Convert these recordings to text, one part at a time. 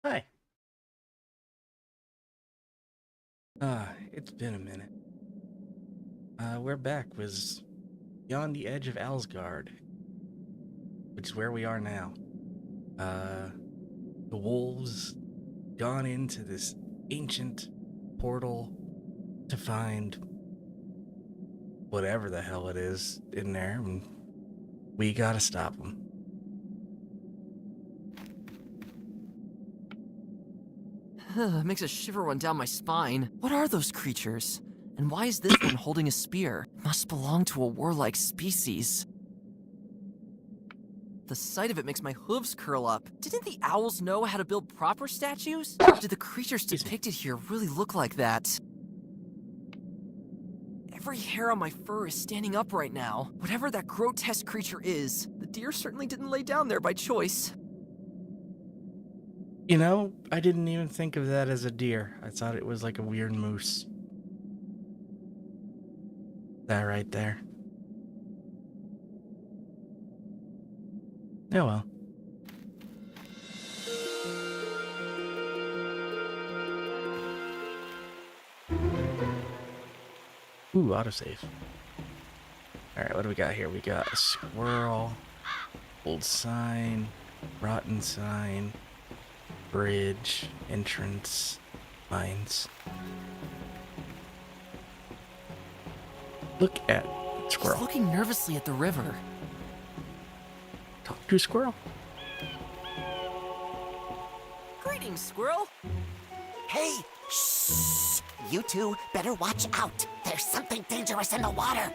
Hi. It's been a minute. We're back. Was beyond the edge of Owlsgard, which is where we are now. Uh, the wolves gone into this ancient portal to find whatever the hell it is in there, and we gotta stop them. Makes a shiver run down my spine. What are those creatures? And why is this one holding a spear? It must belong to a warlike species. The sight of it makes my hooves curl up. Didn't the owls know how to build proper statues? Or did the creatures depicted here really look like that? Every hair on my fur is standing up right now. Whatever that grotesque creature is, the deer certainly didn't lay down there by choice. You know, I didn't even think of that as a deer. I thought it was like a weird moose. That right there. Oh well. Ooh, autosave. Alright, what do we got here? We got a squirrel, old sign, rotten sign, bridge, entrance, mines. Look at squirrel. He's looking nervously at the river. Talk to squirrel. Greetings, squirrel. Hey, shh! You two better watch out. There's something dangerous in the water.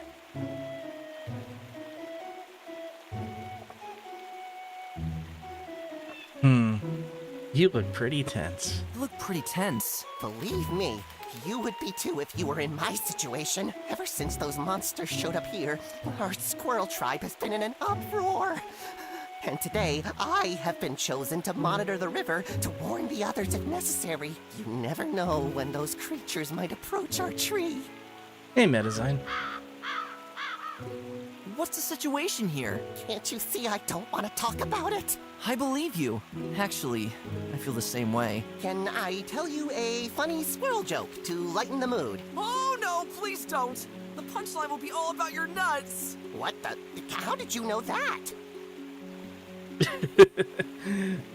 You look pretty tense. You look pretty tense. Believe me, you would be too if you were in my situation. Ever since those monsters showed up here, our squirrel tribe has been in an uproar. And today, I have been chosen to monitor the river to warn the others if necessary. You never know when those creatures might approach our tree. Hey, Medizine. What's the situation here? Can't you see I don't want to talk about it? I believe you. Actually, I feel the same way. Can I tell you a funny squirrel joke to lighten the mood? Oh no, please don't! The punchline will be all about your nuts! What the? How did you know that?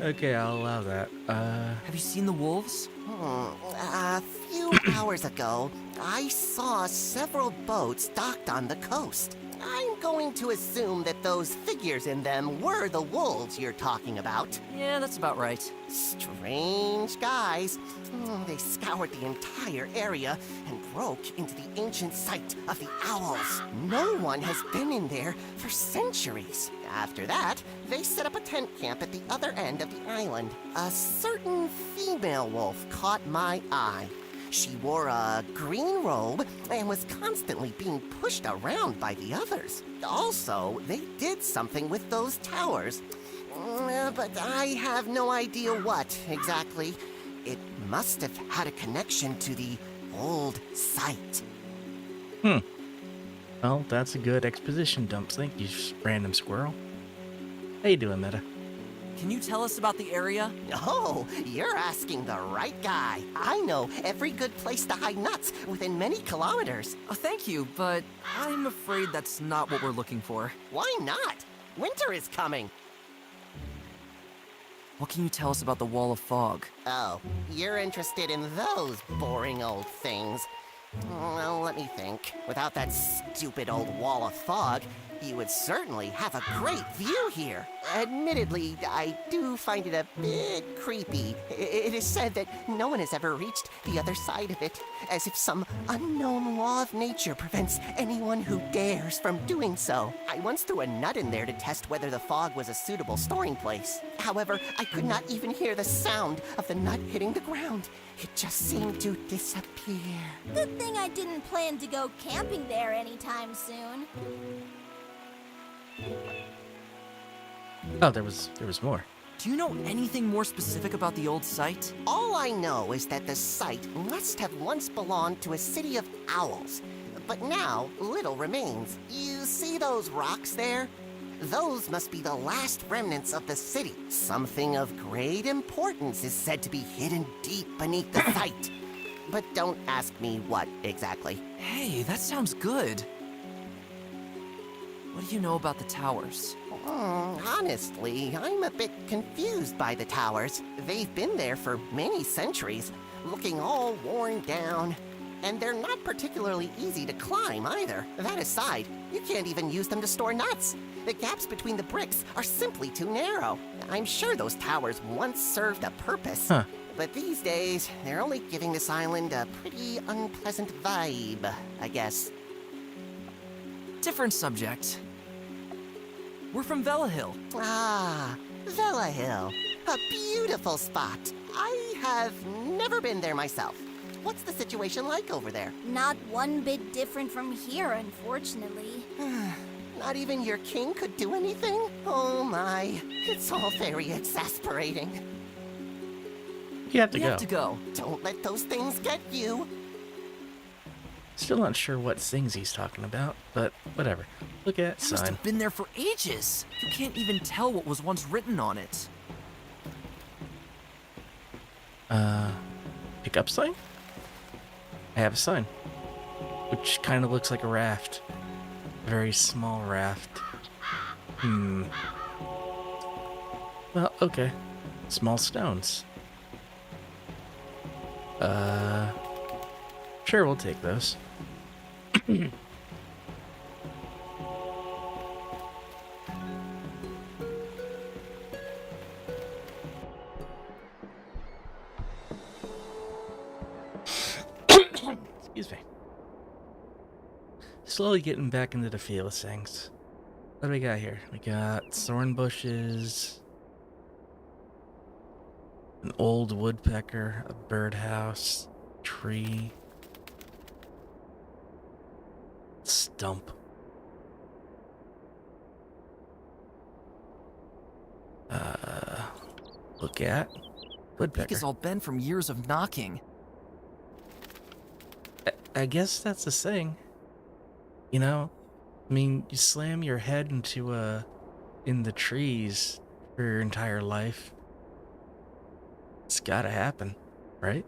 Okay, I'll allow that. Have you seen the wolves? A few hours ago, I saw several boats docked on the coast. I'm going to assume that those figures in them were the wolves you're talking about. Yeah, that's about right. Strange guys. They scoured the entire area and broke into the ancient site of the owls. No one has been in there for centuries. After that, they set up a tent camp at the other end of the island. A certain female wolf caught my eye. She wore a green robe and was constantly being pushed around by the others. Also, they did something with those towers. But I have no idea what exactly. It must have had a connection to the old site. Well, that's a good exposition dump. Thank you, random squirrel. How you doing, Meta? Can you tell us about the area? Oh, you're asking the right guy. I know every good place to hide nuts within many kilometers. Thank you, but I'm afraid that's not what we're looking for. Why not? Winter is coming. What can you tell us about the Wall of Fog? Oh, you're interested in those boring old things. Well, let me think. Without that stupid old wall of fog, you would certainly have a great view here. Admittedly, I do find it a bit creepy. It is said that no one has ever reached the other side of it, as if some unknown law of nature prevents anyone who dares from doing so. I once threw a nut in there to test whether the fog was a suitable storing place. However, I could not even hear the sound of the nut hitting the ground. It just seemed to disappear. Good thing I didn't plan to go camping there anytime soon. Oh, there was more. Do you know anything more specific about the old site? All I know is that the site must have once belonged to a city of owls, but now little remains. You see those rocks there? Those must be the last remnants of the city. Something of great importance is said to be hidden deep beneath the site. But don't ask me what exactly. Hey, that sounds good. What do you know about the towers? Honestly, I'm a bit confused by the towers. They've been there for many centuries, looking all worn down. And they're not particularly easy to climb either. That aside, you can't even use them to store nuts. The gaps between the bricks are simply too narrow. I'm sure those towers once served a purpose. Huh. But these days, they're only giving this island a pretty unpleasant vibe, I guess. Different subject. We're from Vela Hill. Ah, Vela Hill. A beautiful spot. I have never been there myself. What's the situation like over there? Not one bit different from here, unfortunately. Not even your king could do anything? Oh my, it's all very exasperating. You have to We go. have to go. Don't let those things get you. Still not sure what things he's talking about, but whatever. Look at That must sign. have been there for ages. You can't even tell what was once written on it. Pick up sign? I have a sign, which kind of looks like a raft. A very small raft. Well, okay. Small stones. Sure, we'll take those. Excuse me. Slowly getting back into the feel of things. What do we got here? We got thorn bushes, an old woodpecker, a birdhouse, tree, stump. Look at Peak woodpecker. is all bent from years of knocking. I guess that's the thing. You know, I mean, you slam your head into in the trees for your entire life. It's gotta happen, right?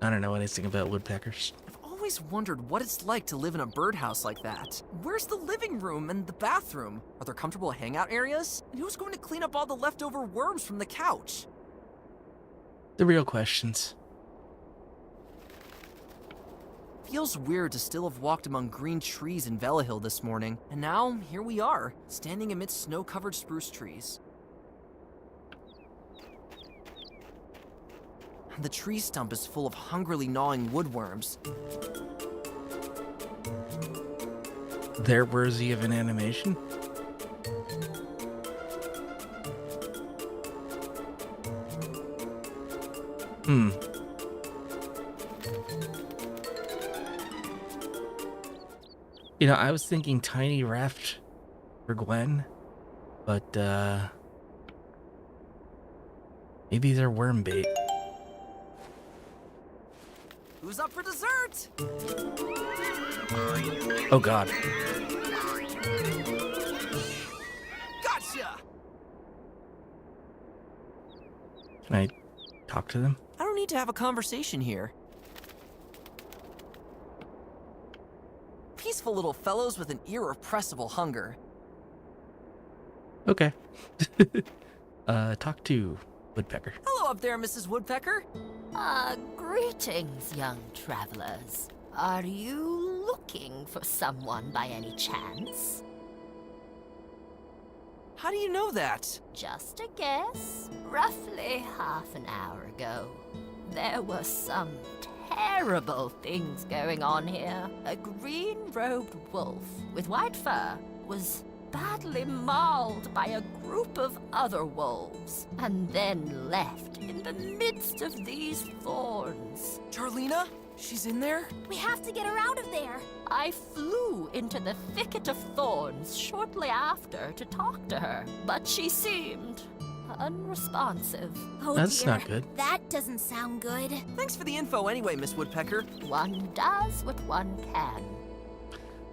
I don't know anything about woodpeckers. I've always wondered what it's like to live in a birdhouse like that. Where's the living room and the bathroom? Are there comfortable hangout areas? And who's going to clean up all the leftover worms from the couch? The real questions. Feels weird to still have walked among green trees in Vela Hill this morning, and now here we are, standing amidst snow-covered spruce trees. The tree stump is full of hungrily gnawing woodworms. They're worthy of an animation. You know, I was thinking tiny raft for Gwen, but maybe they're worm bait. Who's up for dessert? Oh god. Gotcha! Can I talk to them? I don't need to have a conversation here. Peaceful little fellows with an irrepressible hunger. Okay. Talk to Woodpecker. Hello up there, Mrs. Woodpecker. Greetings, young travelers. Are you looking for someone by any chance? How do you know that? Just a guess. Roughly half an hour ago, there were some terrible things going on here. A green-robed wolf with white fur was badly mauled by a group of other wolves, and then left in the midst of these thorns. Charlena? She's in there? We have to get her out of there. I flew into the thicket of thorns shortly after to talk to her, but she seemed unresponsive. Oh That's dear. not good. That doesn't sound good. Thanks for the info anyway, Miss Woodpecker. One does what one can.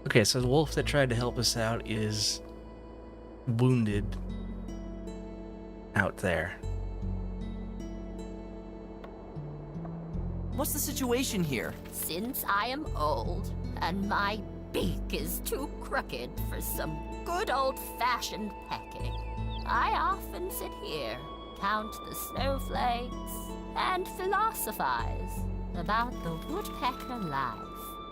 Okay, so the wolf that tried to help us out is wounded out there. What's the situation here? Since I am old and my beak is too crooked for some good old-fashioned pecking, I often sit here, count the snowflakes, and philosophize about the woodpecker life.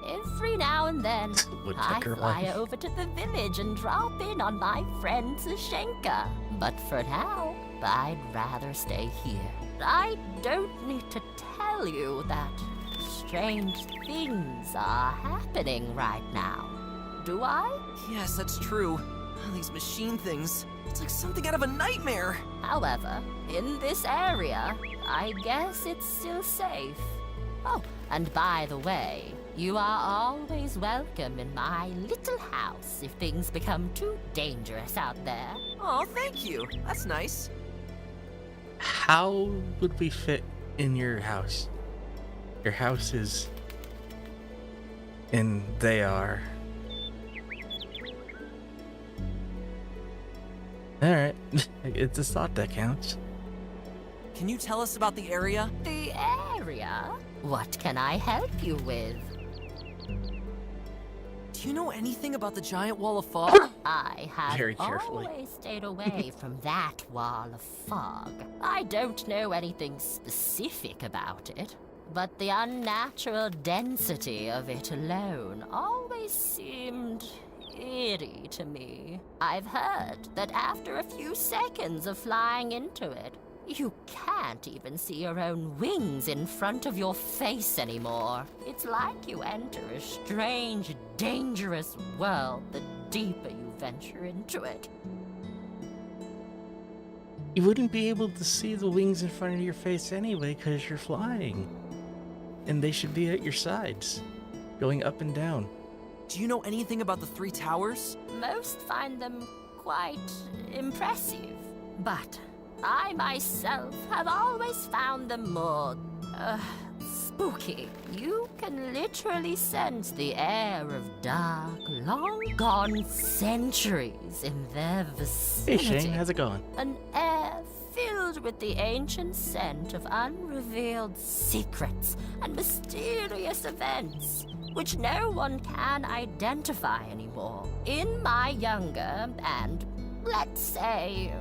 Every now and then, I Woodpecker fly life. over to the village and drop in on my friend Zashenka. But for now, I'd rather stay here. I don't need to tell you that strange things are happening right now, do I? Yes, that's true. These machine things. It's like something out of a nightmare. However, in this area, I guess it's still safe. Oh, and by the way, you are always welcome in my little house if things become too dangerous out there. Oh, thank you. That's nice. How would we fit in your house? Your house is... and they are... Alright, it's a thought that counts. Can you tell us about the area? The area? What can I help you with? Do you know anything about the giant wall of fog? I have Very carefully. always stayed away from that wall of fog. I don't know anything specific about it, but the unnatural density of it alone always seemed eerie to me. I've heard that after a few seconds of flying into it, you can't even see your own wings in front of your face anymore. It's like you enter a strange, dangerous world the deeper you venture into it. You wouldn't be able to see the wings in front of your face anyway because you're flying. And they should be at your sides, going up and down. Do you know anything about the three towers? Most find them quite impressive, but I myself have always found them more spooky. You can literally sense the air of dark, long-gone centuries in their Hey vicinity. Shane, how's it going? An air filled with the ancient scent of unrevealed secrets and mysterious events, which no one can identify anymore. In my younger and, let's say,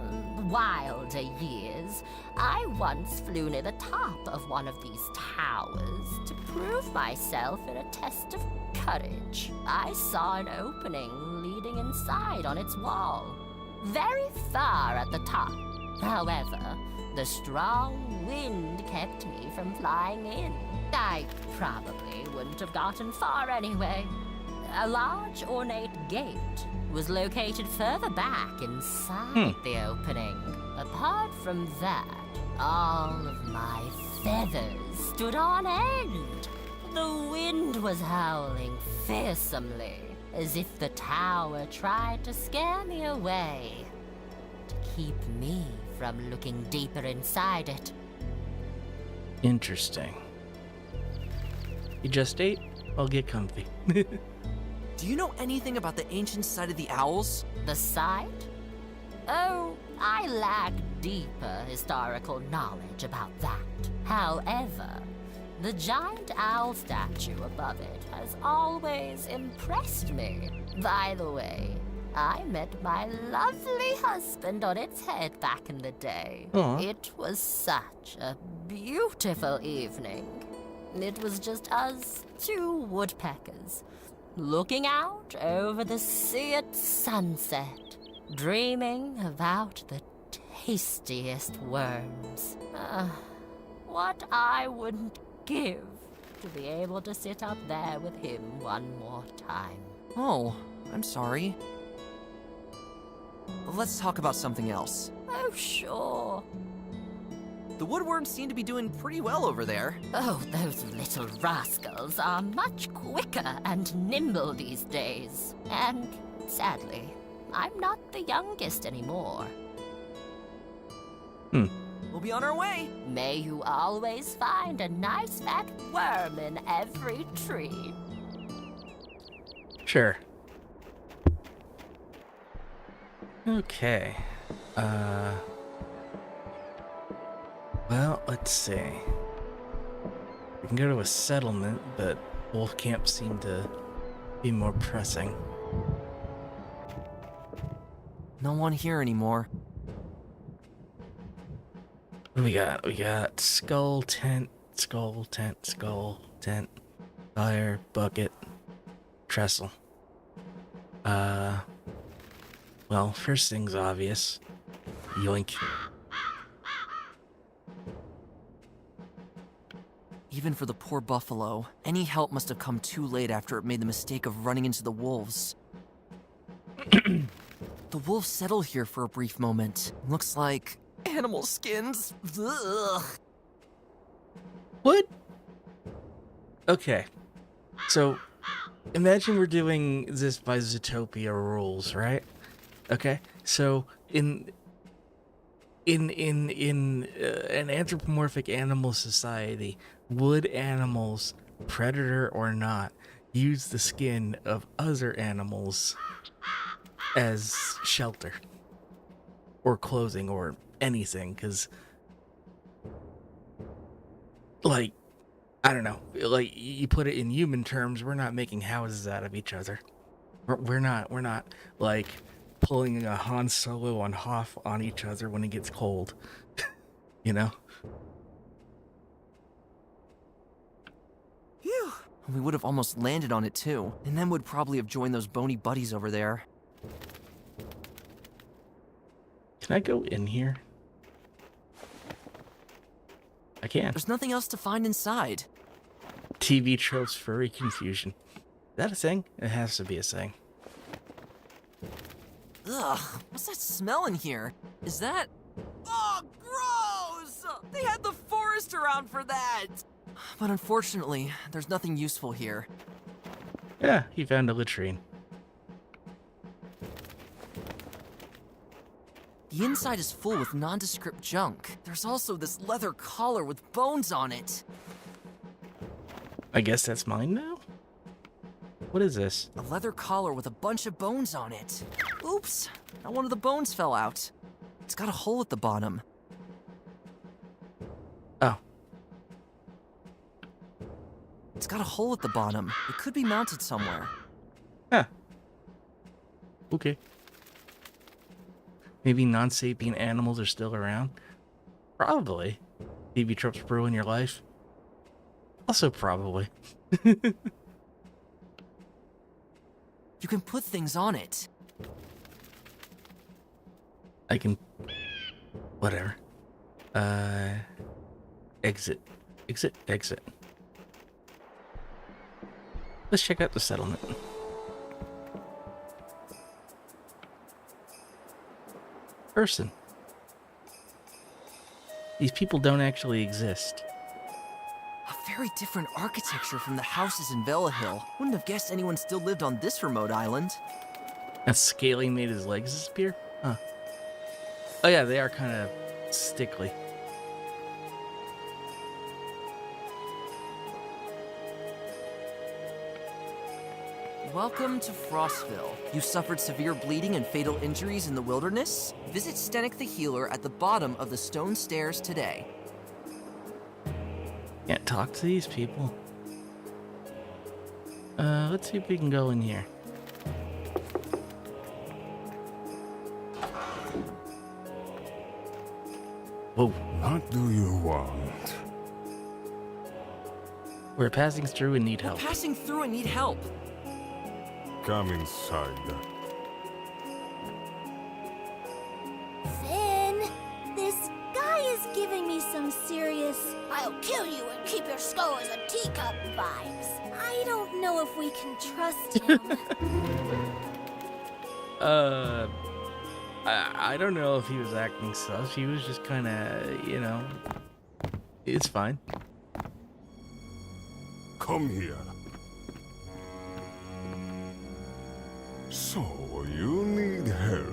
wilder years, I once flew near the top of one of these towers to prove myself in a test of courage. I saw an opening leading inside on its wall, very far at the top. However, the strong wind kept me from flying in. I probably wouldn't have gotten far anyway. A large ornate gate was located further back inside the opening. Apart from that, all of my feathers stood on end. The wind was howling fearsomely, as if the tower tried to scare me away, to keep me from looking deeper inside it. Interesting. You just ate? I'll get comfy. Do you know anything about the ancient site of the owls? The site? Oh, I lack deeper historical knowledge about that. However, the giant owl statue above it has always impressed me. By the way, I met my lovely husband on its head back in the day. Aw. It was such a beautiful evening. It was just us two woodpeckers, looking out over the sea at sunset, dreaming about the tastiest worms. What I wouldn't give to be able to sit up there with him one more time. Oh, I'm sorry. Let's talk about something else. Oh, sure. The woodworms seem to be doing pretty well over there. Oh, those little rascals are much quicker and nimble these days. And, sadly, I'm not the youngest anymore. We'll be on our way. May you always find a nice fat worm in every tree. Sure. Okay. Well, let's see. We can go to a settlement, but wolf camp seem to be more pressing. No one here anymore. What do we got? We got skull tent, fire, bucket, trestle. Well, first thing's obvious. Yoink. Even for the poor buffalo, any help must have come too late after it made the mistake of running into the wolves. The wolves settle here for a brief moment. Looks like animal skins. Ugh. What? Okay. So, imagine we're doing this by Zootopia rules, right? Okay. So, in an anthropomorphic animal society, would animals, predator or not, use the skin of other animals as shelter or clothing or anything? Because, like, I don't know, like, you put it in human terms, we're not making houses out of each other. We're not like pulling a Han Solo on Hoth on each other when it gets cold. You know? Phew. We would have almost landed on it too, and then would probably have joined those bony buddies over there. Can I go in here? I can. There's nothing else to find inside. TV tropes, furry confusion. Is that a thing? It has to be a thing. Ugh, what's that smell in here? Is that... Oh, gross! They had the forest around for that! But unfortunately, there's nothing useful here. Yeah, he found a latrine. The inside is full with nondescript junk. There's also this leather collar with bones on it. I guess that's mine now? What is this? A leather collar with a bunch of bones on it. Oops, now one of the bones fell out. It's got a hole at the bottom. Oh. It's got a hole at the bottom. It could be mounted somewhere. Huh. Okay. Maybe non-sapient animals are still around? Probably. TV tropes ruin your life? Also probably. You can put things on it. I can... Whatever. Exit. Exit. Exit. Let's check out the settlement. Person. These people don't actually exist. A very different architecture from the houses in Hill. Wouldn't have guessed anyone still lived on this remote island. That scaling made his legs disappear? Huh. Oh yeah, they are kind of stickly. Welcome to Frostville. You suffered severe bleeding and fatal injuries in the wilderness? Visit Stenik the Healer at the bottom of the stone stairs today. Can't talk to these people. Let's see if we can go in here. Whoa. What do you want? We're passing through and need help. Passing through and need help. Come inside. Finn, this guy is giving me some serious "I'll kill you and keep your skull as a teacup" vibes. I don't know if we can trust him. I don't know if he was acting sus. He was just kind of, you know, it's fine. Come here. So, you need help.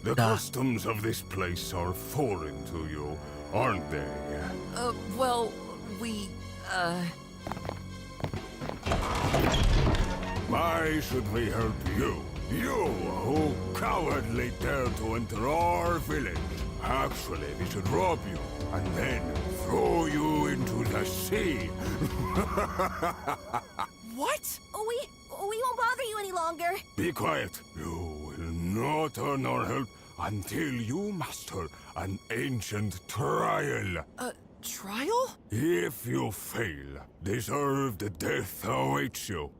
The customs of this place are foreign to you, aren't they? Well, we, Why should we help you? You who cowardly dare to enter our village. Actually, we should rob you and then throw you into the sea. what? We won't bother you any longer. Be quiet. You will not earn our help until you master an ancient trial. Trial? If you fail, deserved death awaits you.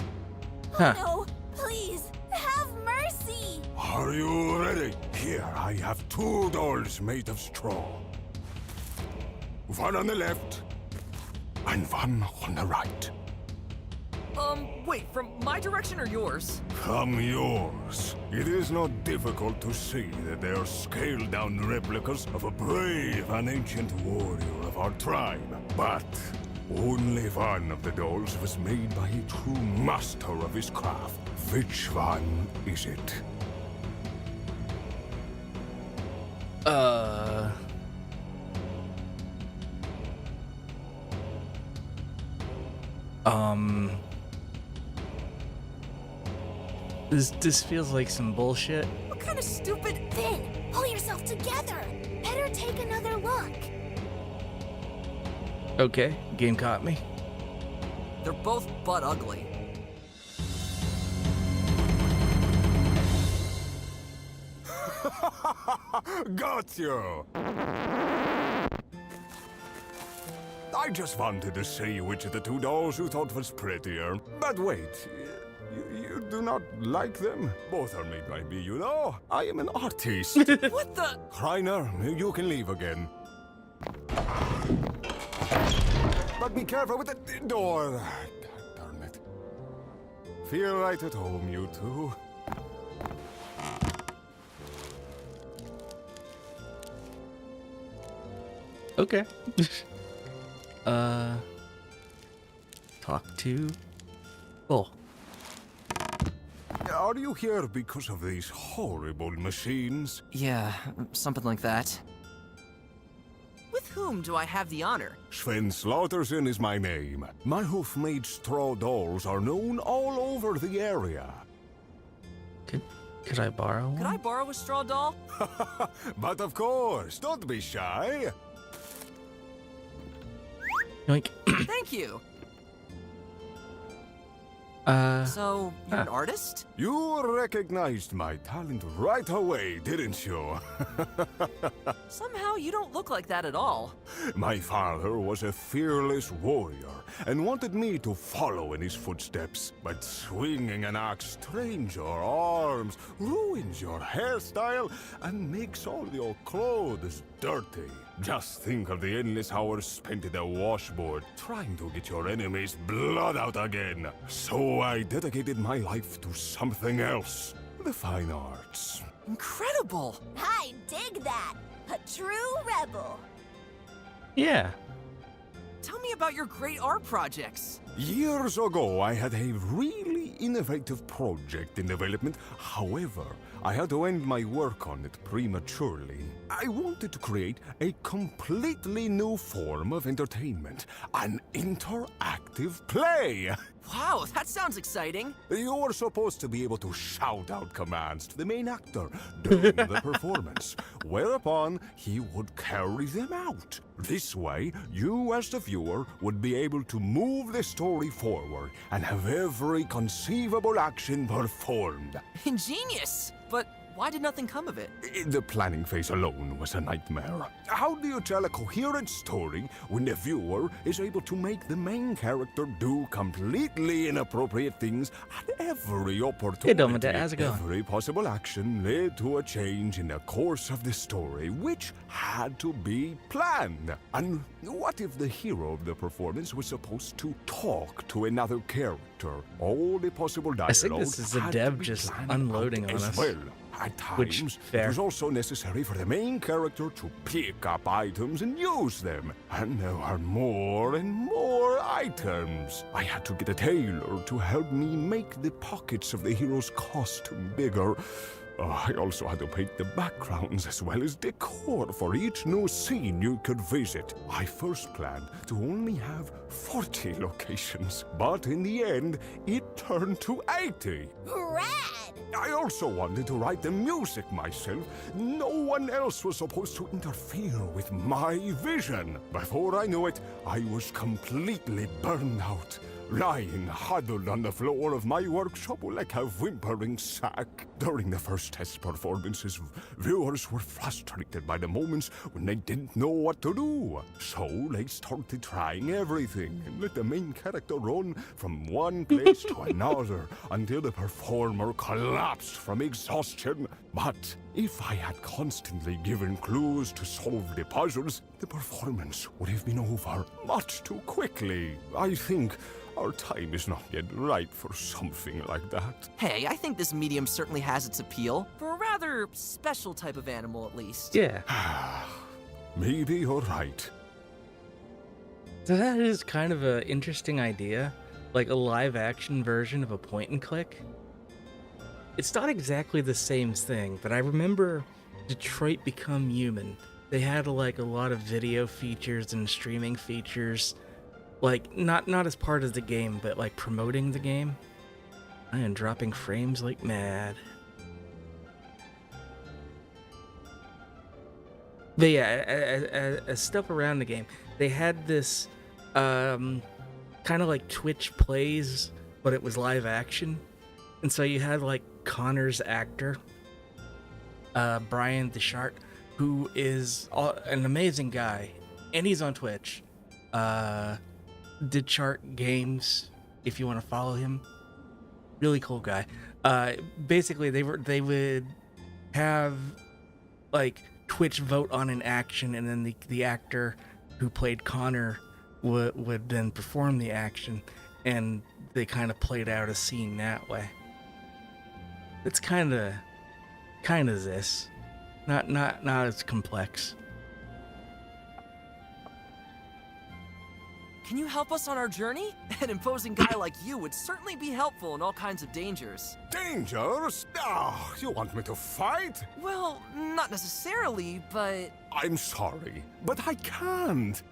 No, please, have mercy. Are you ready? Here, I have 2 dolls made of straw. One on the left, and one on the right. Wait, from my direction or yours? From yours. It is not difficult to see that they are scaled-down replicas of a brave and ancient warrior of our tribe. But only one of the dolls was made by a true master of his craft. Which one is it? This feels like some bullshit. What kind of stupid... Finn, pull yourself together. Better take another look. Okay, game caught me. They're both butt ugly. Got you! I just wanted to see which of the 2 dolls you thought was prettier. But wait, you do not like them? Both are made by me, you know. I am an artist. What the... Reiner, you can leave again. But be careful with the door. Darn it. Feel right at home, you two. Okay. Talk to Bull. Are you here because of these horrible machines? Yeah, something like that. With whom do I have the honor? Sven Slaughterson is my name. My hoof-made straw dolls are known all over the area. Could I borrow one? Could I borrow a straw doll? But of course, don't be shy. Yoink. Thank you. So, you're an artist? You recognized my talent right away, didn't you? Somehow you don't look like that at all. My father was a fearless warrior and wanted me to follow in his footsteps. But swinging an axe strains your arms, ruins your hairstyle, and makes all your clothes dirty. Just think of the endless hours spent in the washboard, trying to get your enemy's blood out again. So I dedicated my life to something else. The fine arts. Incredible! I dig that. A true rebel. Yeah. Tell me about your great art projects. Years ago, I had a really innovative project in development. However, I had to end my work on it prematurely. I wanted to create a completely new form of entertainment, an interactive play. Wow, that sounds exciting. You were supposed to be able to shout out commands to the main actor during the performance, whereupon he would carry them out. This way, you as the viewer would be able to move the story forward and have every conceivable action performed. Ingenious! But why did nothing come of it? The planning phase alone was a nightmare. How do you tell a coherent story when the viewer is able to make the main character do completely inappropriate things at every opportunity? Hey, Dominic, how's it going? Every possible action led to a change in the course of the story, which had to be planned. And what if the hero of the performance was supposed to talk to another character? All the possible dialogue I think this is a dev just unloading on as us. well. At Which, times, fair. it was also necessary for the main character to pick up items and use them. And there were more and more items. I had to get a tailor to help me make the pockets of the hero's costume bigger. I also had to paint the backgrounds as well as decor for each new scene you could visit. I first planned to only have 40 locations, but in the end, it turned to 80. Rad! I also wanted to write the music myself. No one else was supposed to interfere with my vision. Before I knew it, I was completely burned out, lying huddled on the floor of my workshop like a whimpering sack. During the first test performances, viewers were frustrated by the moments when they didn't know what to do. So they started trying everything and let the main character run from one place to another until the performer collapsed from exhaustion. But if I had constantly given clues to solve the puzzles, the performance would have been over much too quickly. I think our time is not yet right for something like that. Hey, I think this medium certainly has its appeal. For a rather special type of animal, at least. Yeah. Maybe you're right. So that is kind of an interesting idea, like a live-action version of a point-and-click. It's not exactly the same thing, but I remember Detroit Become Human. They had like a lot of video features and streaming features, like not as part of the game, but like promoting the game. I am dropping frames like mad. But yeah, as stuff around the game, they had this kind of like Twitch plays, but it was live action. And so you had like Connor's actor, Brian Deschart, who is an amazing guy, and he's on Twitch. Deschart Games, if you want to follow him. Really cool guy. Basically, they would have like Twitch vote on an action, and then the actor who played Connor would then perform the action, and they kind of played out a scene that way. It's kind of this, not as complex. Can you help us on our journey? An imposing guy like you would certainly be helpful in all kinds of dangers. Dangers? Ah, you want me to fight? Well, not necessarily, but... I'm sorry, but I can't.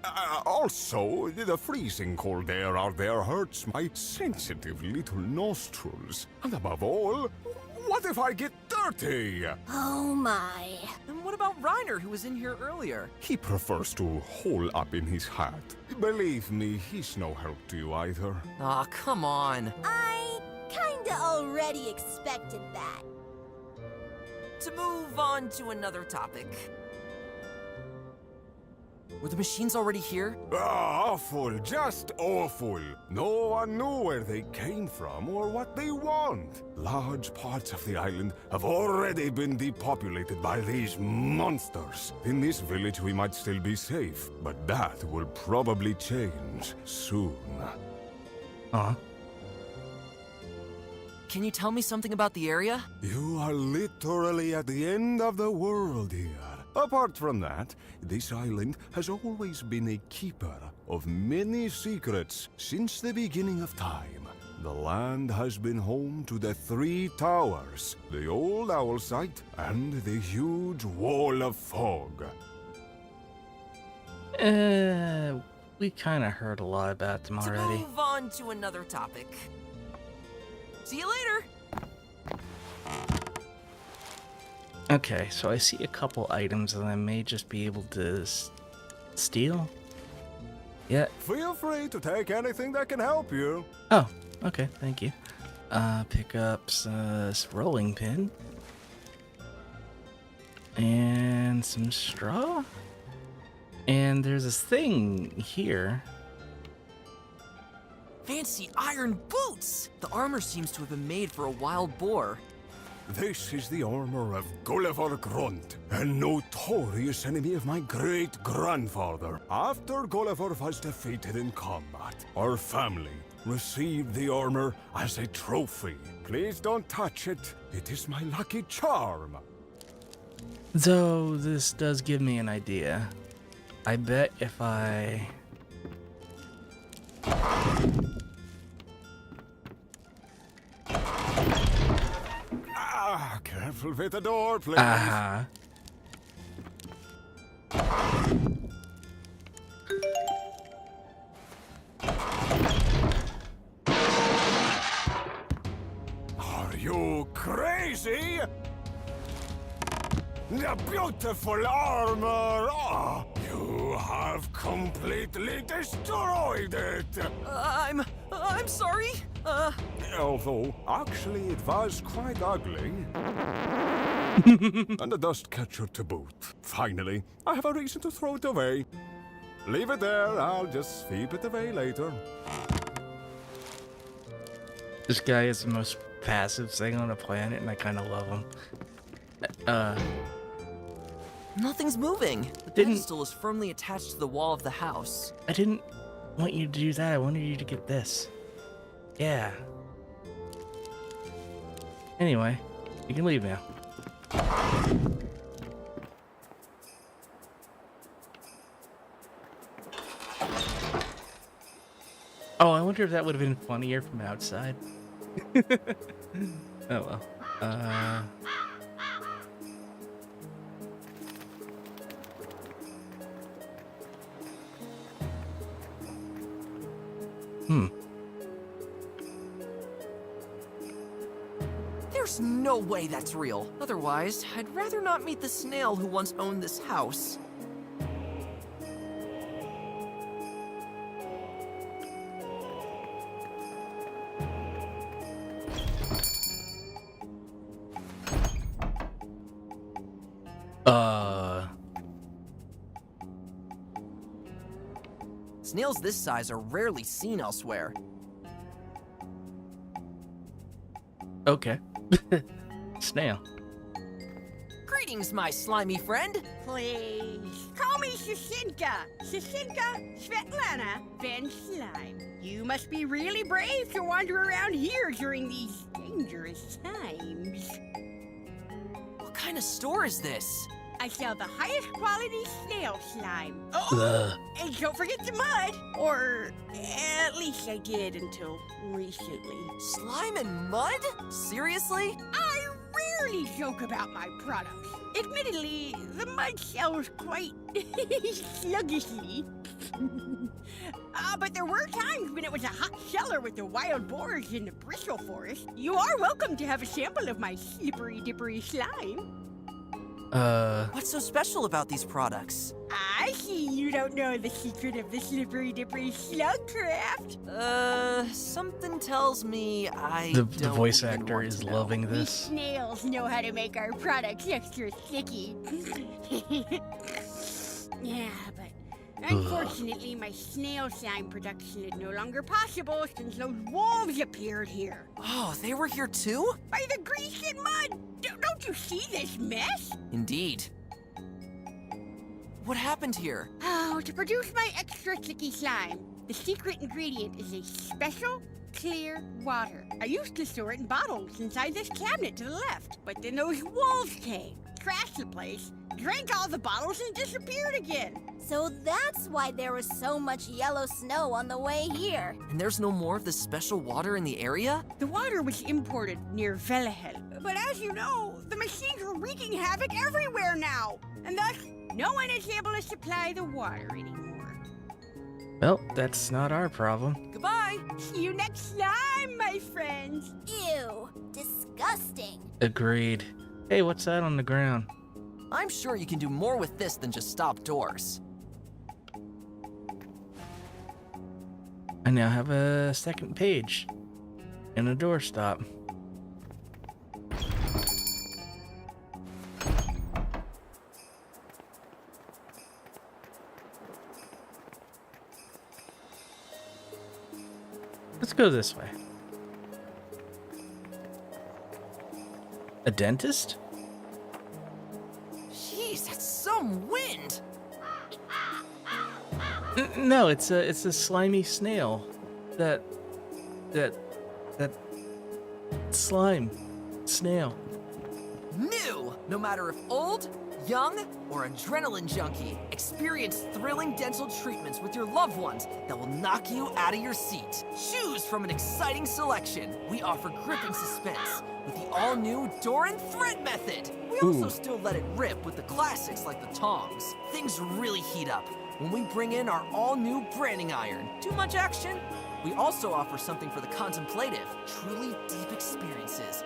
Also, the freezing cold air out there hurts my sensitive little nostrils. And above all, what if I get dirty? Oh my. And what about Reiner, who was in here earlier? He prefers to hole up in his hat. Believe me, he's no help to you either. Aw, come on. I kinda already expected that. To move on to another topic. Were the machines already here? Awful, just awful. No one knew where they came from or what they want. Large parts of the island have already been depopulated by these monsters. In this village we might still be safe, but that will probably change soon. Huh? Can you tell me something about the area? You are literally at the end of the world here. Apart from that, this island has always been a keeper of many secrets since the beginning of time. The land has been home to the 3 towers, the old Owlsgard, and the huge wall of fog. We kind of heard a lot about them already. To move on to another topic. See you later! Okay, so I see a couple items that I may just be able to steal. Yeah. Feel free to take anything that can help you. Oh, okay, thank you. Pick up this rolling pin. And some straw. And there's this thing here. Fancy iron boots! The armor seems to have been made for a wild boar. This is the armor of Gulliver Grunt, a notorious enemy of my great-grandfather. After Gulliver was defeated in combat, our family received the armor as a trophy. Please don't touch it. It is my lucky charm. Though this does give me an idea. I bet if I... Okay, Careful with the door, please. Uh-huh. Are you crazy? The beautiful armor! Ah, you have completely destroyed it! I'm sorry. Although, actually, it was quite ugly. And a dust catcher to boot. Finally, I have a reason to throw it away. Leave it there, I'll just sweep it away later. This guy is the most passive thing on the planet, and I kind of love him. Nothing's moving. The Didn't- pedestal is firmly attached to the wall of the house. I didn't want you to do that. I wanted you to get this. Yeah. Anyway, you can leave now. Oh, I wonder if that would have been funnier from outside. Oh well. There's no way that's real. Otherwise, I'd rather not meet the snail who once owned this house. Snails this size are rarely seen elsewhere. Okay. Snail. Greetings, my slimy friend. Please, call me Shashinka. Shashinka Svetlana Van Slime. You must be really brave to wander around here during these dangerous times. What kind of store is this? I sell the highest quality snail slime. Ugh. Oh, and don't forget the mud. Or at least I did until recently. Slime and mud? Seriously? I rarely joke about my products. Admittedly, the mud sells quite sluggishly. But there were times when it was a hot seller with the wild boars in the bristle forest. You are welcome to have a sample of my slippery dippery slime. What's so special about these products? I see you don't know the secret of the slippery dippery slug craft. Something tells me I The don't voice even actor want is to know. loving We this. snails know how to make our products extra sticky. Yeah, but unfortunately, my snail slime production is no longer possible since those wolves appeared here. Oh, they were here too? By the grease and mud! Don't you see this mess? Indeed. What happened here? Oh, to produce my extra sticky slime, the secret ingredient is a special, clear water. I used to store it in bottles inside this cabinet to the left, but then those wolves came, trashed the place, drank all the bottles, and disappeared again. So that's why there was so much yellow snow on the way here. And there's no more of this special water in the area? The water was imported near Velahel, but as you know, the machines are wreaking havoc everywhere now, and thus, no one is able to supply the water anymore. Well, that's not our problem. Goodbye! See you next time, my friends. Ew, disgusting. Agreed. Hey, what's that on the ground? I'm sure you can do more with this than just stop doors. I now have a second page and a doorstop. Let's go this way. A dentist? Jeez, that's some wind! No, it's a slimy snail. That slime snail. New! No matter if old, young, or adrenaline junkie, experience thrilling dental treatments with your loved ones that will knock you out of your seat. Choose from an exciting selection. We offer gripping suspense with the all-new door and thread method. We also still let it rip with the classics like the tongs. Things really heat up when we bring in our all-new branding iron. Too much action? We also offer something for the contemplative, truly deep experiences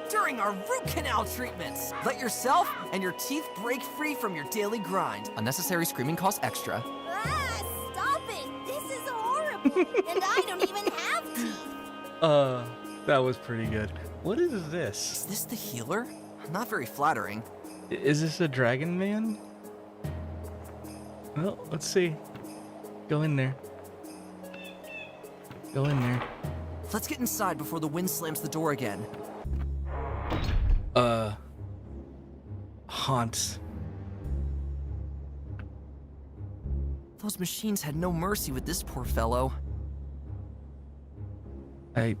during our root canal treatments. Let yourself and your teeth break free from your daily grind. Unnecessary screaming costs extra. Ah, stop it! This is horrible! And I don't even have teeth! That was pretty good. What is Is this? this the healer? Not very flattering. Is this a dragon man? Well, let's see. Go in there. Go in there. Let's get inside before the wind slams the door again. Haunts. Those machines had no mercy with this poor fellow. I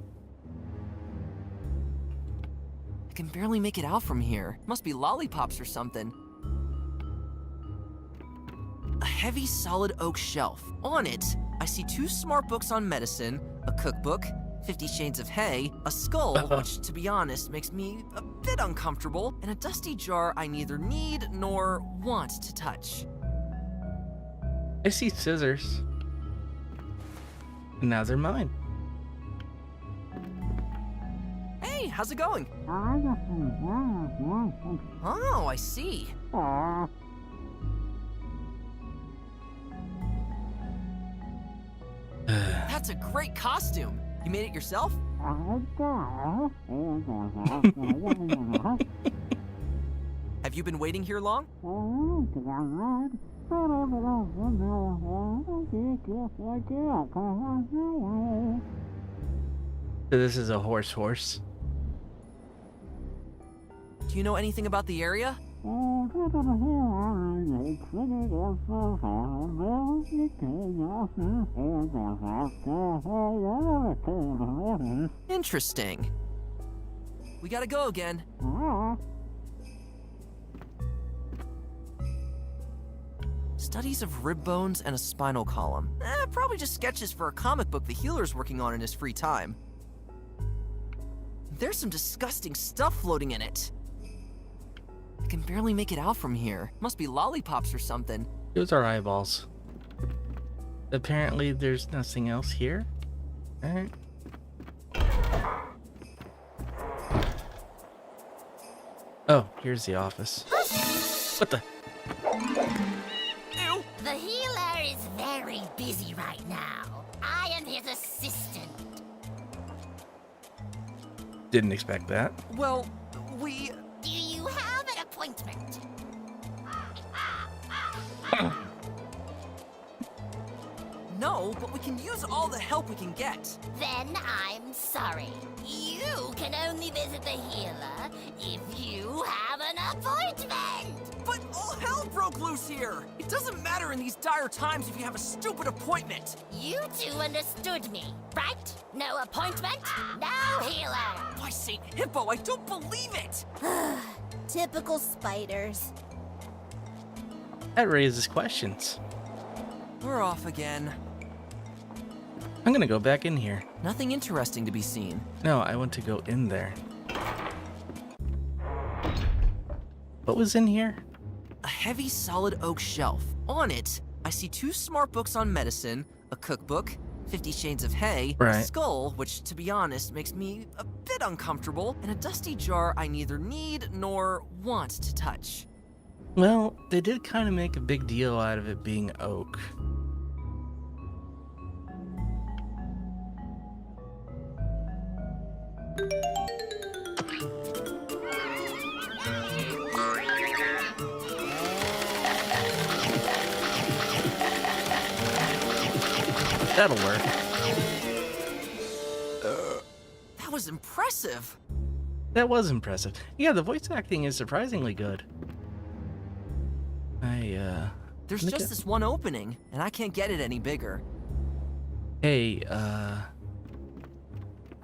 can barely make it out from here. Must be lollipops or something. A heavy, solid oak shelf. On it, I see 2 smart books on medicine, a cookbook, 50 Shades of Hay, a skull, which, to be honest, makes me a bit uncomfortable, and a dusty jar I neither need nor want to touch. I see scissors. And now they're mine. Hey, how's it going? Oh, I see. That's a great costume. You made it yourself? Have you been waiting here long? So this is a horse. Do you know anything about the area? Interesting. We gotta go again. Studies of rib bones and a spinal column. Probably just sketches for a comic book the healer's working on in his free time. There's some disgusting stuff floating in it. I can barely make it out from here. Must be lollipops or something. Those are eyeballs. Apparently there's nothing else here. Alright. Oh, here's the office. What the? Ew! The healer is very busy right now. I am his assistant. Didn't expect that. Well, we... Do you have an appointment? No, but we can use all the help we can get. Then I'm sorry. You can only visit the healer if you have an appointment. But all hell broke loose here. It doesn't matter in these dire times if you have a stupid appointment. You two understood me, right? No appointment, no healer. By St. Hippo, I don't believe it. Typical spiders. That raises questions. We're off again. I'm gonna go back in here. Nothing interesting to be seen. No, I want to go in there. What was in here? A heavy, solid oak shelf. On it, I see 2 smart books on medicine, a cookbook, 50 Shades of Hay, a Right. skull, which, to be honest, makes me a bit uncomfortable, and a dusty jar I neither need nor want to touch. Well, they did kind of make a big deal out of it being oak. That'll work. That was impressive. That was impressive. Yeah, the voice acting is surprisingly good. There's Look just at- this one opening, and I can't get it any bigger. Hey,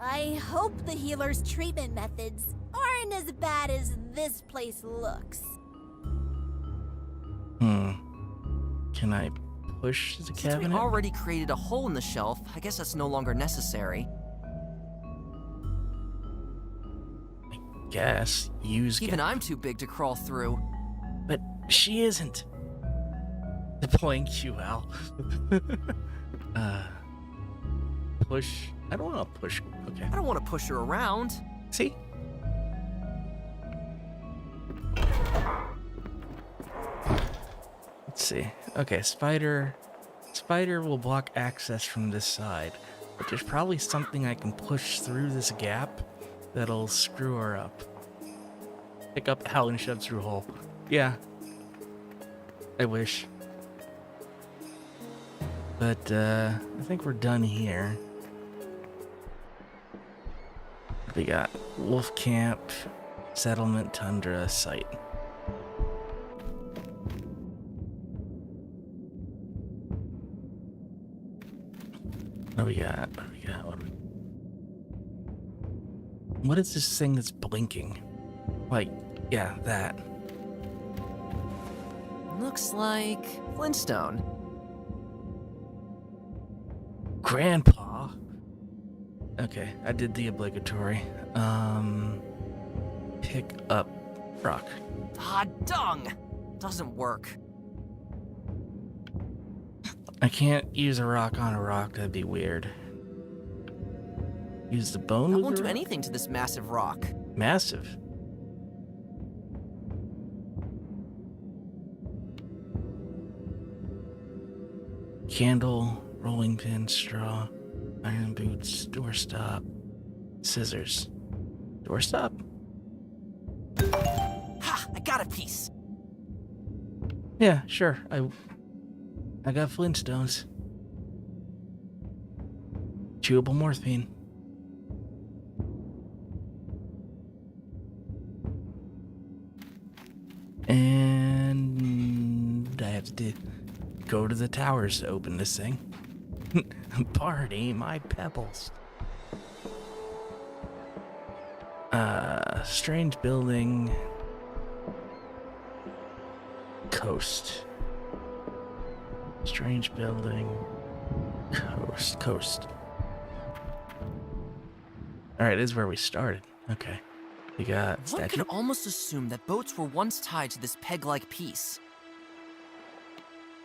I hope the healer's treatment methods aren't as bad as this place looks. Can I push the Since cabinet? we already created a hole in the shelf, I guess that's no longer necessary. Guess. Use Even I'm too big to crawl through. But she isn't. Deploying QL. Push. I don't want to push. Okay. I don't want to push her around. See? Let's see. Okay, spider. Spider will block access from this side. But there's probably something I can push through this gap that'll screw her up. Pick up Al and shove through hole. Yeah. I wish. But, I think we're done here. We got Wolf Camp, Settlement, Tundra, Site. What do we got? What do we got? What is this thing that's blinking? Like, yeah, that. Looks like Flintstone. Grandpa. Okay, I did the obligatory. Pick up rock. Ah, dung! Doesn't work. I can't use a rock on a rock, that'd be weird. Use the bone That with won't the do rock? anything to this massive rock. Massive. Candle, rolling pin, straw, iron boots, doorstop, scissors. Doorstop? Ha! I got a piece! Yeah, sure. I got Flintstones. Chewable morphine. And I have to go to the towers to open this thing. Party my pebbles. Strange building. Coast. Strange building. Coast. Alright, this is where we started. Okay. We got One statue. could almost assume that boats were once tied to this peg-like piece.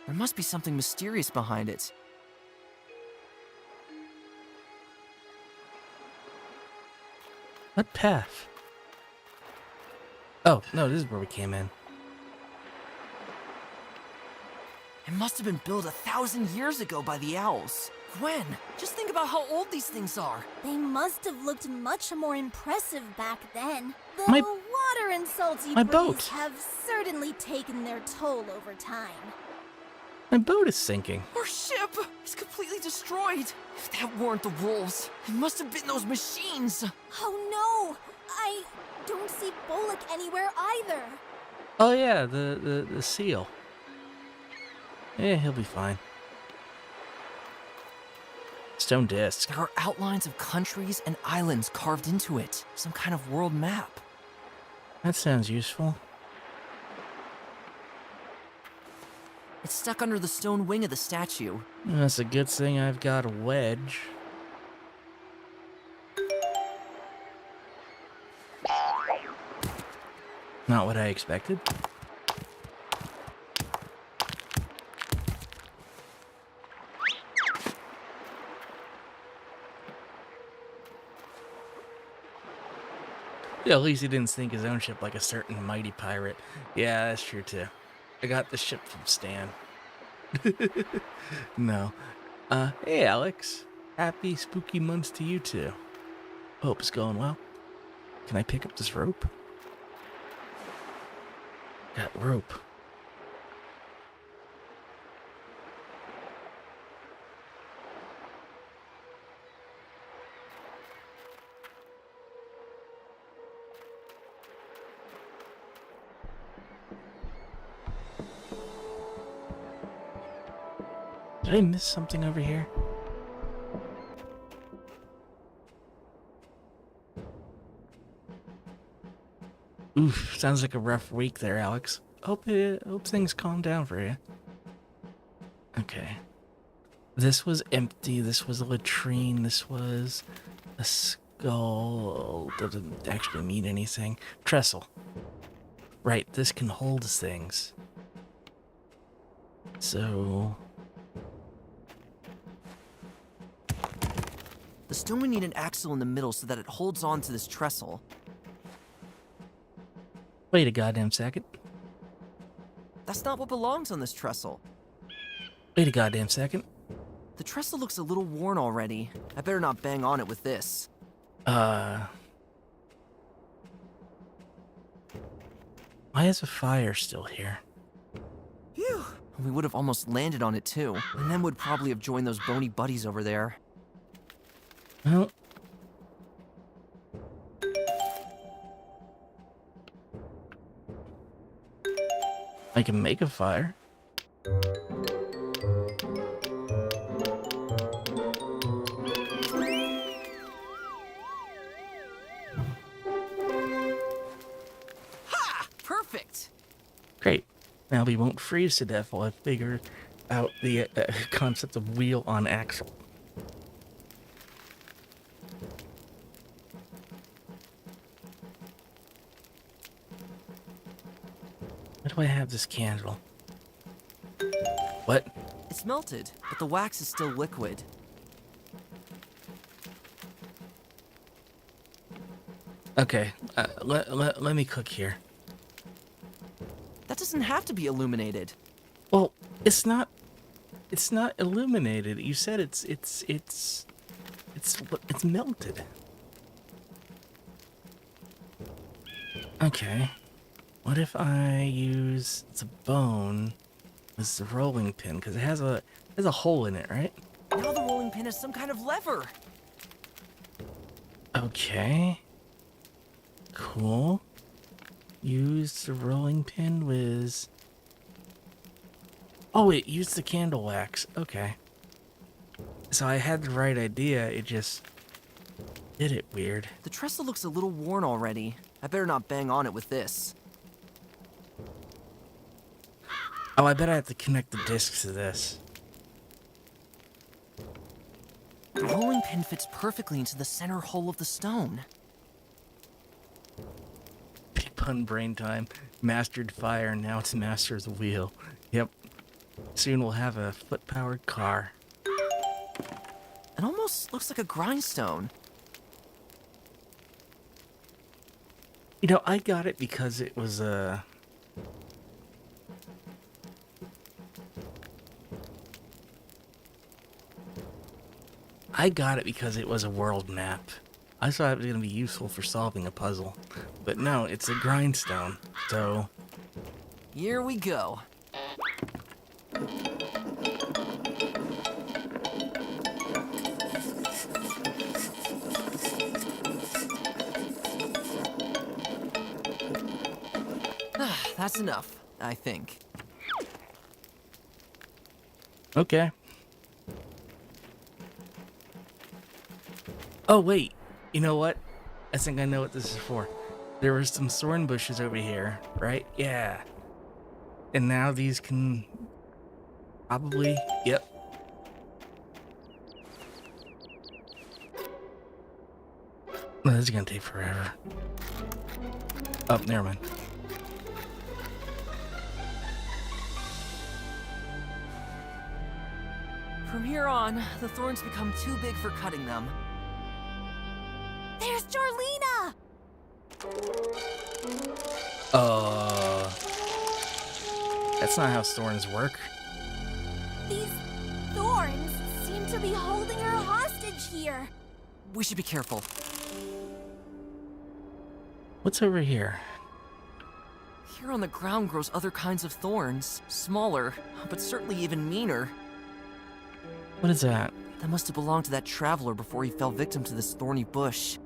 There must be something mysterious behind it. What path? Oh, no, this is where we came in. It must have been built 1,000 years ago by the owls. Gwen, just think about how old these things are. They must have looked much more impressive back then. The My- water and salty my breeze boat. have certainly taken their toll over time. My boat is sinking. Our ship is completely destroyed. If that weren't the wolves, it must have been those machines. Oh no! I don't see Bullock anywhere either. Oh yeah, the seal. Yeah, he'll be fine. Stone disc. There are outlines of countries and islands carved into it. Some kind of world map. That sounds useful. It's stuck under the stone wing of the statue. That's a good thing I've got a wedge. Not what I expected. Yeah, at least he didn't sink his own ship like a certain mighty pirate. Yeah, that's true too. I got the ship from Stan. No. Hey Alex. Happy spooky months to you too. Hope it's going well. Can I pick up this rope? Got rope. Did I miss something over here? Oof, sounds like a rough week there, Alex. Hope things calm down for you. Okay. This was empty. This was a latrine. This was a skull. Doesn't actually mean anything. Trestle. Right, this can hold things. So... The stone would need an axle in the middle so that it holds on to this trestle. Wait a goddamn second. That's not what belongs on this trestle. Wait a goddamn second. The trestle looks a little worn already. I better not bang on it with this. Why is a fire still here? Phew. We would have almost landed on it too, and then would probably have joined those bony buddies over there. Well... I can make a fire. Ha! Perfect! Great. Now we won't freeze to death while I figure out the concept of wheel on axle. Why do I have this candle? What? It's melted, but the wax is still liquid. Okay, let me cook here. That doesn't have to be illuminated. Well, it's not illuminated. You said it's melted. Okay. What if I use the bone as the rolling pin? Because it has a hole in it, right? Now the rolling pin has some kind of lever. Okay. Cool. Use the rolling pin with... Oh, it used the candle wax. Okay. So I had the right idea, it just did it weird. The trestle looks a little worn already. I better not bang on it with this. Oh, I bet I have to connect the discs to this. The rolling pin fits perfectly into the center hole of the stone. Big pun brain time. Mastered fire, now it's master of the wheel. Yep. Soon we'll have a foot-powered car. It almost looks like a grindstone. You know, I got it because it was I got it because it was a world map. I thought it was going to be useful for solving a puzzle. But no, it's a grindstone, so... Here we go. That's enough, I think. Okay. Oh, wait. You know what? I think I know what this is for. There were some thorn bushes over here, right? Yeah. And now these can... Probably... Yep. Oh, this is gonna take forever. Oh, never mind. From here on, the thorns become too big for cutting them. There's Jarlina! That's not how thorns work. These thorns seem to be holding her hostage here. We should be careful. What's over here? Here on the ground grows other kinds of thorns. Smaller, but certainly even meaner. What is that? That must have belonged to that traveler before he fell victim to this thorny bush.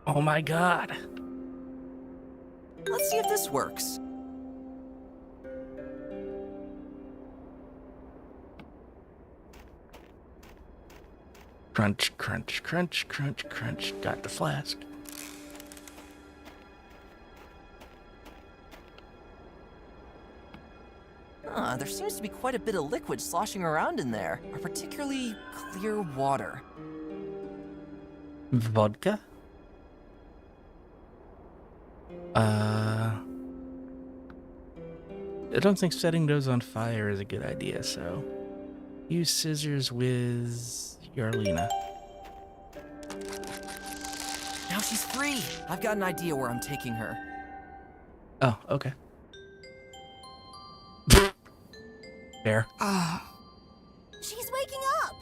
Oh my god. Let's see if this works. Crunch, crunch, crunch, crunch, crunch. Got the flask. There seems to be quite a bit of liquid sloshing around in there. A particularly clear water. Vodka? I don't think setting those on fire is a good idea, so use scissors with Yarlina. Now she's free. I've got an idea where I'm taking her. Oh, okay. Fair. She's waking up!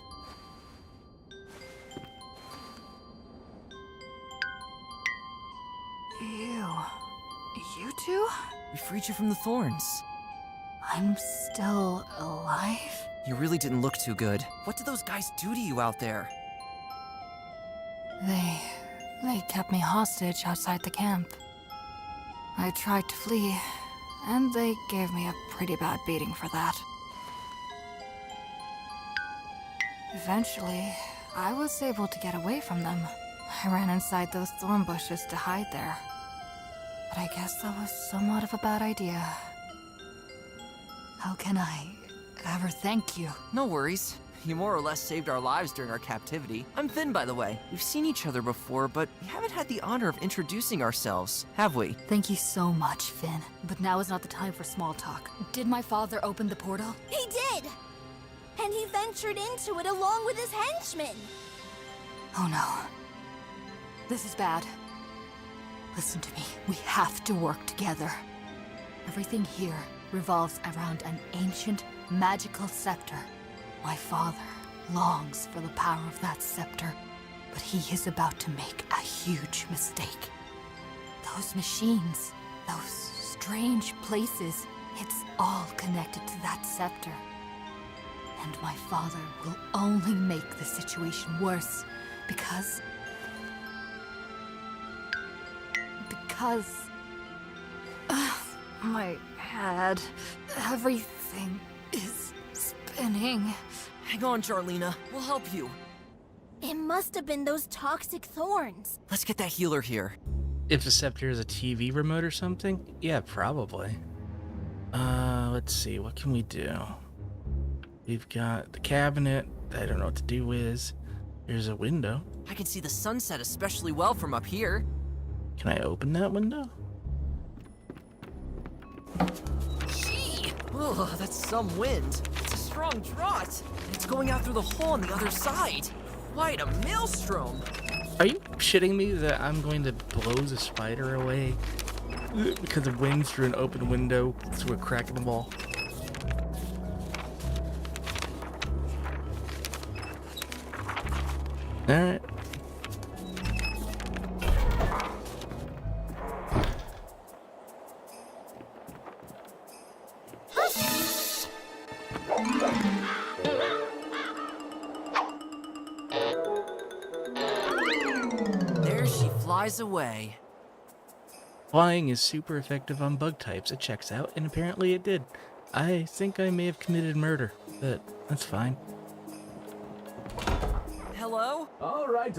You two? We freed you from the thorns. I'm still alive? You really didn't look too good. What did those guys do to you out there? They kept me hostage outside the camp. I tried to flee, and they gave me a pretty bad beating for that. Eventually, I was able to get away from them. I ran inside those thorn bushes to hide there. But I guess that was somewhat of a bad idea. How can I ever thank you? No worries. You more or less saved our lives during our captivity. I'm Finn, by the way. We've seen each other before, but we haven't had the honor of introducing ourselves, have we? Thank you so much, Finn. But now is not the time for small talk. Did my father open the portal? He did! And he ventured into it along with his henchmen. Oh no. This is bad. Listen to me. We have to work together. Everything here revolves around an ancient, magical scepter. My father longs for the power of that scepter, but he is about to make a huge mistake. Those machines, those strange places, it's all connected to that scepter. And my father will only make the situation worse because my head, everything is spinning. Hang on, Jarlina. We'll help you. It must have been those toxic thorns. Let's get that healer here. If the scepter is a TV remote or something? Yeah, probably. Let's see, what can we do? We've got the cabinet that I don't know what to do with. There's a window. I can see the sunset especially well from up here. Can I open that window? Gee! Ugh, that's some wind. It's a strong draught. It's going out through the hole on the other side. Quite a maelstrom. Are you shitting me that I'm going to blow the spider away because of wind through an open window through a crack in the wall? Alright. There she flies away. Flying is super effective on bug types. It checks out, and apparently it did. I think I may have committed murder, but that's fine. Hello? All right,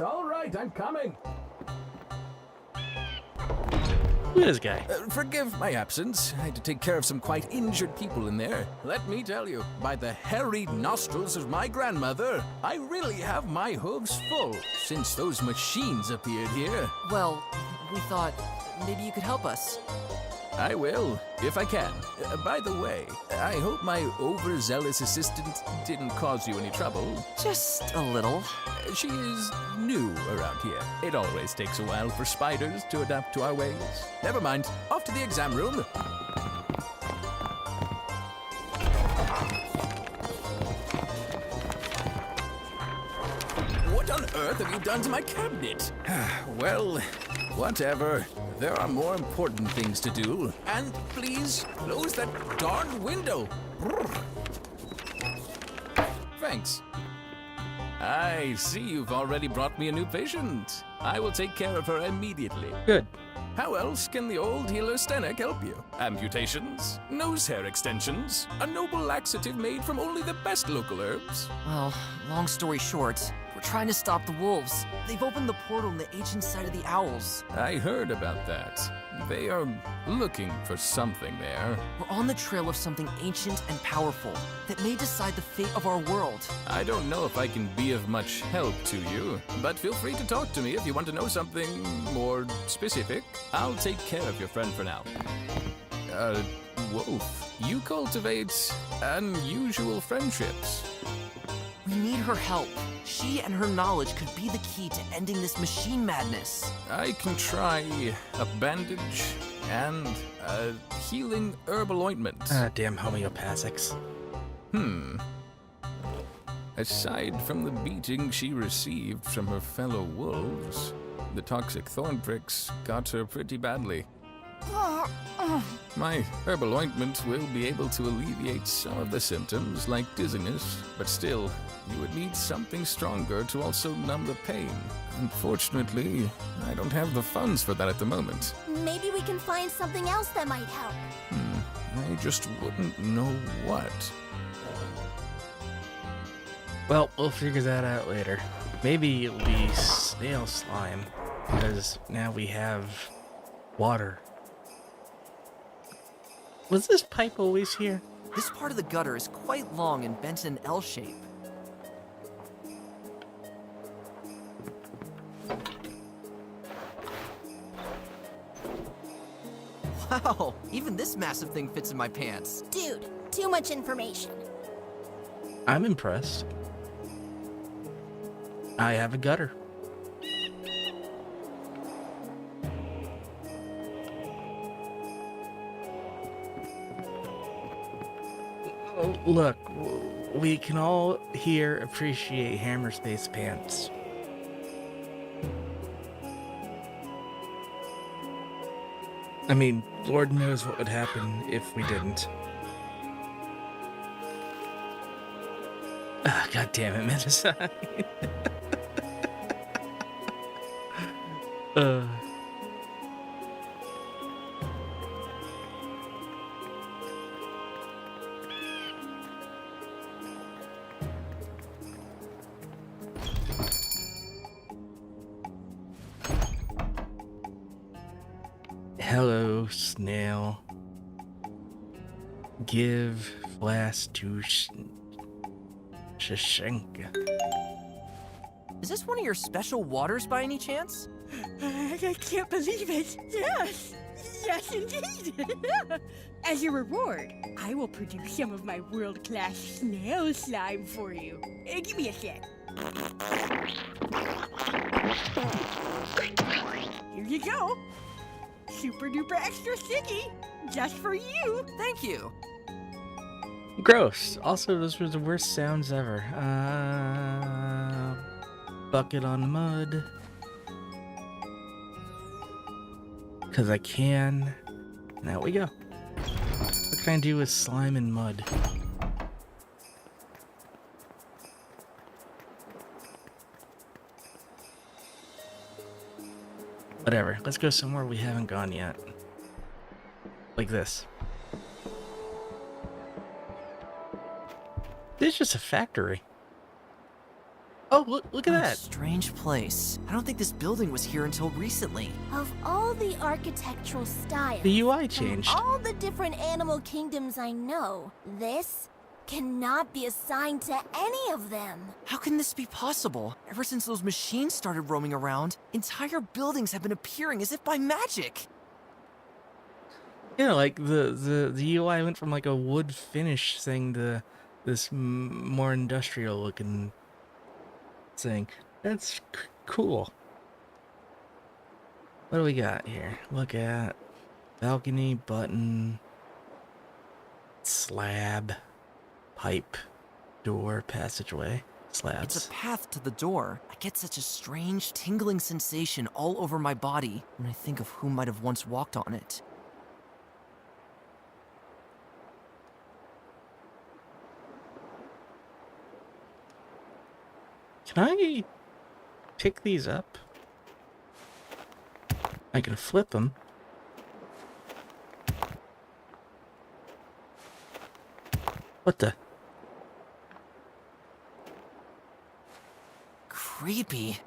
I'm coming. Who is this guy? Forgive my absence. I had to take care of some quite injured people in there. Let me tell you, by the hairy nostrils of my grandmother, I really have my hooves full since those machines appeared here. Well, we thought maybe you could help us. I will, if I can. By the way, I hope my overzealous assistant didn't cause you any trouble. Just a little. She is new around here. It always takes a while for spiders to adapt to our ways. Never mind. Off to the exam room. What on earth have you done to my cabinet? Well, whatever. There are more important things to do. And please, close that darn window. Thanks. I see you've already brought me a new patient. I will take care of her immediately. Good. How else can the old healer Stenek help you? Amputations, nose hair extensions, a noble laxative made from only the best local herbs. Well, long story short, We're trying to stop the wolves. They've opened the portal in the ancient site of the owls. I heard about that. They are looking for something there. We're on the trail of something ancient and powerful that may decide the fate of our world. I don't know if I can be of much help to you, but feel free to talk to me if you want to know something more specific. I'll take care of your friend for now. Wolf, you cultivate unusual friendships. We need her help. She and her knowledge could be the key to ending this machine madness. I can try a bandage and a healing herbal ointment. Damn homeopathics. Aside from the beating she received from her fellow wolves, the toxic thorn pricks got her pretty badly. My herbal ointment will be able to alleviate some of the symptoms, like dizziness, but still, you would need something stronger to also numb the pain. Unfortunately, I don't have the funds for that at the moment. Maybe we can find something else that might help. I just wouldn't know what. Well, we'll figure that out later. Maybe it'll be snail slime, because now we have water. Was this pipe always here? This part of the gutter is quite long and bent in an L shape. Wow, even this massive thing fits in my pants. Dude, too much information. I'm impressed. I have a gutter. Look, we can all here appreciate Hammerspace pants. I mean, Lord knows what would happen if we didn't. Ah, God damn it, Medicine. Hello, snail. Give flask to Shashenka. Is this one of your special waters by any chance? I can't believe it. Yes. Yes, indeed. As a reward, I will produce some of my world-class snail slime for you. Give me a sec. Here you go. Super duper extra sticky. Just for you. Thank you. Gross. Also, those were the worst sounds ever. Bucket on mud. Because I can. There we go. What can I do with slime and mud? Whatever. Let's go somewhere we haven't gone yet. Like this. This is just a factory. Oh, look at What a that. strange place. I don't think this building was here until recently. Of all the architectural styles, The UI from changed. all the different animal kingdoms I know, this cannot be assigned to any of them. How can this be possible? Ever since those machines started roaming around, entire buildings have been appearing as if by magic. Yeah, like the UI went from like a wood finish thing to this more industrial looking thing. That's cool. What do we got here? Look at balcony, button, slab, pipe, door, passageway, slabs. It's a path to the door. I get such a strange, tingling sensation all over my body when I think of who might have once walked on it. Can I pick these up? I can flip them. What the? creepy.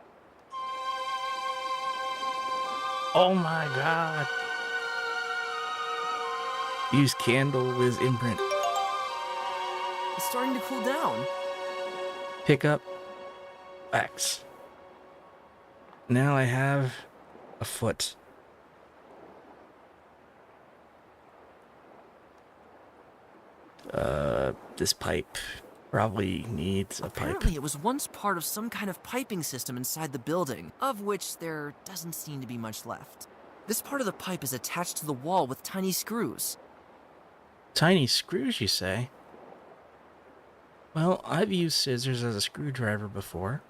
Oh my god. Use candle with imprint. It's starting to cool down. Pick up X. Now I have a foot. This pipe probably needs a pipe. Apparently, it was once part of some kind of piping system inside the building, of which there doesn't seem to be much left. This part of the pipe is attached to the wall with tiny screws. Tiny screws, you say? Well, I've used scissors as a screwdriver before.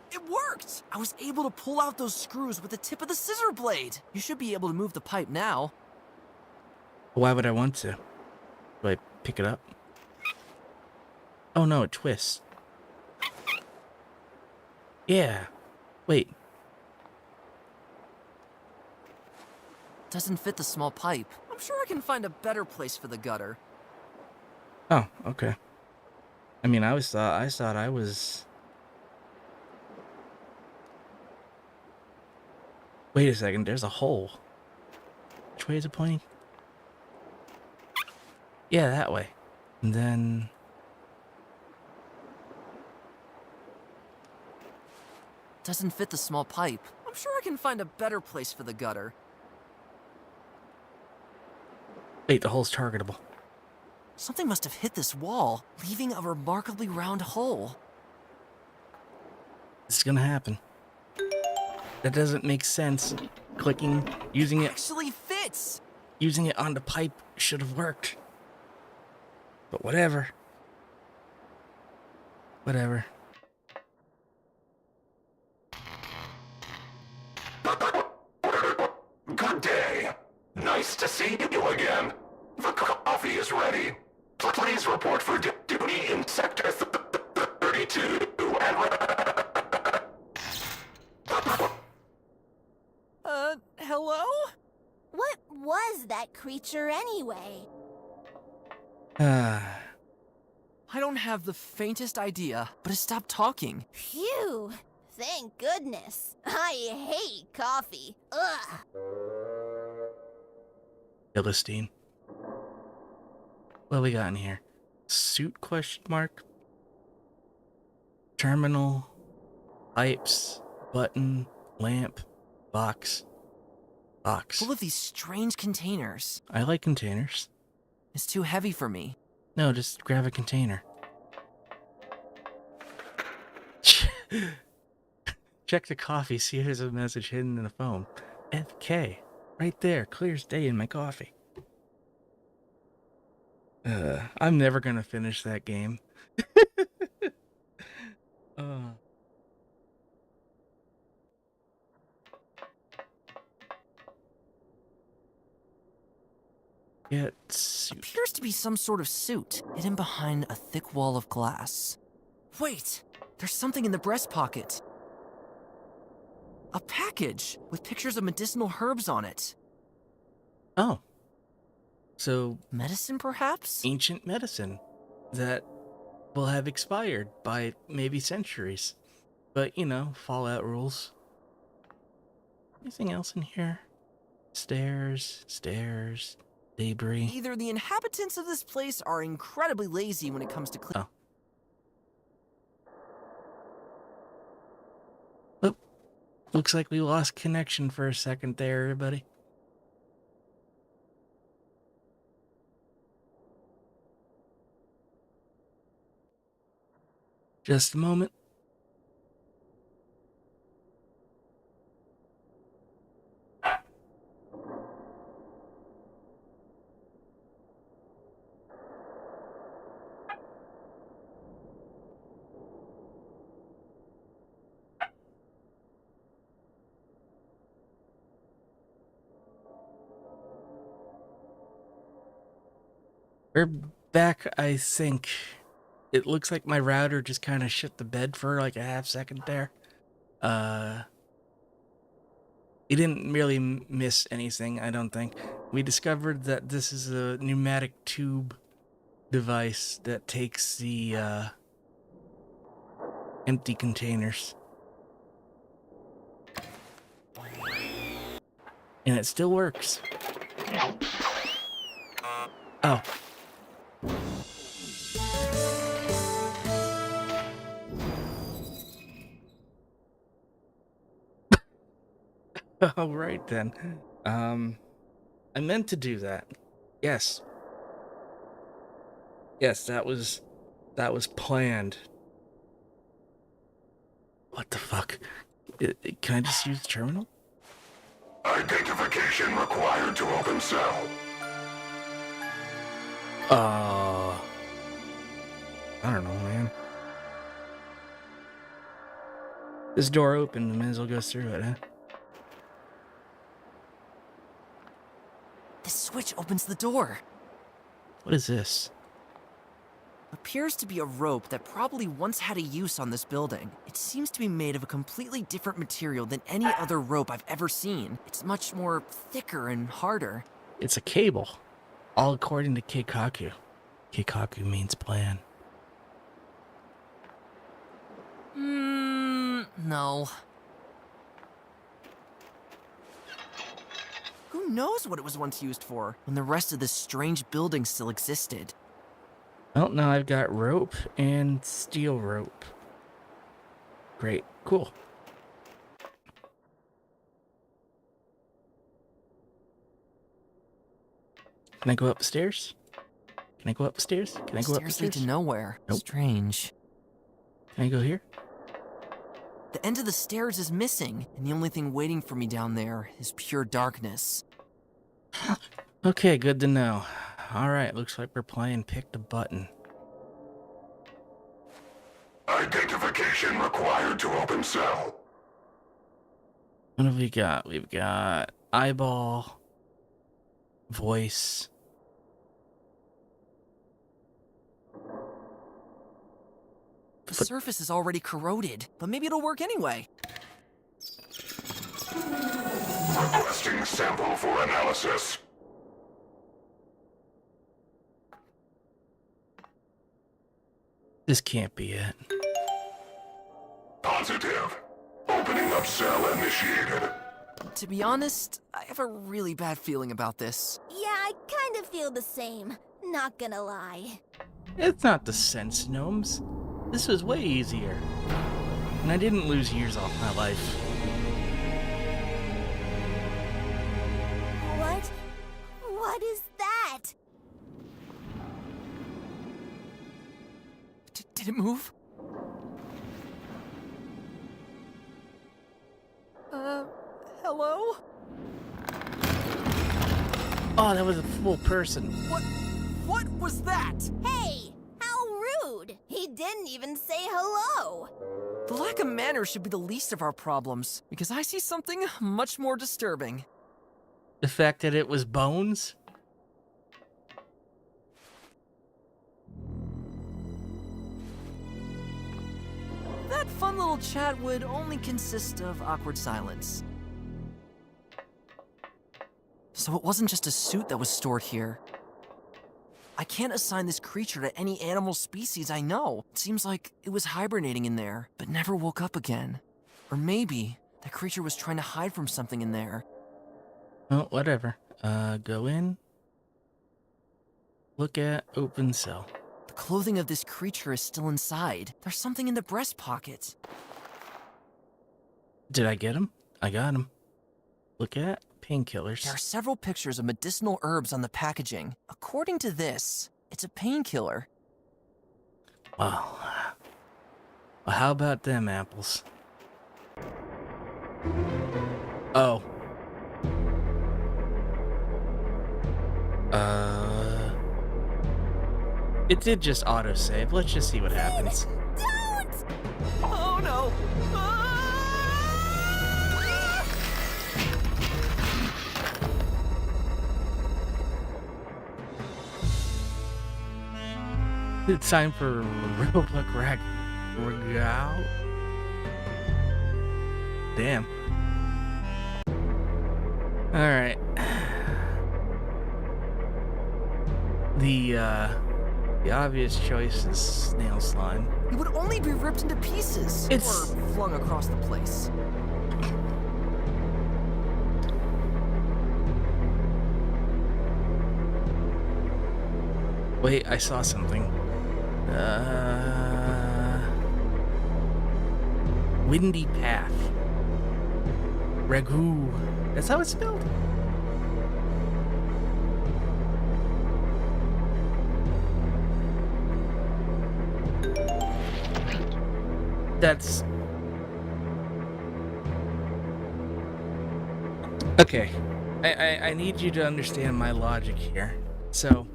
It worked! I was able to pull out those screws with the tip of the scissor blade. You should be able to move the pipe now. Why would I want to? Do I pick it up? Oh no, it twists. Yeah. Wait. Doesn't fit the small pipe. I'm sure I can find a better place for the gutter. Oh, okay. I mean, I thought I was... Wait a second, there's a hole. Which way is it pointing? Yeah, that way. And then... Doesn't fit the small pipe. I'm sure I can find a better place for the gutter. Wait, the hole's targetable. Something must have hit this wall, leaving a remarkably round hole. This is gonna happen. That doesn't make sense. Clicking, using it Actually fits! on the pipe should have worked. But whatever. Whatever. Good day. Nice to see you again. The coffee is ready. Please report for duty in Sector 32 Hello? What was that creature anyway? I don't have the faintest idea, but it stopped talking. Phew! Thank goodness. I hate coffee. Ugh! Philistine. What we got in here? Suit question mark? Terminal. Pipes. Button. Lamp. Box. Box. Full of these strange containers. I like containers. It's too heavy for me. No, just grab a container. Check the coffee, see if there's a message hidden in the foam. FK. Right there, clear as day in my coffee. I'm never gonna finish that game. Get suit. Appears to be some sort of suit, hidden behind a thick wall of glass. Wait, there's something in the breast pocket. A package with pictures of medicinal herbs on it. Oh. So, Medicine, perhaps? ancient medicine that will have expired by maybe centuries. But, you know, Fallout rules. Anything else in here? Stairs, debris. Either the inhabitants of this place are incredibly lazy when it comes to cleaning. Oh. Looks like we lost connection for a second there, everybody. Just a moment. We're back, I think. It looks like my router just kind of shit the bed for like a half second there. It didn't really miss anything, I don't think. We discovered that this is a pneumatic tube device that takes the empty containers. And it still works. Oh. All right then. I meant to do that. Yes. Yes, that was planned. What the fuck? Can I just use the terminal? Identification required to open cell. I don't know, man. This door opened, we may as well go through it, huh? This switch opens the door. What is this? Appears to be a rope that probably once had a use on this building. It seems to be made of a completely different material than any other rope I've ever seen. It's much more thicker and harder. It's a cable. All according to Keikaku. Keikaku means plan. No. Who knows what it was once used for, when the rest of this strange building still existed? Well, now I've got rope and steel rope. Great. Cool. Can I go upstairs? Can I go upstairs? Can I go Stairs lead upstairs? to nowhere. Nope. Strange. Can I go here? The end of the stairs is missing, and the only thing waiting for me down there is pure darkness. Okay, good to know. Alright, looks like we're playing Pick the Button. Identification required to open cell. What have we got? We've got eyeball, voice. The surface is already corroded, but maybe it'll work anyway. Requesting sample for analysis. This can't be it. Positive. Opening up cell initiated. To be honest, I have a really bad feeling about this. Yeah, I kind of feel the same. Not gonna lie. It's not the sense gnomes. This was way easier. And I didn't lose years off my life. What? What is that? Did it move? Hello? Oh, that was a full person. What was that? Hey, how rude! He didn't even say hello! The lack of manners should be the least of our problems, because I see something much more disturbing. The fact that it was bones? That fun little chat would only consist of awkward silence. So it wasn't just a suit that was stored here. I can't assign this creature to any animal species I know. It seems like it was hibernating in there, but never woke up again. Or maybe that creature was trying to hide from something in there. Oh, whatever. Go in. Look at open cell. The clothing of this creature is still inside. There's something in the breast pocket. Did I get him? I got him. Look at There are painkillers. several pictures of medicinal herbs on the packaging. According to this, it's a painkiller. Well, how about them apples? Oh. It did just autosave. Let's just see what happens. Don't! Oh no! It's time for Roblox Regal. Damn. Alright. The obvious choice is snail slime. It would only be ripped into pieces It's- or flung across the place. Wait, I saw something. Windy Path. Ragu. That's how it's spelled? That's... Okay. I need you to understand my logic here. So,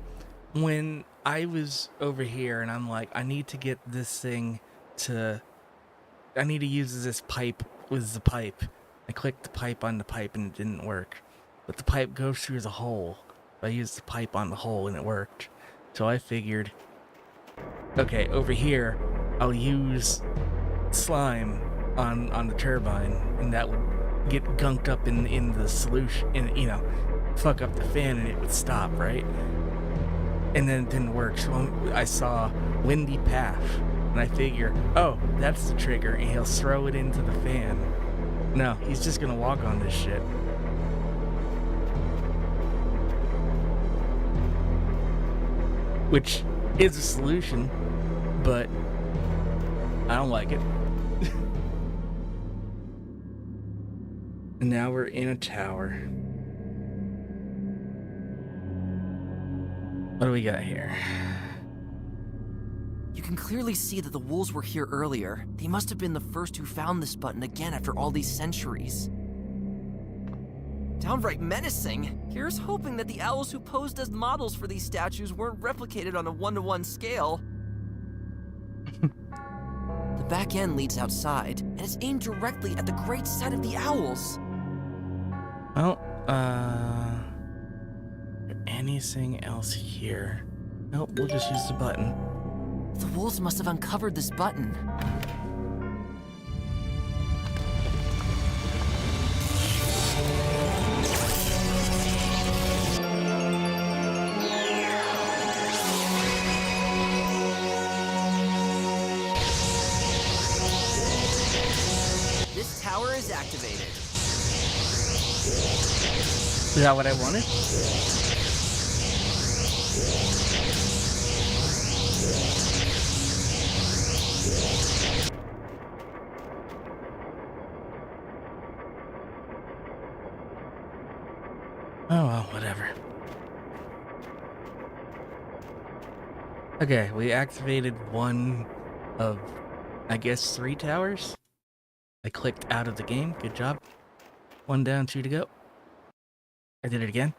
when I was over here and I'm like, I need to get this thing to... I need to use this pipe with the pipe. I clicked the pipe on the pipe and it didn't work. But the pipe goes through the hole. I used the pipe on the hole and it worked. So I figured, okay, over here, I'll use slime on the turbine, and that would get gunked up in the solution, and, you know, fuck up the fan and it would stop, right? And then it didn't work, so I saw Windy Path, and I figure, oh, that's the trigger, and he'll throw it into the fan. No, he's just gonna walk on this shit. Which is a solution, but I don't like it. And now we're in a tower. What do we got here? You can clearly see that the wolves were here earlier. They must have been the first who found this button again after all these centuries. Downright menacing. Here's hoping that the owls who posed as models for these statues weren't replicated on a 1-to-1 scale. The back end leads outside, and is aimed directly at the great sight of the owls. Well, anything else here? Nope, we'll just use the button. The wolves must have uncovered this button. This tower is activated. Is that what I wanted? Oh well, whatever. Okay, we activated one of, I guess, 3 towers. I clicked out of the game. Good job. 1 down, 2 to go. I did it again.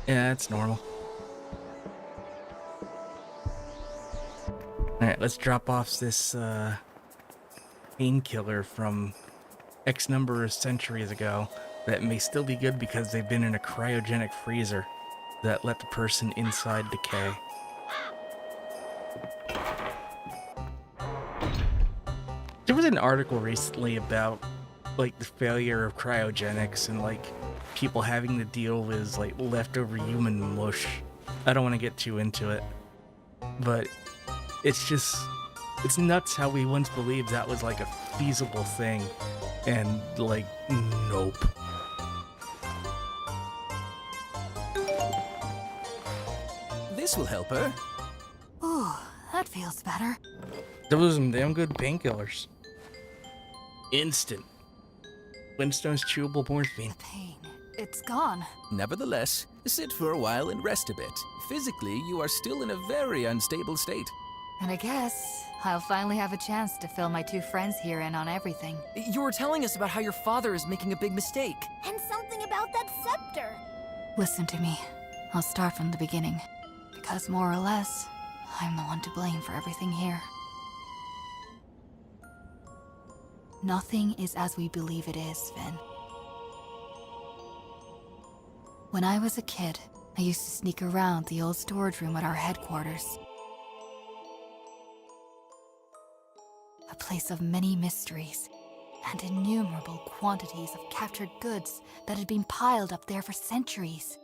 Yeah, that's normal. Alright, let's drop off this painkiller from X number of centuries ago that may still be good because they've been in a cryogenic freezer that let the person inside decay. There was an article recently about like the failure of cryogenics and like people having to deal with like leftover human mush. I don't want to get too into it, but it's nuts how we once believed that was like a feasible thing, and like, nope. This will help her. Ooh, that feels better. There was some damn good painkillers. Instant. Flintstone's chewable morphine. The pain, it's gone. Nevertheless, sit for a while and rest a bit. Physically, you are still in a very unstable state. And I guess I'll finally have a chance to fill my 2 friends here in on everything. You were telling us about how your father is making a big mistake. And something about that scepter. Listen to me. I'll start from the beginning. Because more or less, I'm the one to blame for everything here. Nothing is as we believe it is, Finn. When I was a kid, I used to sneak around the old storage room at our headquarters. A place of many mysteries and innumerable quantities of captured goods that had been piled up there for centuries.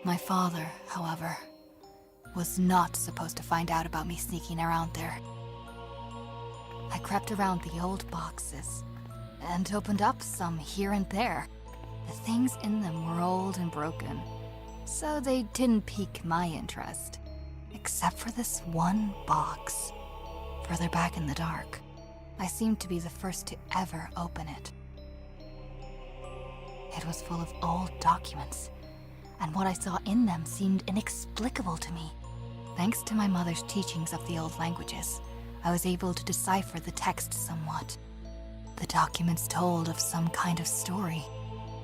My father, however, was not supposed to find out about me sneaking around there. I crept around the old boxes and opened up some here and there. The things in them were old and broken, so they didn't pique my interest. Except for this one box, further back in the dark. I seemed to be the first to ever open it. It was full of old documents, and what I saw in them seemed inexplicable to me. Thanks to my mother's teachings of the old languages, I was able to decipher the text somewhat. The documents told of some kind of story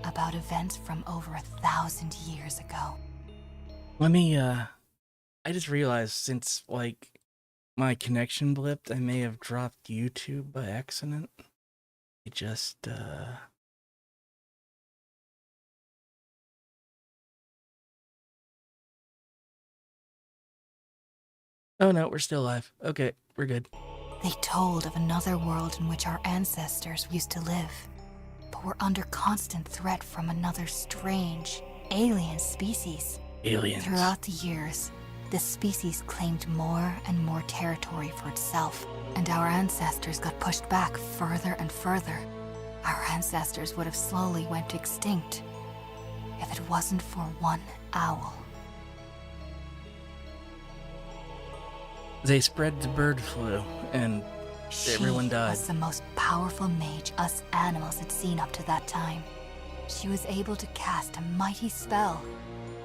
about events from over 1,000 years ago. Let me, I just realized since, like, my connection blipped, I may have dropped YouTube by accident. It just, Oh no, we're still live. Okay, we're good. They told of another world in which our ancestors used to live, but were under constant threat from another strange, alien species. Aliens. Throughout the years, this species claimed more and more territory for itself, and our ancestors got pushed back further and further. Our ancestors would have slowly went extinct if it wasn't for one owl. They spread the bird flu, and everyone died. She was the most powerful mage us animals had seen up to that time. She was able to cast a mighty spell.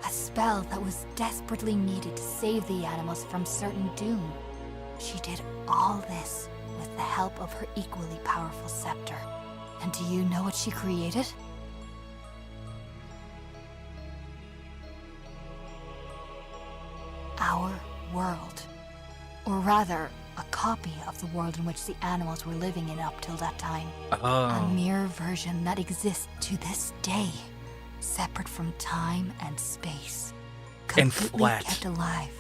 A spell that was desperately needed to save the animals from certain doom. She did all this with the help of her equally powerful scepter. And do you know what she created? Our world. Or rather, a copy of the world in which the animals were living in up till that time. A mirror version that exists to this day, separate from time and space. And Completely flat. kept alive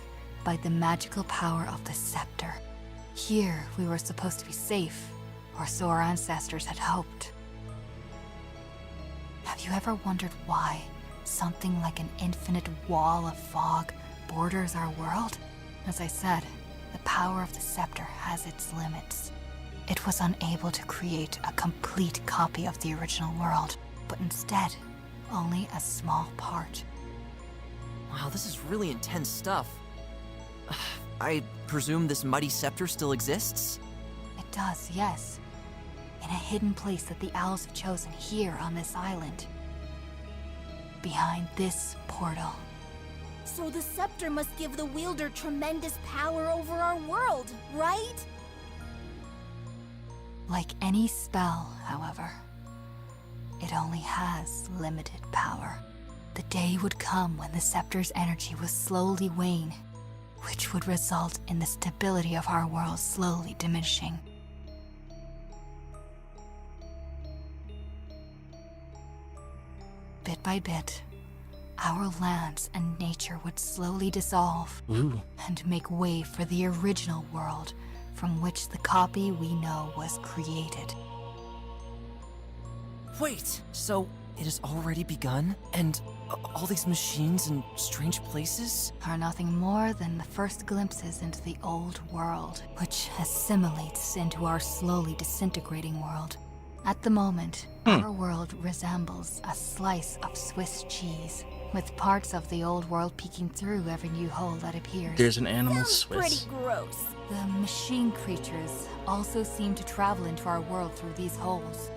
by the magical power of the scepter. Here, we were supposed to be safe, or so our ancestors had hoped. Have you ever wondered why something like an infinite wall of fog borders our world? As I said, the power of the scepter has its limits. It was unable to create a complete copy of the original world, but instead, only a small part. Wow, this is really intense stuff. I presume this mighty scepter still exists? It does, yes. In a hidden place that the owls have chosen here on this island. Behind this portal. So the scepter must give the wielder tremendous power over our world, right? Like any spell, however, it only has limited power. The day would come when the scepter's energy would slowly wane, which would result in the stability of our world slowly diminishing. Bit by bit, our lands and nature would slowly dissolve and make way for the original world from which the copy we know was created. Wait, so it has already begun? And all these machines and strange places? Are nothing more than the first glimpses into the old world, which assimilates into our slowly disintegrating world. At the moment, our world resembles a slice of Swiss cheese, with parts of the old world peeking through every new hole that appears. There's an animal Sounds Swiss. pretty gross. The machine creatures also seem to travel into our world through these holes.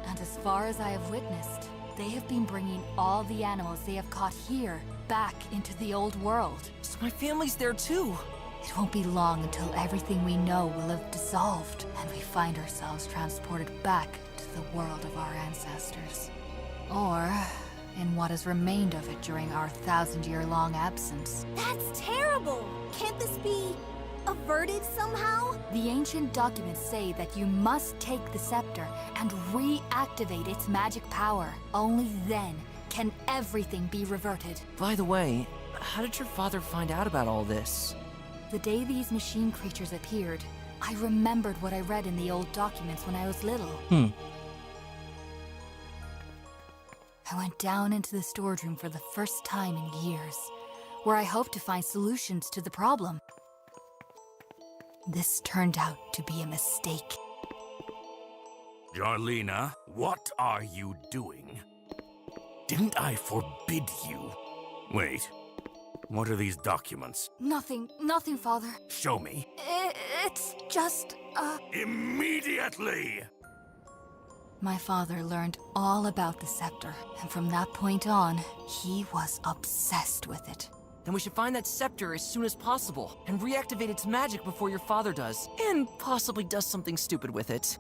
And as far as I have witnessed, they have been bringing all the animals they have caught here back into the old world. So my family's there too. It won't be long until everything we know will have dissolved, and we find ourselves transported back to the world of our ancestors. Or in what has remained of it during our 1,000-year-long absence. That's terrible! Can't this be averted somehow? The ancient documents say that you must take the scepter and reactivate its magic power. Only then can everything be reverted. By the way, how did your father find out about all this? The day these machine creatures appeared, I remembered what I read in the old documents when I was little. I went down into the storage room for the first time in years, where I hoped to find solutions to the problem. This turned out to be a mistake. Jarlina, what are you doing? Didn't I forbid you? Wait, what are these documents? Nothing, Father. Show me. It's just, Immediately! My father learned all about the scepter, and from that point on, he was obsessed with it. Then we should find that scepter as soon as possible and reactivate its magic before your father does, and possibly does something stupid with it.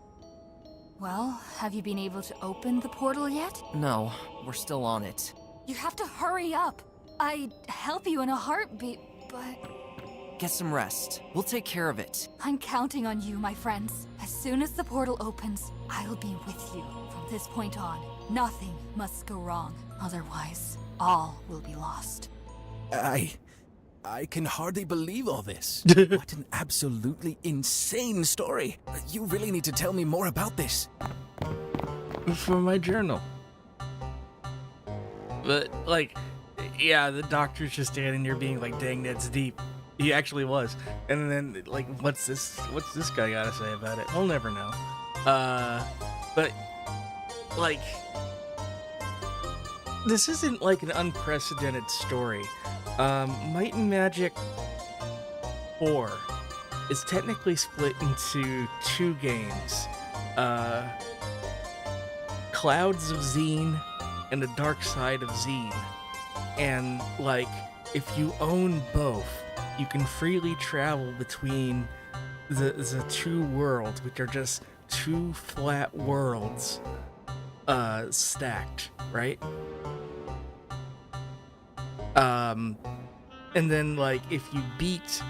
Well, have you been able to open the portal yet? No, we're still on it. You have to hurry up. I'd help you in a heartbeat, but... Get some rest. We'll take care of it. I'm counting on you, my friends. As soon as the portal opens, I'll be with you. From this point on, nothing must go wrong. Otherwise, all will be lost. I can hardly believe all this. What an absolutely insane story. You really need to tell me more about this. For my journal. But, like, yeah, the doctor's just standing there being like, dang, that's deep. He actually was. And then, like, what's this guy gotta say about it? We'll never know. But, like, this isn't like an unprecedented story. Might and Magic 4 is technically split into 2 games. Clouds of Zine and the Dark Side of Zine. And, like, if you own both, you can freely travel between the 2 worlds, which are just 2 flat worlds, stacked, right? And then, like, if you beat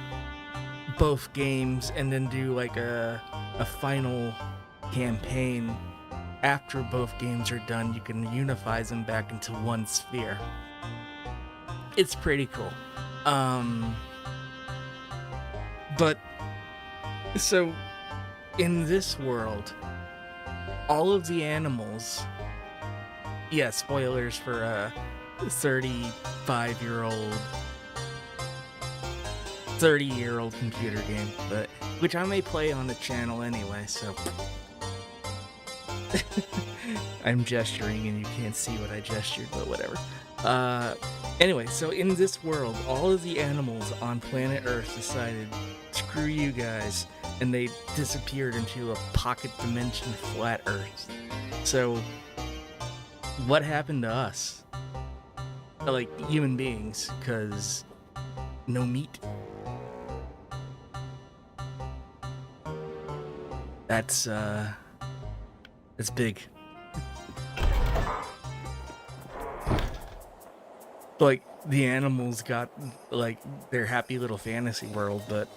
both games and then do, like, a final campaign after both games are done, you can unify them back into one sphere. It's pretty cool. But, so, in this world, all of the animals... Yeah, spoilers for a 35-year-old... 30-year-old computer game, but which I may play on the channel anyway, so... I'm gesturing and you can't see what I gestured, but whatever. Anyway, so in this world, all of the animals on planet Earth decided, screw you guys, and they disappeared into a pocket dimension flat Earth. So, what happened to us? Like, human beings, because no meat. That's big. Like, the animals got, like, their happy little fantasy world, but,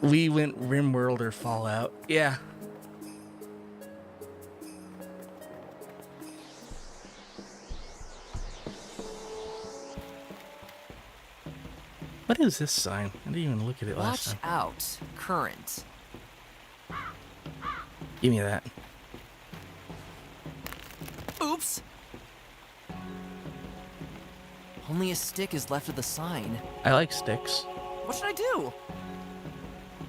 we went RimWorld or Fallout. Yeah. What is this sign? I didn't even look at it last time. Watch out. Current. Give me that. Oops! Only a stick is left of the sign. I like sticks. What should I do?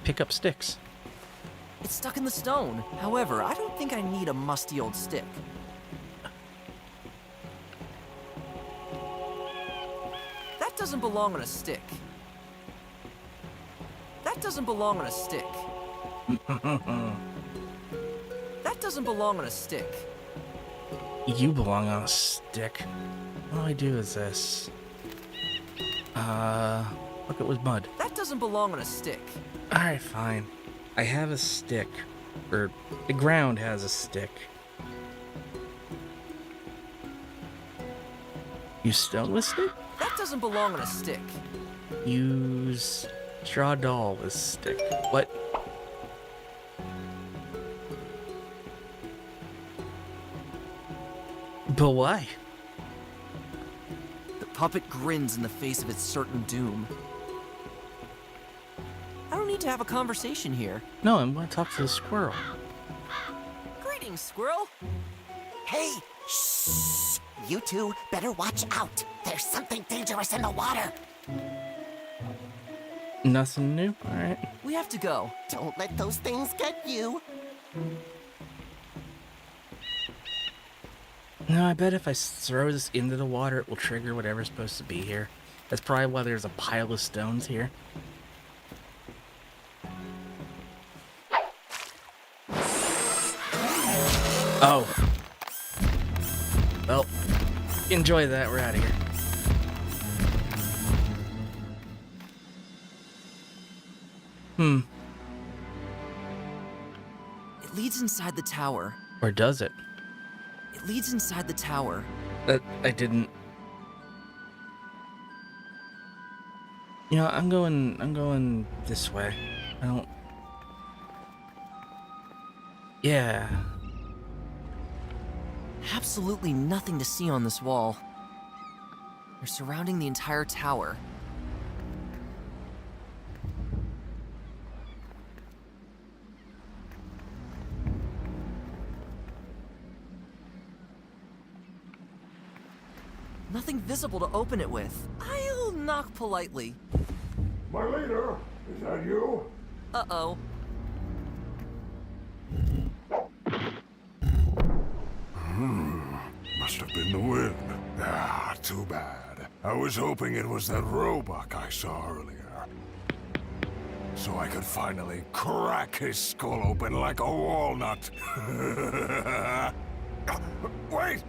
Pick up sticks. It's stuck in the stone. However, I don't think I need a musty old stick. That doesn't belong on a stick. That doesn't belong on a stick. That doesn't belong on a stick. You belong on a stick. What do I do with this? Look, it was mud. That doesn't belong on a stick. Alright, fine. I have a stick. Or, the ground has a stick. You stone with stick? That doesn't belong on a stick. Use straw doll with stick. What? But why? The puppet grins in the face of its certain doom. I don't need to have a conversation here. No, I'm going to talk to the squirrel. doing, squirrel? Hey, shh! You two better watch out. There's something dangerous in the water. Nothing new? Alright. We have to go. Don't let those things get you. No, I bet if I throw this into the water, it will trigger whatever's supposed to be here. That's probably why there's a pile of stones here. Oh. Well, enjoy that. We're out of here. It leads inside the tower. Or does it? It leads inside the tower. That I didn't. You know, I'm going this way. I don't. Yeah. Absolutely nothing to see on this wall. They're surrounding the entire tower. Nothing visible to open it with. I'll knock politely. My leader, is that you? Uh-oh. Must have been the wind. Ah, too bad. I was hoping it was that roebuck I saw earlier. So I could finally crack his skull open like a walnut. Wait!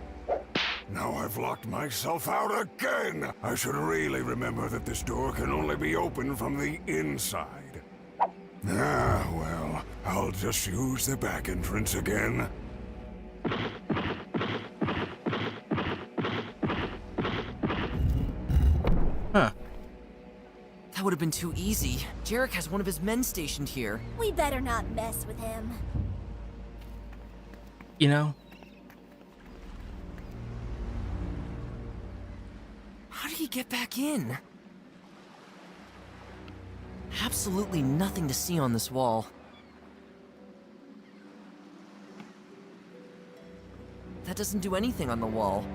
Now I've locked myself out again! I should really remember that this door can only be opened from the inside. Ah, well, I'll just use the back entrance again. Huh. That would have been too easy. Jarek has one of his men stationed here. We better not mess with him. You know, How did he get back in? Absolutely nothing to see on this wall. That doesn't do anything on the wall.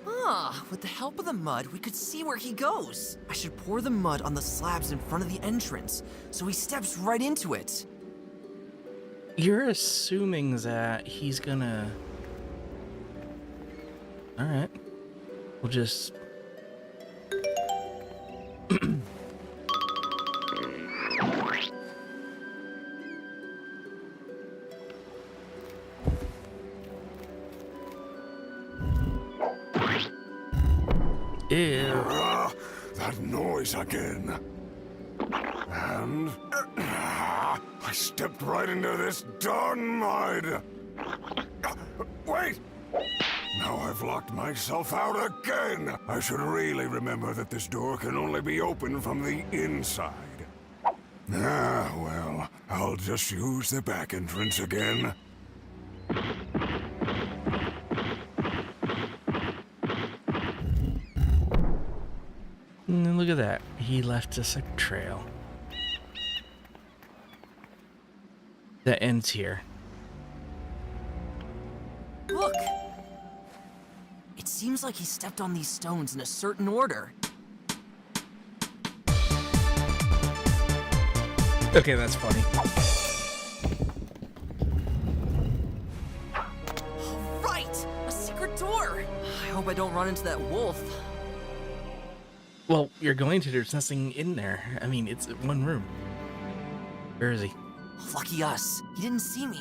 Ah, with the help of the mud, we could see where he goes. I should pour the mud on the slabs in front of the entrance, so he steps right into it. you're assuming that he's gonna. Alright. We'll just. Ew. That noise again. And I stepped right into this darn mud. Wait! Now I've locked myself out again. I should really remember that this door can only be opened from the inside. Ah, well, I'll just use the back entrance again. And look at that. He left us a trail. That ends here. Look! It seems like he stepped on these stones in a certain order. Okay, that's funny. Right! A secret door! I hope I don't run into that wolf. Well, you're going to. There's nothing in there. I mean, it's one room. Where is he? Lucky us. He didn't see me.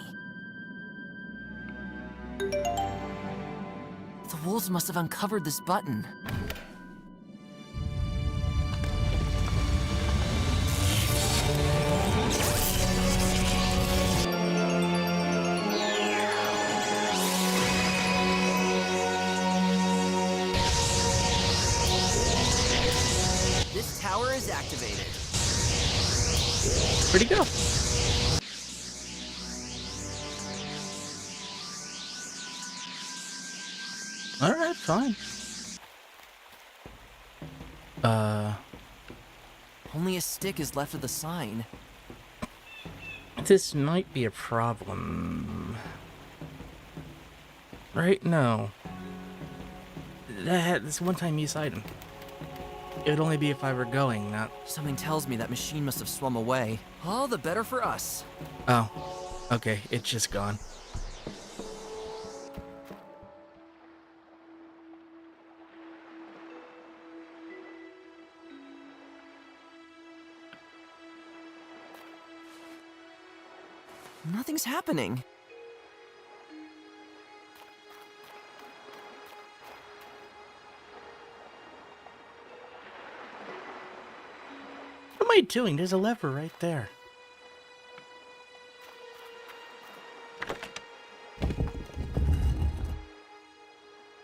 The wolves must have uncovered this button. This tower is activated. Where'd he go? Alright, fine. Only a stick is left of the sign. This might be a problem. Right? No. This one-time use item. It would only be if I were going, not... Something tells me that machine must have swum away. All the better for us. Oh. Okay, it's just gone. Nothing's happening. What am I doing? There's a lever right there.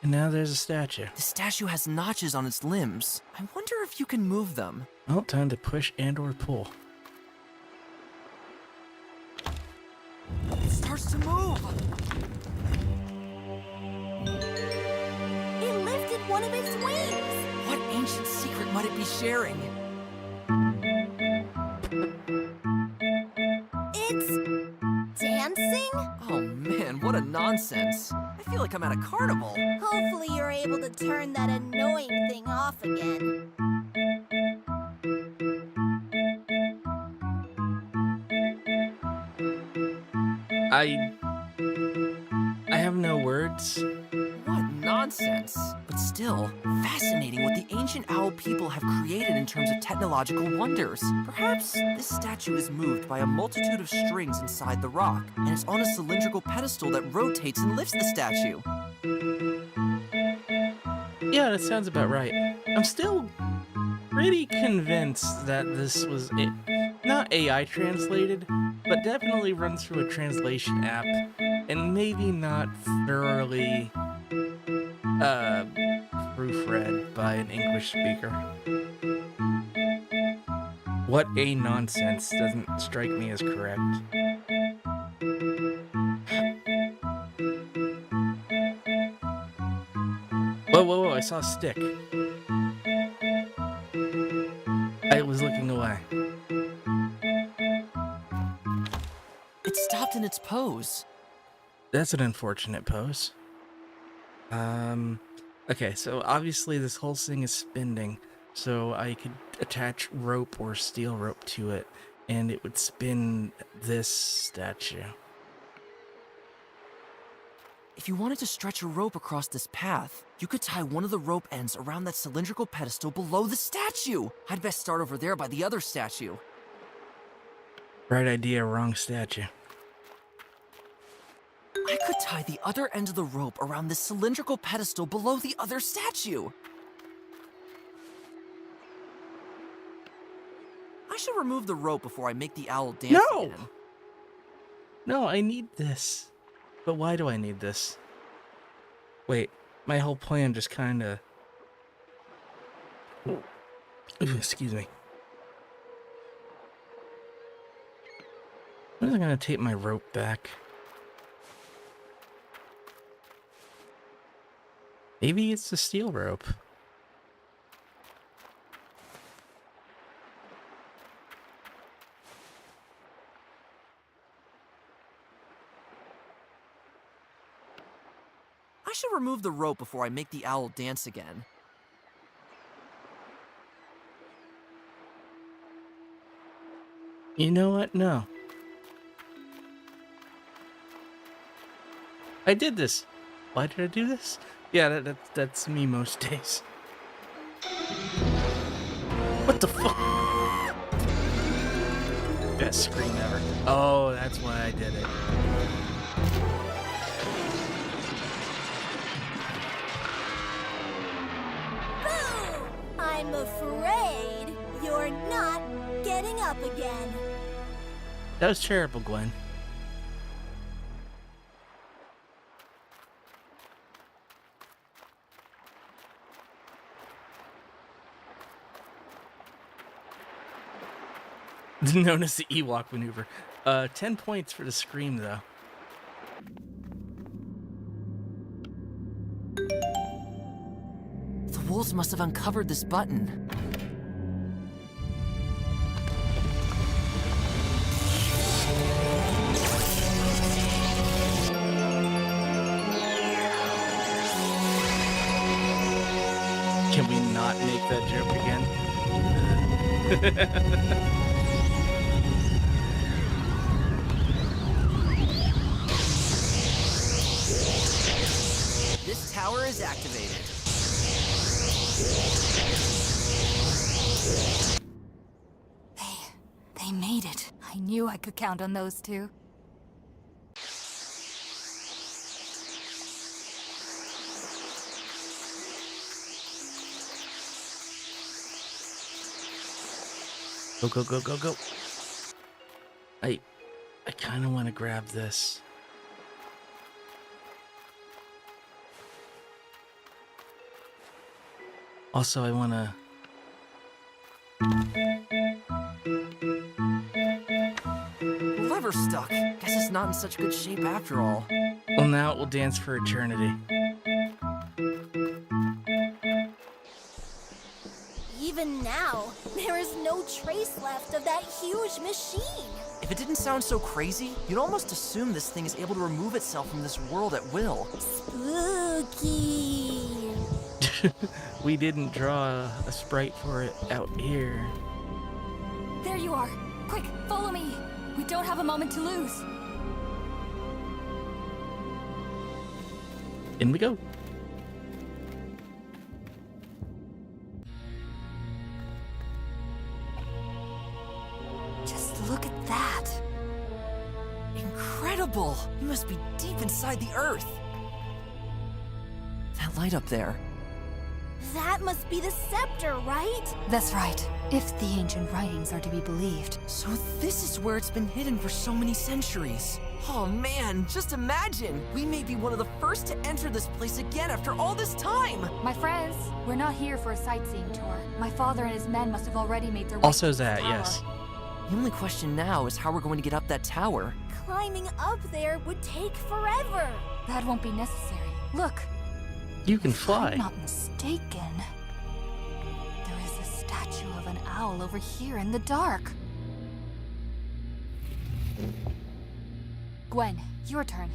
And now there's a statue. The statue has notches on its limbs. I wonder if you can move them. Well, time to push and or pull. It starts to move! It lifted one of its wings! What ancient secret might it be sharing? It's... dancing? Oh man, what a nonsense. I feel like I'm at a carnival. Hopefully you're able to turn that annoying thing off again. I have no words. What nonsense. But still, fascinating what the ancient owl people have created in terms of technological wonders. Perhaps this statue is moved by a multitude of strings inside the rock, and it's on a cylindrical pedestal that rotates and lifts the statue. Yeah, that sounds about right. I'm still pretty convinced that this was not AI translated, but definitely run through a translation app, and maybe not thoroughly proofread by an English speaker. What a nonsense doesn't strike me as correct. Whoa, I saw a stick. I was looking away. It stopped in its pose. That's an unfortunate pose. Okay, so obviously this whole thing is spinning, so I could attach rope or steel rope to it, and it would spin this statue. If you wanted to stretch a rope across this path, you could tie one of the rope ends around that cylindrical pedestal below the statue. I'd best start over there by the other statue. Right idea, wrong statue. I could tie the other end of the rope around this cylindrical pedestal below the other statue. I should remove the rope before I make the owl dance again. No, I need this. But why do I need this? Wait, my whole plan just kinda... Ooh, excuse me. When is I gonna take my rope back? Maybe it's the steel rope. I should remove the rope before I make the owl dance again. You know what? No. I did this. Why did I do this? Yeah, that's me most days. What the fuck? Best scream ever. Oh, that's why I did it. Boo! I'm afraid you're not getting up again. That was terrible, Gwen. Known as the Ewok maneuver. 10 points for the scream, though. The wolves must have uncovered this button. Can we not make that joke again? This tower is activated. They made it. I knew I could count on those two. Go, go, go, go, go. I kind of want to grab this. Also, I want to... Lever stuck. Guess it's not in such good shape after all. Well, now it will dance for eternity. Even now, there is no trace left of that huge machine. If it didn't sound so crazy, you'd almost assume this thing is able to remove itself from this world at will. Spooky. We didn't draw a sprite for it out here. There you are. Quick, follow me. We don't have a moment to lose. In we go. Just look at that. Incredible! You must be deep inside the earth. That light up there. That must be the scepter, right? That's right, if the ancient writings are to be believed. So this is where it's been hidden for so many centuries. Oh man, just imagine! We may be one of the first to enter this place again after all this time! My friends, we're not here for a sightseeing tour. My father and his men must have already made their way Also to this that, tower. yes. The only question now is how we're going to get up that tower. Climbing up there would take forever. That won't be necessary. Look, You can if fly. I'm not mistaken, there is a statue of an owl over here in the dark. Gwen, your turn.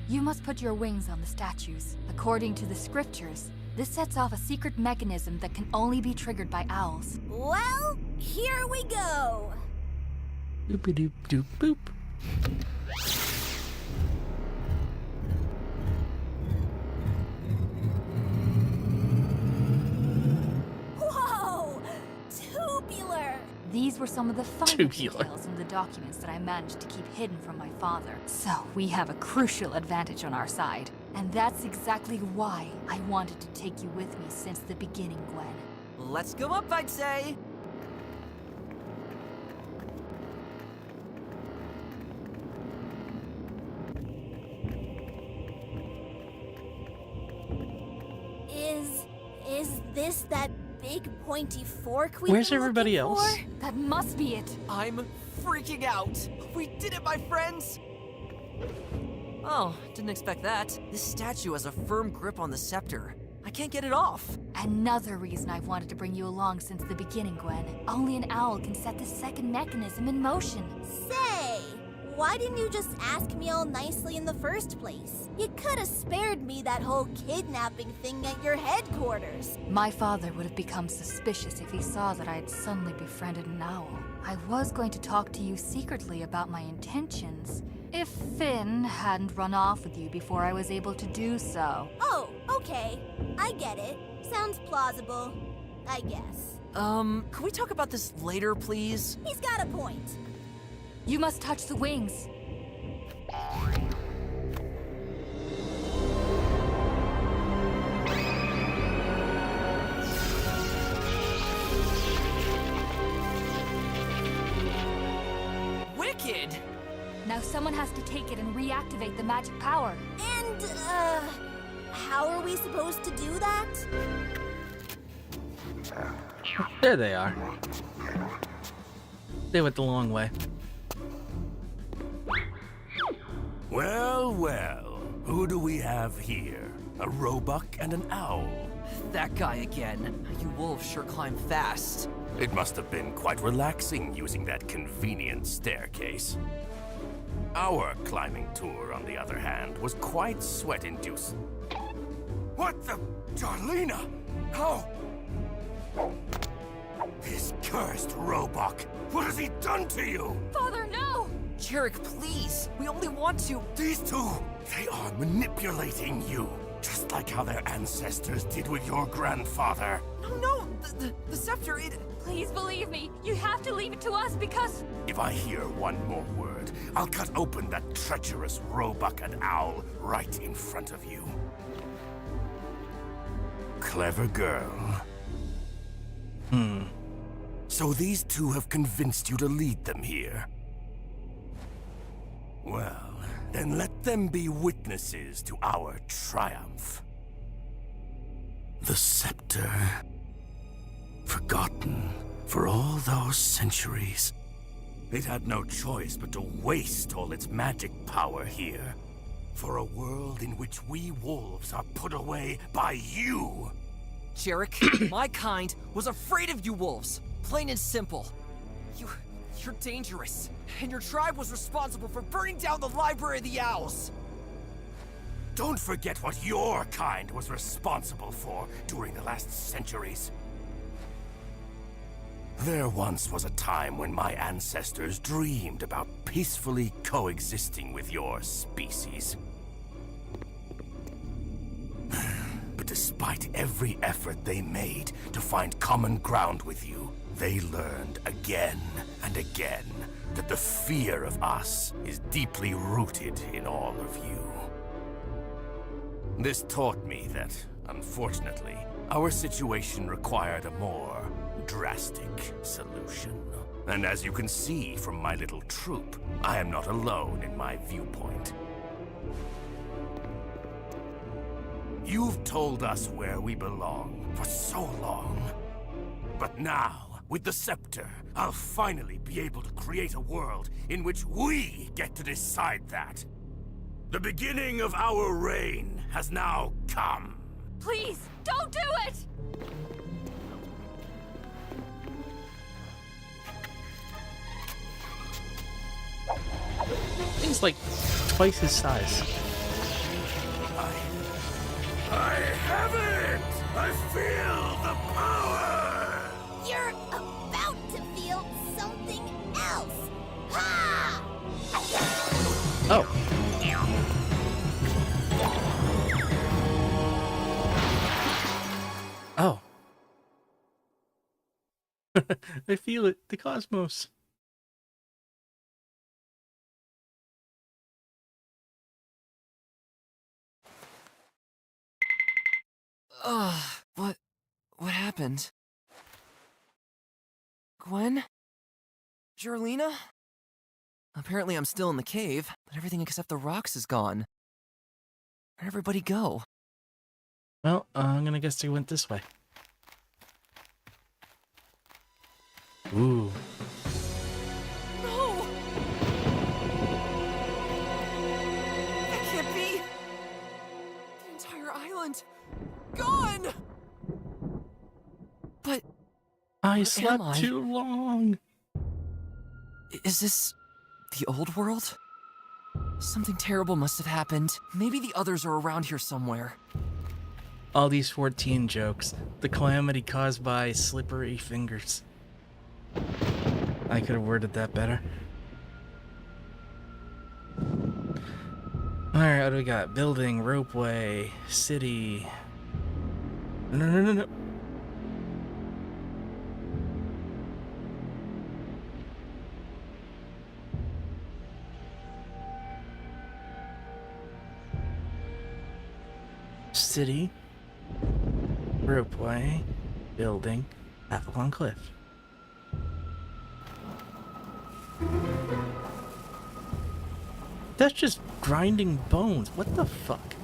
You must put your wings on the statues. According to the scriptures, this sets off a secret mechanism that can only be triggered by owls. Well, here we go. Boop-a-doop doop boop. Whoa! Tubular! These were some of the finer Tubular. details in the documents that I managed to keep hidden from my father. So we have a crucial advantage on our side. And that's exactly why I wanted to take you with me since the beginning, Gwen. Let's go up, I'd say! Is this that big pointy fork we Where's everybody else? That must be it. I'm freaking out! We did it, my friends! Oh, didn't expect that. This statue has a firm grip on the scepter. I can't get it off. Another reason I've wanted to bring you along since the beginning, Gwen. Only an owl can set the second mechanism in motion. Say, why didn't you just ask me all nicely in the first place? You could have spared me that whole kidnapping thing at your headquarters. My father would have become suspicious if he saw that I had suddenly befriended an owl. I was going to talk to you secretly about my intentions, if Finn hadn't run off with you before I was able to do so. Oh, okay. I get it. Sounds plausible, I guess. Can we talk about this later, please? He's got a point. You must touch the wings. Wicked! Now someone has to take it and reactivate the magic power. And, how are we supposed to do that? There they are. They went the long way. Well, well, who do we have here? A roebuck and an owl. That guy again. You wolves sure climb fast. It must have been quite relaxing using that convenient staircase. Our climbing tour, on the other hand, was quite sweat-inducing. What the... Darlena! How? This cursed Roebuck! What has he done to you? Father, no! Jarek, please. We only want to. These two, they are manipulating you. Just like how their ancestors did with your grandfather. No, the scepter, it... Please believe me. You have to leave it to us because... If I hear one more word, I'll cut open that treacherous Roebuck and Owl right in front of you. Clever girl. So these two have convinced you to lead them here? Well, then let them be witnesses to our triumph. The scepter, forgotten for all those centuries. It had no choice but to waste all its magic power here, for a world in which we wolves are put away by you. Jarek, my kind was afraid of you wolves. Plain and simple. You're dangerous. And your tribe was responsible for burning down the Library of the Owls. Don't forget what your kind was responsible for during the last centuries. There once was a time when my ancestors dreamed about peacefully coexisting with your species. But despite every effort they made to find common ground with you, they learned again and again that the fear of us is deeply rooted in all of you. This taught me that, unfortunately, our situation required a more drastic solution. And as you can see from my little troop, I am not alone in my viewpoint. You've told us where we belong for so long. But now, with the scepter, I'll finally be able to create a world in which we get to decide that. The beginning of our reign has now come. Please, don't do it! Thing's like twice his size. I have it! I feel the power! You're about to feel something else. Ha! Oh. Oh. I feel it. The cosmos. What happened? Gwen? Jarlina? Apparently I'm still in the cave, but everything except the rocks is gone. Where'd everybody go? Well, I'm gonna guess they went this way. Ooh. No! That can't be! The entire island... gone! But... I where slept am I? too long. Is this... the old world? Something terrible must have happened. Maybe the others are around here somewhere. All these 14 jokes. The calamity caused by slippery fingers. I could have worded that better. Alright, what do we got? Building, ropeway, city. No. City, ropeway, building, Avalon Cliff. That's just grinding bones. What the fuck?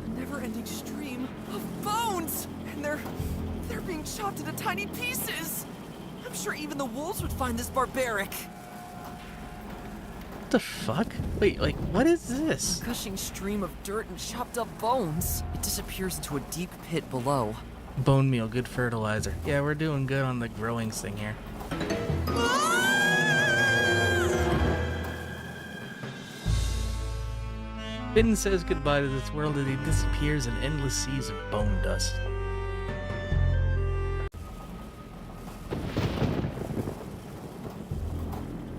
A never-ending stream of bones! And they're being chopped into tiny pieces! I'm sure even the wolves would find this barbaric! What the fuck? Wait, like, what is this? A gushing stream of dirt and chopped up bones. It disappears into a deep pit below. Bone meal, good fertilizer. Yeah, we're doing good on the growing thing here. Finn says goodbye to this world as he disappears in endless seas of bone dust.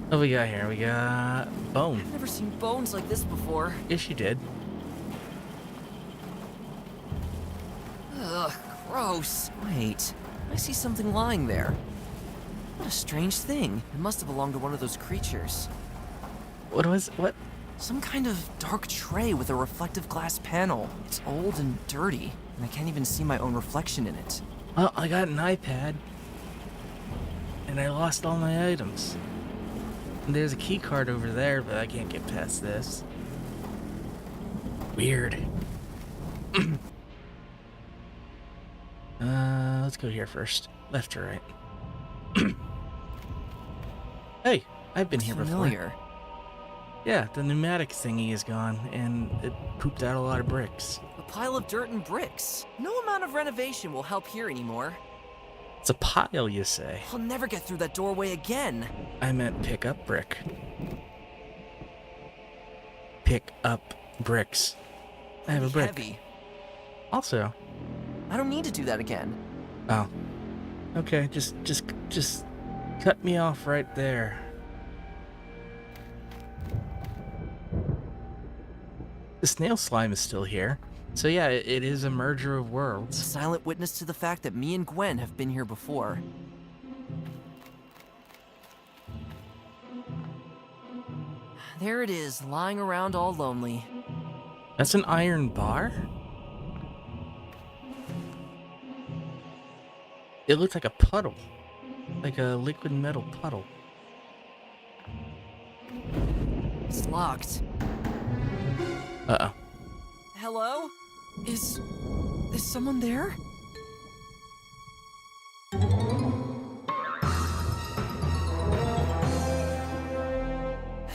What we got here? We got bone. I've never seen bones like this before. Yes, you did. Ugh, gross. Wait, I see something lying there. What a strange thing. It must have belonged to one of those creatures. What? Some kind of dark tray with a reflective glass panel. It's old and dirty, and I can't even see my own reflection in it. Well, I got an iPad. And I lost all my items. And there's a key card over there, but I can't get past this. Weird. Let's go here first. Left or right? Hey, I've been here Familiar. before. Yeah, the pneumatic thingy is gone, and it pooped out a lot of bricks. A pile of dirt and bricks. No amount of renovation will help here anymore. It's a pile, you say? I'll never get through that doorway again. I meant pick up brick. Pick up bricks. I have a brick. Heavy. Also. I don't need to do that again. Oh. Okay, just cut me off right there. The snail slime is still here. So yeah, it is a merger of A worlds. silent witness to the fact that me and Gwen have been here before. There it is, lying around all lonely. That's an iron bar? It looks like a puddle. Like a liquid metal puddle. It's locked. Uh-oh. Hello? Is someone there?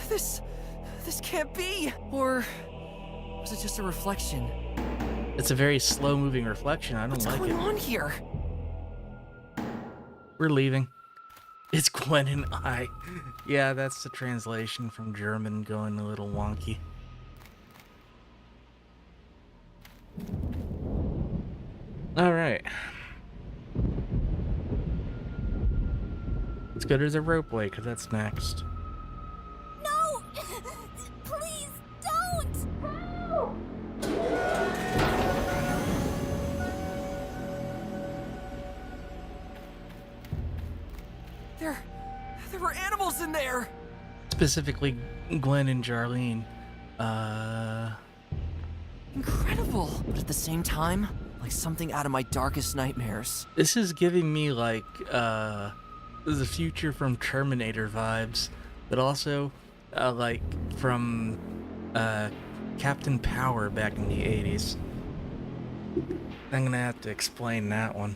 This can't be! Or was it just a reflection? It's a very slow-moving reflection. I don't What's like going it. on here? We're leaving. It's Gwen and I. Yeah, that's the translation from German going a little wonky. Alright. Let's go to the ropeway, because that's next. No! Please don't! There were animals in there! Specifically, Gwen and Jarlene. Incredible! But at the same time, like something out of my darkest nightmares. This is giving me, like, the future from Terminator vibes, but also, like, from, Captain Power back in the 80s. I'm gonna have to explain that one.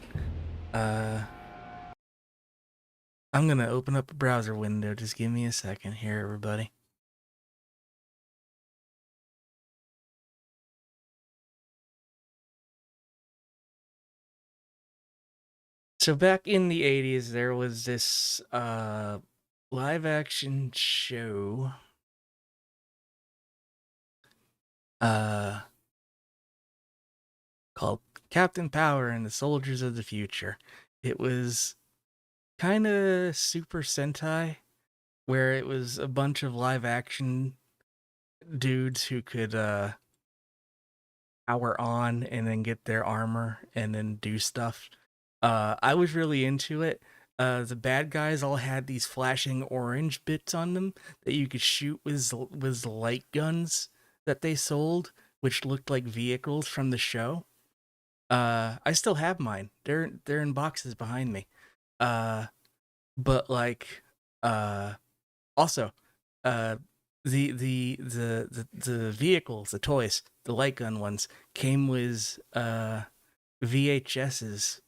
I'm gonna open up a browser window. Just give me a second here, everybody. So back in the 80s, there was this live action show called Captain Power and the Soldiers of the Future. It was kind of Super Sentai, where it was a bunch of live action dudes who could power on and then get their armor and then do stuff. I was really into it. The bad guys all had these flashing orange bits on them that you could shoot with light guns that they sold, which looked like vehicles from the show. I still have mine. They're in boxes behind me. But like, also, the vehicles, the toys, the light gun ones came with VHSs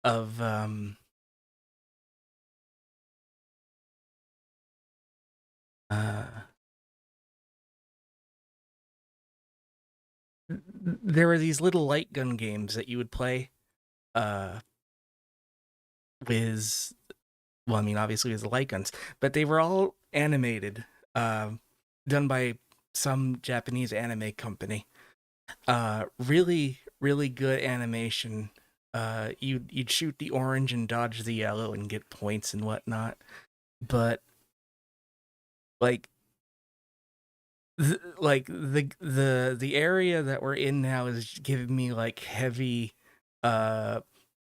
of there were these little light gun games that you would play with, well, I mean, obviously with the light guns, but they were all animated, done by some Japanese anime company. Really, really good animation. you'd shoot the orange and dodge the yellow and get points and whatnot. But like the area that we're in now is giving me like heavy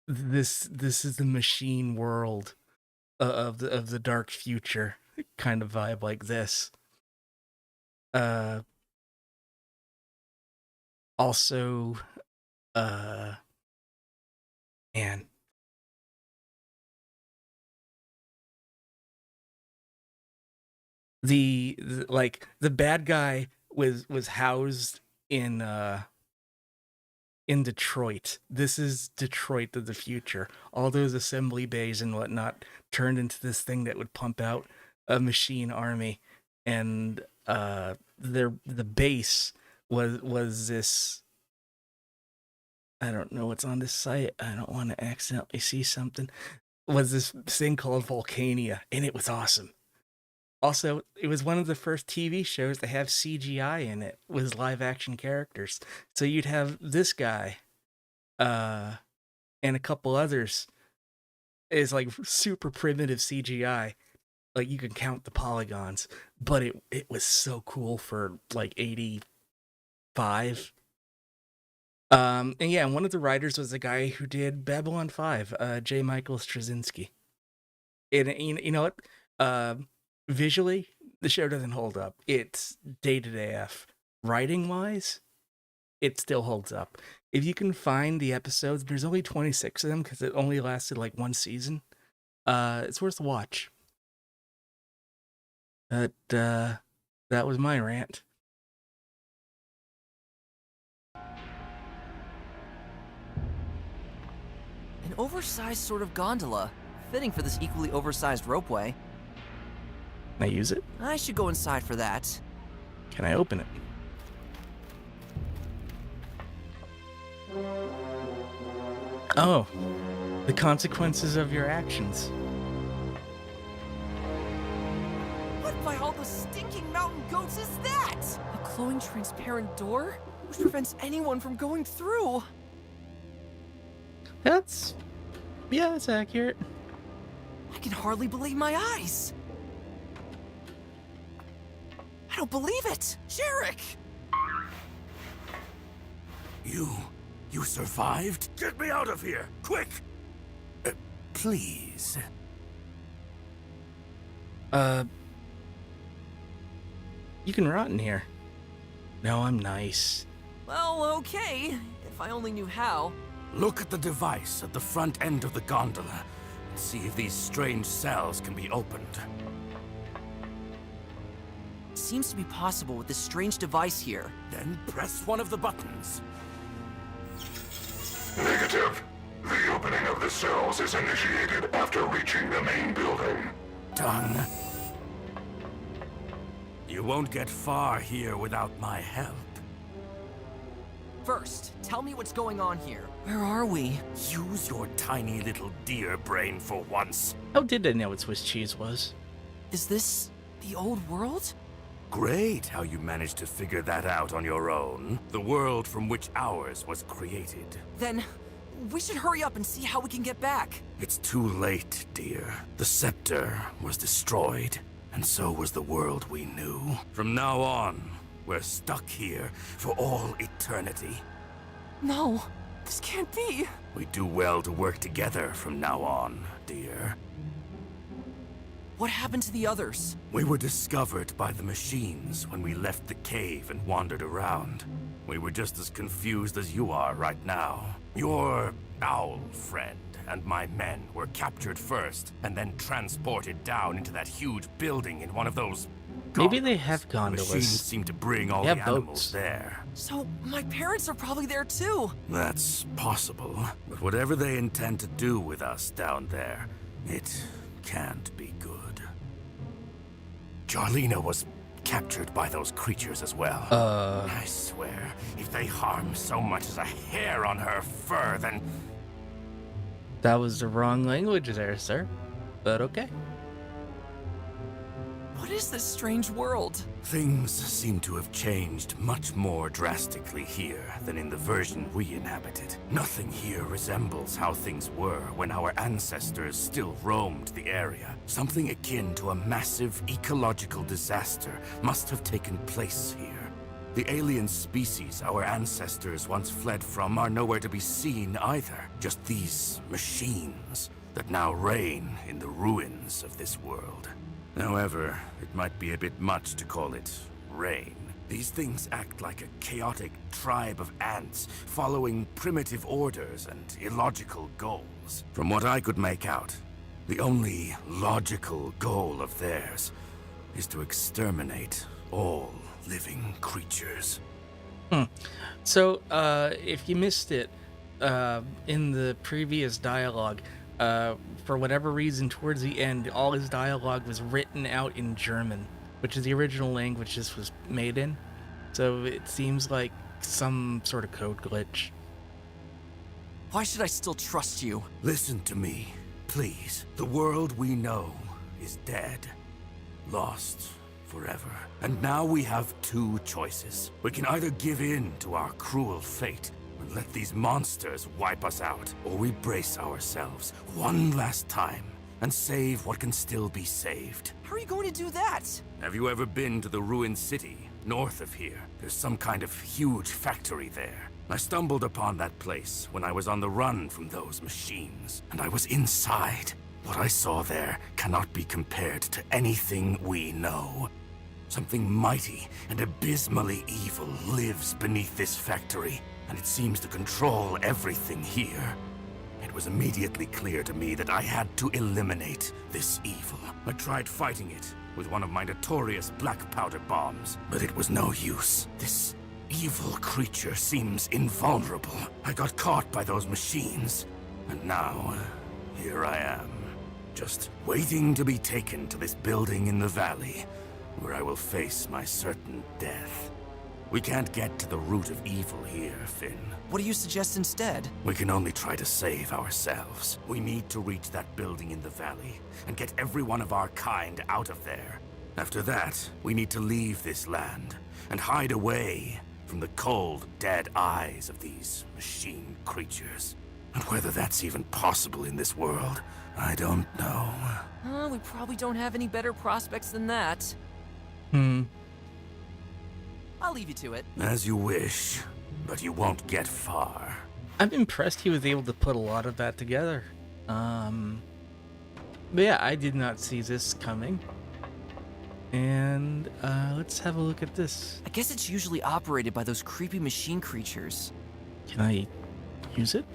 this is the machine world of the dark future kind of vibe, like this. Also, man, the like the bad guy was housed in Detroit. This is Detroit of the future. All those assembly bays and whatnot turned into this thing that would pump out a machine army, and the base was this. I don't know what's on this site. I don't want to accidentally see something. Was this thing called Volcania, and it was awesome. Also, it was one of the first TV shows to have CGI in it with live action characters. So you'd have this guy, and a couple others is like super primitive CGI. Like you can count the polygons, but it was so cool for like 85. And yeah, one of the writers was the guy who did Babylon 5, J. Michael Straczynski. And you know what? Visually, the show doesn't hold up. It's dated AF. Writing-wise, it still holds up. If you can find the episodes, there's only 26 of them because it only lasted like one season. It's worth a watch. But that was my rant. An oversized sort of gondola, fitting for this equally oversized ropeway. Can I use it? I should go inside for that. Can I open it? Oh, the consequences of your actions. What by all the stinking mountain goats is that? A glowing transparent door? Which prevents anyone from going through. That's accurate. I can hardly believe my eyes. I don't believe it! Jarek! You survived? Get me out of here, quick! Please. You can rot in here. No, I'm nice. Well, okay. If I only knew how. Look at the device at the front end of the gondola and see if these strange cells can be opened. Seems to be possible with this strange device here. Then press one of the buttons. Negative. The opening of the cells is initiated after reaching the main building. Done. You won't get far here without my help. First, tell me what's going on here. Where are we? Use your tiny little deer brain for once. How did I know what Swiss cheese was? Is this the old world? Great how you managed to figure that out on your own. The world from which ours was created. Then, we should hurry up and see how we can get back. It's too late, dear. The scepter was destroyed, and so was the world we knew. From now on, we're stuck here for all eternity. No, this can't be. We do well to work together from now on, dear. What happened to the others? We were discovered by the machines when we left the cave and wandered around. We were just as confused as you are right now. Your owl friend and my men were captured first, and then transported down into that huge building in one of those Maybe they have The gondolas. machines seem to bring all They the have animals boats. there. So, my parents are probably there too. That's possible. But whatever they intend to do with us down there, it can't be good. Jarlina was captured by those creatures as well. I swear, if they harm so much as a hair on her fur, then... That was the wrong language there, sir. But okay. What is this strange world? Things seem to have changed much more drastically here than in the version we inhabited. Nothing here resembles how things were when our ancestors still roamed the area. Something akin to a massive ecological disaster must have taken place here. The alien species our ancestors once fled from are nowhere to be seen either. Just these machines that now reign in the ruins of this world. However, it might be a bit much to call it reign. These things act like a chaotic tribe of ants, following primitive orders and illogical goals. From what I could make out, the only logical goal of theirs is to exterminate all living creatures. So, if you missed it, in the previous dialogue, for whatever reason, towards the end, all his dialogue was written out in German, which is the original language this was made in. So it seems like some sort of code glitch. Why should I still trust you? Listen to me, please. The world we know is dead. Lost forever. And now we have two choices. We can either give in to our cruel fate and let these monsters wipe us out, or we brace ourselves one last time and save what can still be saved. How are you going to do that? Have you ever been to the ruined city north of here? There's some kind of huge factory there. I stumbled upon that place when I was on the run from those machines, and I was inside. What I saw there cannot be compared to anything we know. Something mighty and abysmally evil lives beneath this factory, and it seems to control everything here. It was immediately clear to me that I had to eliminate this evil. I tried fighting it with one of my notorious black powder bombs, but it was no use. This evil creature seems invulnerable. I got caught by those machines, and now here I am, just waiting to be taken to this building in the valley, where I will face my certain death. We can't get to the root of evil here, Finn. What do you suggest instead? We can only try to save ourselves. We need to reach that building in the valley and get every one of our kind out of there. After that, we need to leave this land and hide away from the cold, dead eyes of these machine creatures. And whether that's even possible in this world, I don't know. We probably don't have any better prospects than that. I'll leave you to it. As you wish, but you won't get far. I'm impressed he was able to put a lot of that together. But yeah, I did not see this coming. And let's have a look at this. I guess it's usually operated by those creepy machine creatures. Can I use it?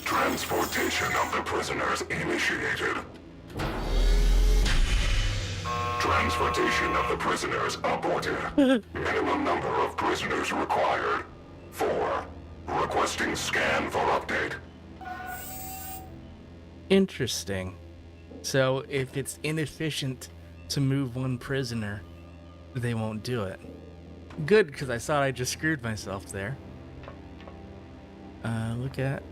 Transportation of the prisoners initiated. Transportation of the prisoners aborted. Minimum number of prisoners required. 4. Requesting scan for update. Interesting. So if it's inefficient to move one prisoner, they won't do it. Good, because I thought I just screwed myself there. Look at...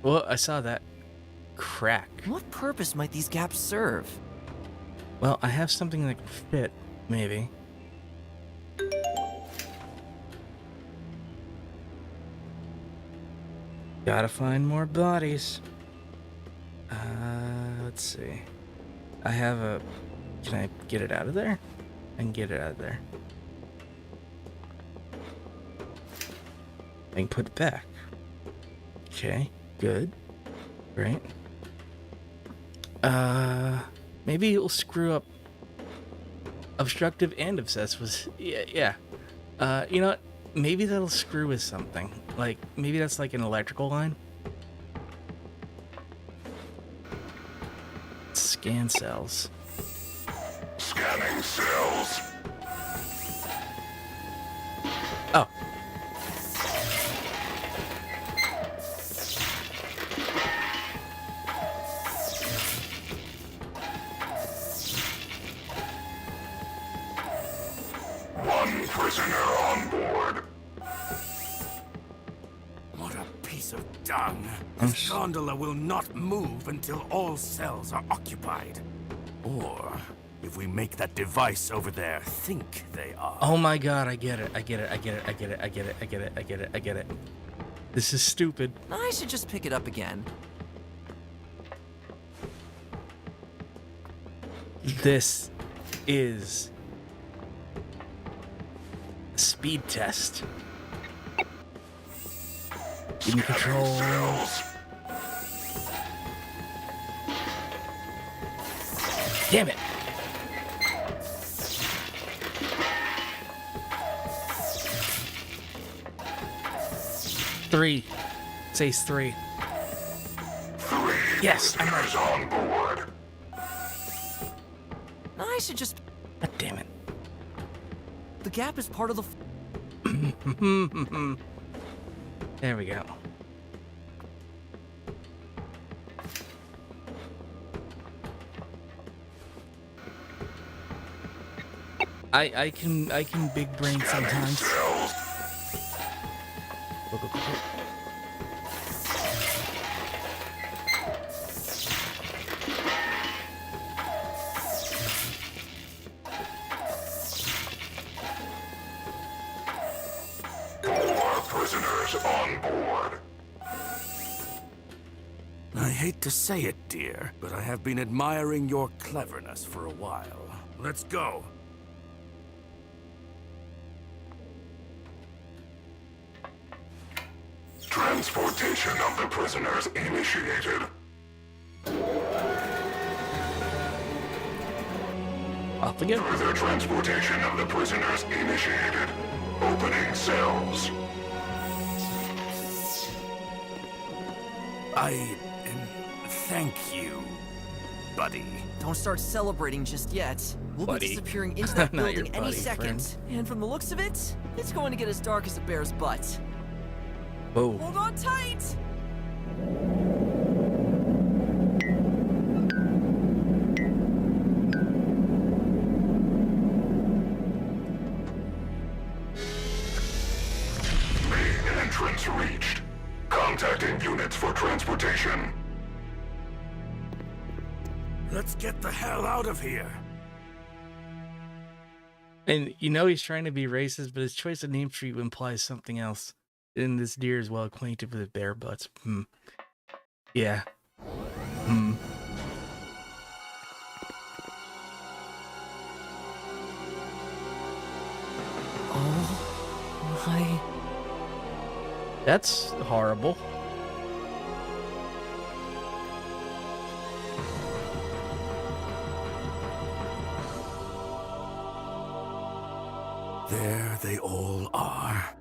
Well, I saw that crack. What purpose might these gaps serve? Well, I have something that can fit, maybe. Gotta find more bodies. Let's see. I have a... Can I get it out of there? I can get it out of there. I can put it back. Okay, good. Great. Maybe it'll screw up obstructive and obsessed was... Yeah. You know what? Maybe that'll screw with something. Like, maybe that's like an electrical line. Scan cells. Scanning cells. Oh. One prisoner on board. What a piece of dung. This gondola will not move until all cells are occupied. Or if we make that device over there think they are. Oh my god, I get it. I get it. I get it. I get it. I get it. I get it. I get it. I get it. This is stupid. I should just pick it up again. This is a speed test. Give me control. Damn it. Three. Says three. Yes, I'm right. On board. I should just... God damn it. The gap is part of the... There we go. I can big brain sometimes. Go, go, go, go. Prisoners on board. I hate to say it, dear, but I have been admiring your cleverness for a while. Let's go. Transportation of the prisoners initiated. Off again. Further transportation of the prisoners initiated. Opening cells. Thank you, buddy. Don't start celebrating just yet. We'll Buddy. be disappearing into that Not your building any buddy, second. friend. And from the looks of it, it's going to get as dark as a bear's butt. Whoa. Hold on tight! Main entrance reached. Contacting units for transportation. Let's get the hell out of here. And you know he's trying to be racist, but his choice of name tree implies something else. And this deer is well acquainted with bear butts. Yeah. Oh my... That's horrible. There they all are.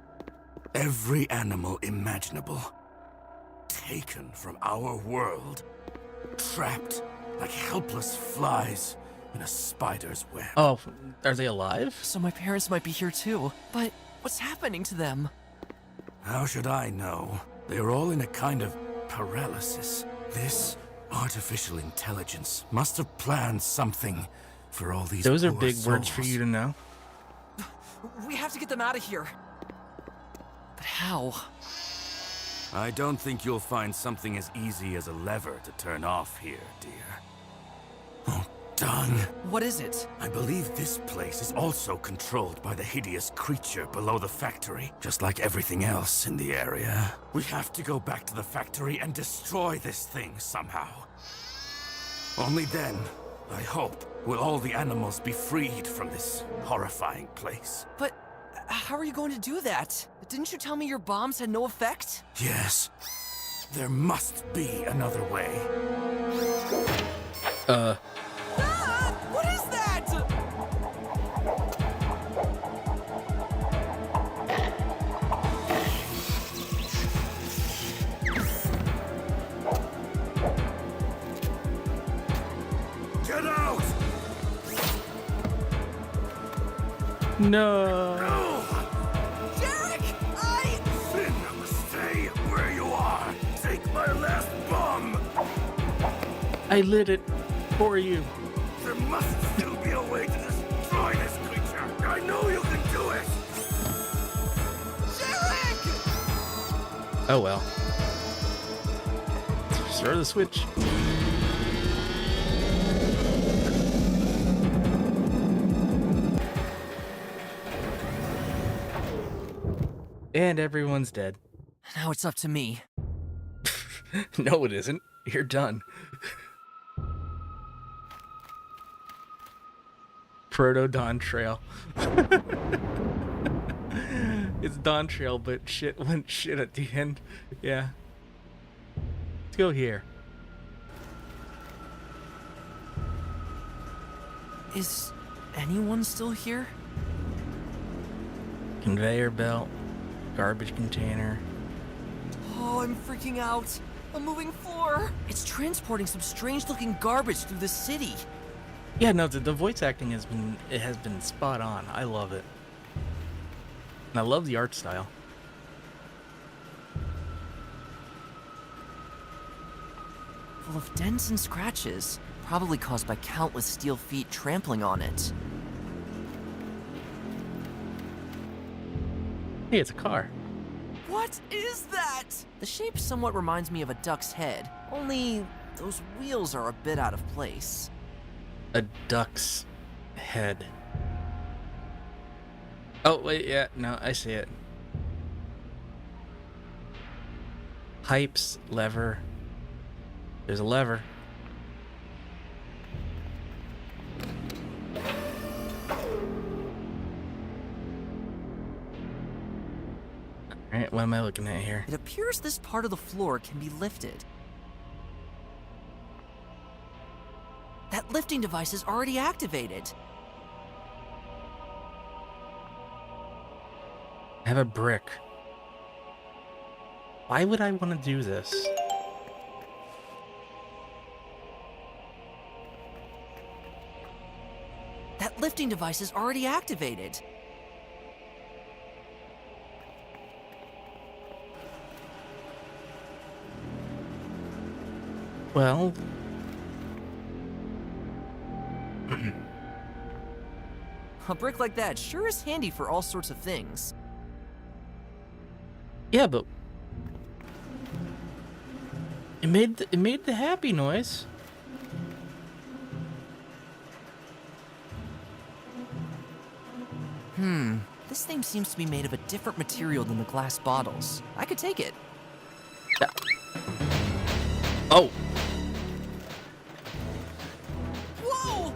Every animal imaginable. Taken from our world. Trapped like helpless flies in a spider's web. Oh, are they alive? So my parents might be here too, but what's happening to them? How should I know? They're all in a kind of paralysis. This artificial intelligence must have planned something for all these Those are poor big words for souls. you to know. We have to get them out of here. But how? I don't think you'll find something as easy as a lever to turn off here, dear. Oh, done. What is it? I believe this place is also controlled by the hideous creature below the factory, just like everything else in the area. We have to go back to the factory and destroy this thing somehow. Only then, I hope, will all the animals be freed from this horrifying place. But how are you going to do that? Didn't you tell me your bombs had no effect? Yes. There must be another way. Ah! What is that? Get out! No. Derek! Finn, stay where you are. Take my last bomb. I lit it for you. There must still be a way to destroy this creature. I know you can do it. Derek! Oh well. Throw the switch. And everyone's dead. Now it's up to me. No, it isn't. You're done. Proto Dawn Trail. It's Dawn Trail, but shit went shit at the end. Yeah. Let's go here. Is anyone still here? Conveyor belt, garbage container. Oh, I'm freaking out. A moving floor. It's transporting some strange-looking garbage through the city. Yeah, no, the voice acting has been spot on. I love it. And I love the art style. Full of dents and scratches, probably caused by countless steel feet trampling on it. Hey, it's a car. What is that? The shape somewhat reminds me of a duck's head, only those wheels are a bit out of place. A duck's head. Oh, wait, yeah, no, I see it. Pipes, lever. There's a lever. Alright, what am I looking at here? It appears this part of the floor can be lifted. That lifting device is already activated. I have a brick. Why would I want to do this? That lifting device is already activated. Well... A brick like that sure is handy for all sorts of things. Yeah, but... It made the happy noise. This thing seems to be made of a different material than the glass bottles. I could take it. Oh! Whoa!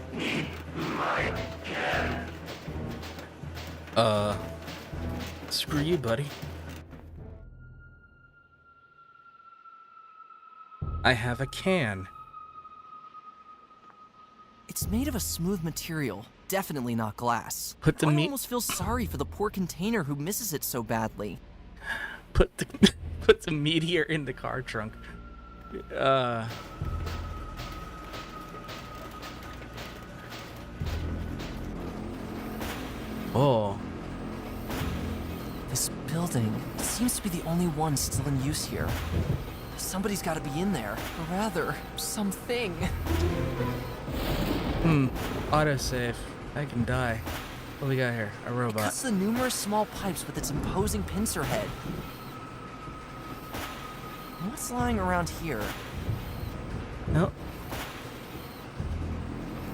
Screw you, buddy. I have a can. It's made of a smooth material, definitely not glass. Put the I meat- almost feel sorry for the poor container who misses it so badly. Put the meteor in the car trunk. Oh. This building seems to be the only one still in use here. Somebody's got to be in there, or rather, something. Autosave. I can die. What do we got here? A It robot. cuts the numerous small pipes with its imposing pincer head. What's lying around here? Nope.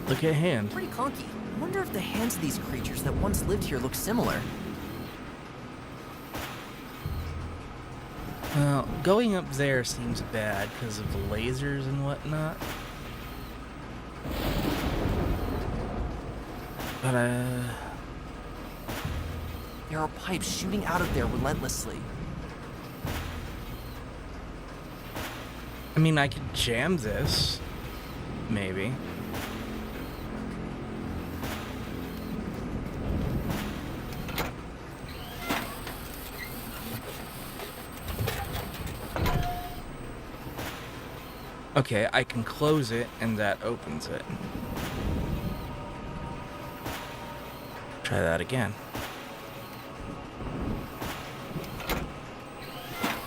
Look at hand. Pretty clunky. I wonder if the hands of these creatures that once lived here look similar. Well, going up there seems bad because of the lasers and whatnot. But, There are pipes shooting out of there relentlessly. I mean, I could jam this. Maybe. Okay, I can close it and that opens it. Try that again.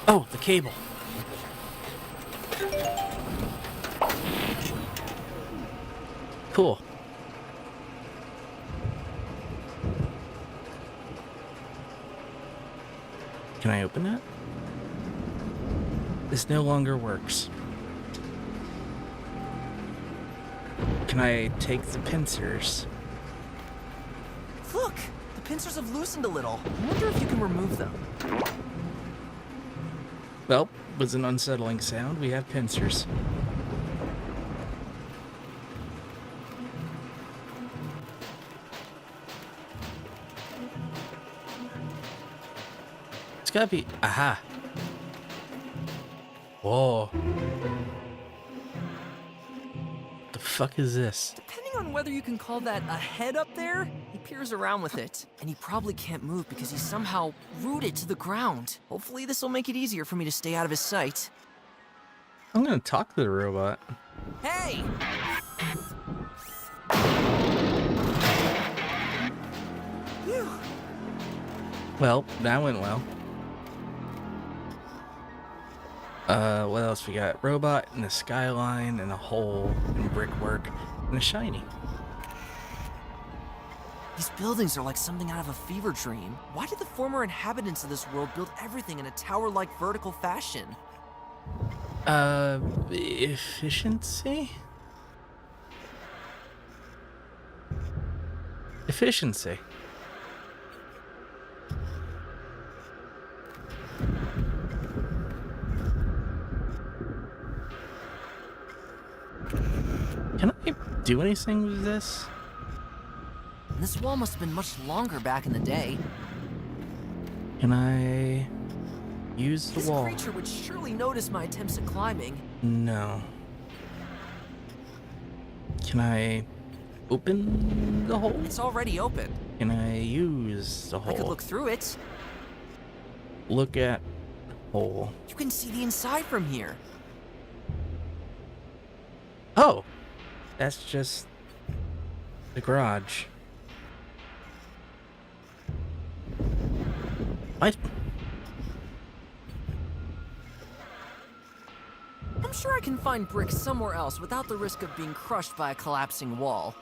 Oh, the cable. Cool. Can I open that? This no longer works. Can I take the pincers? Look! The pincers have loosened a little. I wonder if you can remove them. Well, was an unsettling sound. We have pincers. It's gotta be... Aha! Whoa. The fuck is this? Depending on whether you can call that a head up there, he peers around with it. And he probably can't move because he's somehow rooted to the ground. Hopefully this will make it easier for me to stay out of his sight. I'm gonna talk to the robot. Hey! Phew. Well, that went well. What else we got? Robot and a skyline and a hole and brickwork and a shiny. These buildings are like something out of a fever dream. Why did the former inhabitants of this world build everything in a tower-like vertical fashion? Efficiency? Efficiency. Can I do anything with this? And this wall must have been much longer back in the day. Can I use the This wall? creature would surely notice my attempts at climbing. No. Can I open the hole? It's already open. Can I use the hole? I could look through it. Look at hole. You can see the inside from here. Oh! That's just the garage. What? I'm sure I can find bricks somewhere else without the risk of being crushed by a collapsing wall.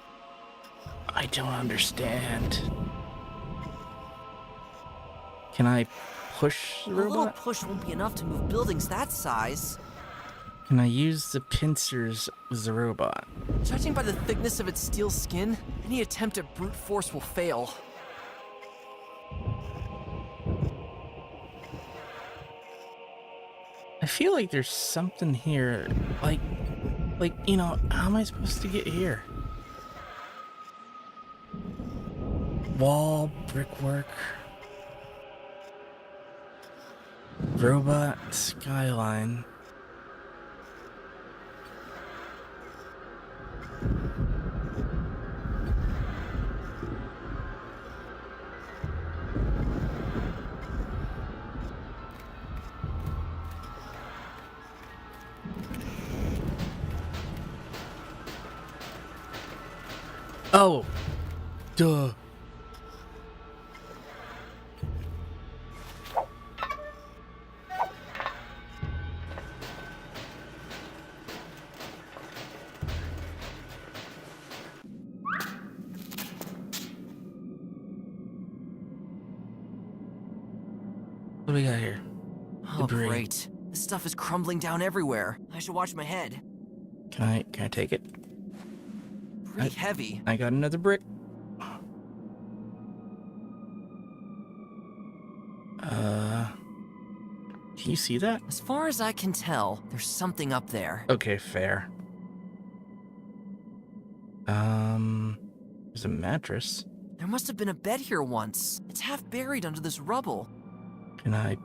I don't understand. Can I push the A little robot? push won't be enough to move buildings that size. Can I use the pincers with the robot? Judging by the thickness of its steel skin, any attempt at brute force will fail. I feel like there's something here. Like, you know, how am I supposed to get here? Wall, brickwork, robot, skyline. Oh, duh. What do we got here? Oh, Debris. great. This stuff is crumbling down everywhere. I should watch my head. Can I take it? Pretty heavy. I got another brick. Can you see that? As far as I can tell, there's something up there. Okay, fair. There's a mattress. There must have been a bed here once. It's half buried under this rubble. Can I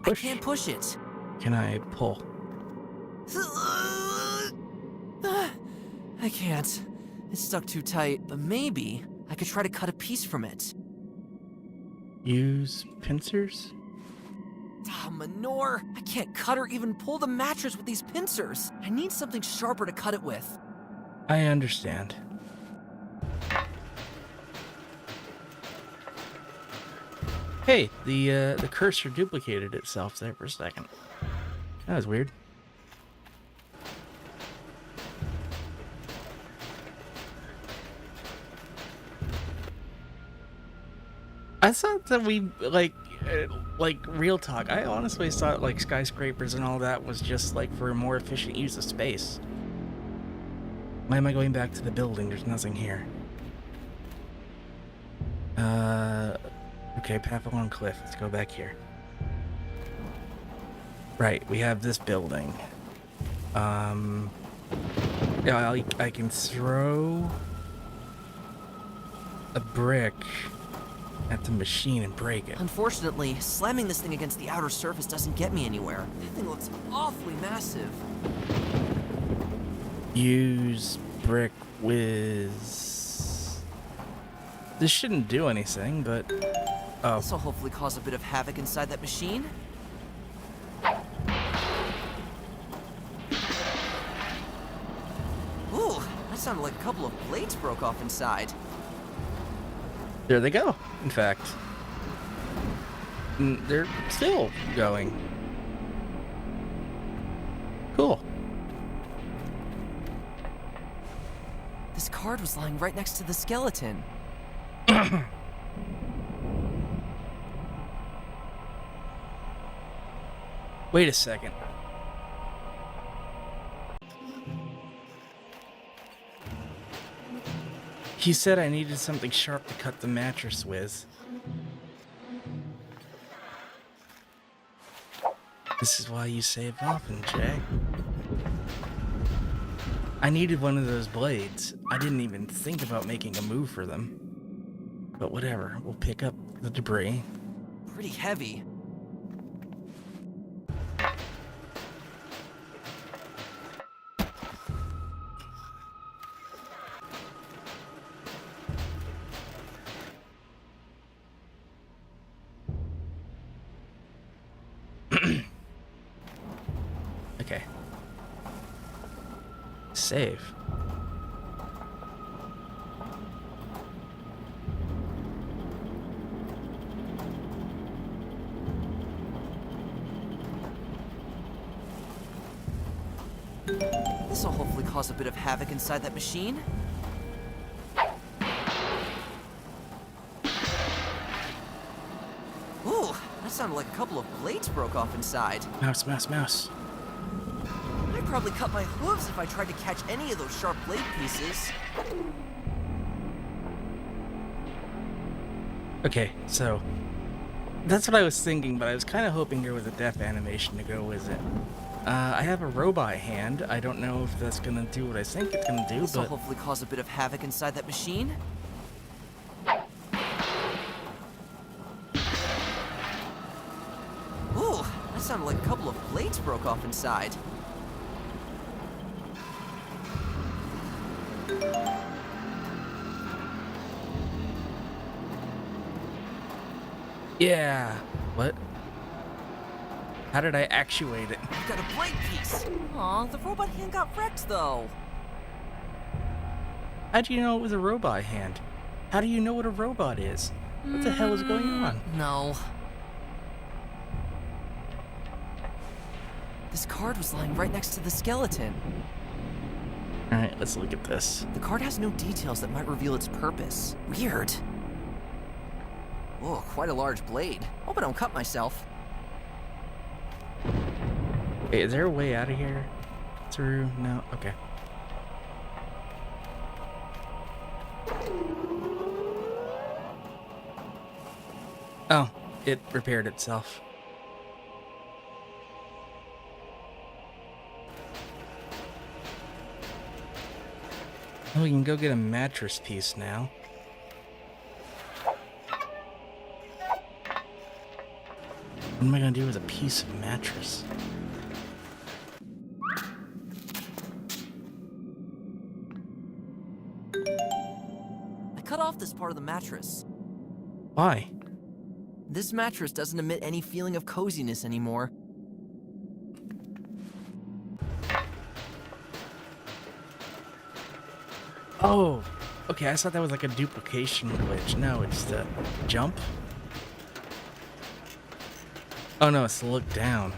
push? I can't push it. Can I pull? I can't. It's stuck too tight, but maybe I could try to cut a piece from it. Use pincers? Ah, Manor! I can't cut or even pull the mattress with these pincers. I need something sharper to cut it with. I understand. Hey, the cursor duplicated itself there for a second. That was weird. I thought that we, like real talk, I honestly thought like skyscrapers and all that was just like for a more efficient use of space. Why am I going back to the building? There's nothing here. Okay, Papillon Cliff. Let's go back here. Right, we have this building. Yeah, I can throw a brick at the machine and break it. Unfortunately, slamming this thing against the outer surface doesn't get me anywhere. That thing looks awfully massive. Use brick whiz. This shouldn't do anything, but... Oh. This will hopefully cause a bit of havoc inside that machine. Ooh, that sounded like a couple of blades broke off inside. There they go, in fact. They're still going. Cool. This card was lying right next to the skeleton. Wait a second. He said I needed something sharp to cut the mattress with. This is why you save often, Jay. I needed one of those blades. I didn't even think about making a move for them. But whatever, we'll pick up the debris. Pretty heavy. Okay. Save. This will hopefully cause a bit of havoc inside that machine. Ooh, that sounded like a couple of blades broke off inside. Mouse, mouse, mouse. I'd probably cut my hooves if I tried to catch any of those sharp blade pieces. Okay, so that's what I was thinking, but I was kind of hoping there was a death animation to go with it. I have a robot hand. I don't know if that's gonna do what I think it's gonna do, This will but hopefully cause a bit of havoc inside that machine. Ooh, that sounded like a couple of blades broke off inside. yeah. What? How did I actuate it? I've got a blade piece. Aw, the robot hand got wrecked though. How do you know it was a robot hand? How do you know what a robot is? What the hell is going on? No. This card was lying right next to the skeleton. Alright, let's look at this. The card has no details that might reveal its purpose. Weird. Oh, quite a large blade. Hope I don't cut myself. Wait, is there a way out of here? Through? No? Okay. Oh, it repaired itself. Oh, we can go get a mattress piece now. What am I gonna do with a piece of mattress? I cut off this part of the mattress. Why? This mattress doesn't emit any feeling of coziness anymore. Oh, okay, I thought that was like a duplication glitch. No, it's the jump. Oh no, it's to look down.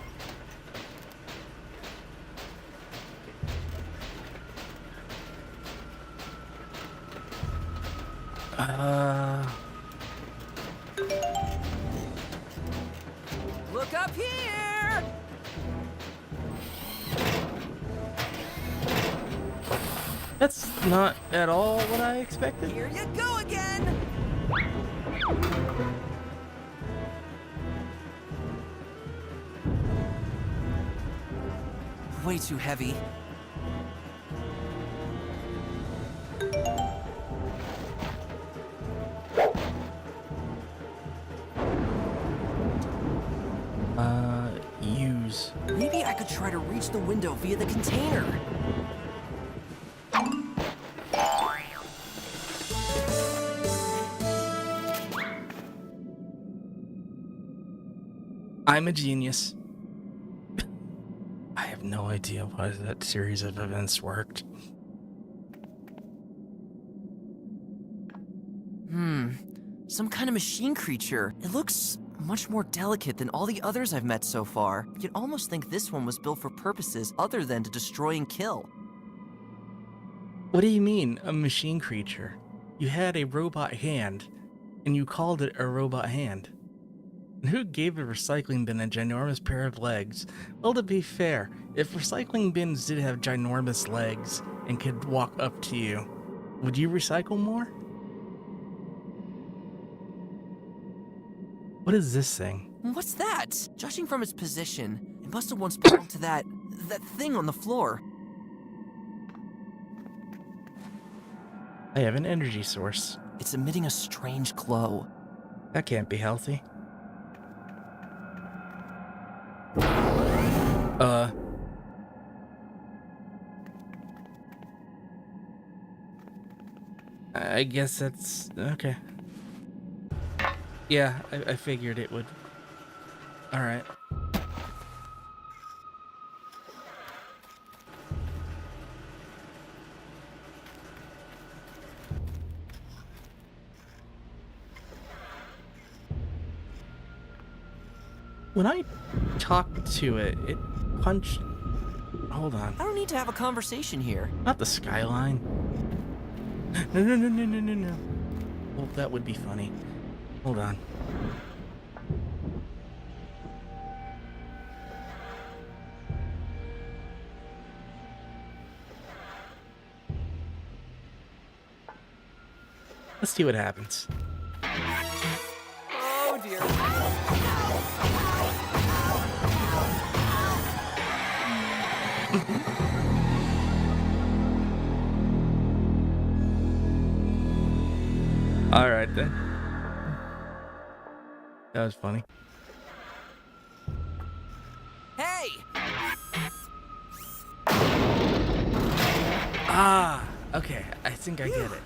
Look up here! That's not at all what I expected. Here you go again! way too heavy. Use. Maybe I could try to reach the window via the container. I'm a genius. I have no idea why that series of events worked. Some kind of machine creature. It looks much more delicate than all the others I've met so far. You'd almost think this one was built for purposes other than to destroy and kill. What do you mean, a machine creature? You had a robot hand, and you called it a robot hand. And who gave a recycling bin a ginormous pair of legs? Well, to be fair, if recycling bins did have ginormous legs and could walk up to you, would you recycle more? What is this thing? What's that? Judging from its position, it must have once belonged to that thing on the floor. I have an energy source. It's emitting a strange glow. That can't be healthy. I guess that's okay. Yeah, I figured it would. All right. When I talked to it, it punched. Hold on. I don't need to have a conversation here. Not the skyline. No. Well, that would be funny. Hold on. Let's see what happens. Oh dear. All right then. That was funny. Hey! Ah, okay. I think I get it.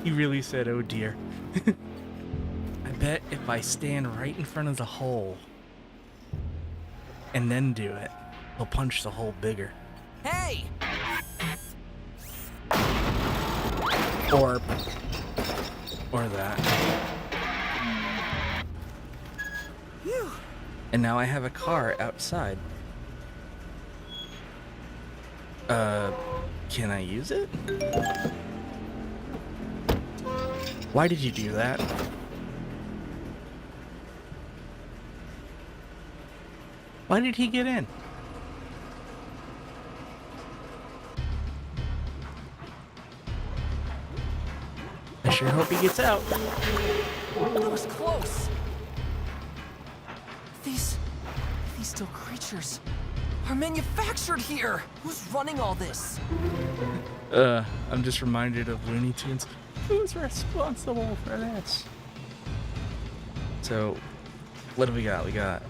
He really said, "Oh dear." I bet if I stand right in front of the hole and then do it, he'll punch the hole bigger. Hey! Or that. Phew. And now I have a car outside. Can I use it? Why did you do that? Why did he get in? I sure hope he gets out. That was close. These still creatures are manufactured here. Who's running all this? I'm just reminded of Looney Tunes. Who's responsible for this? So, what do we got? We got...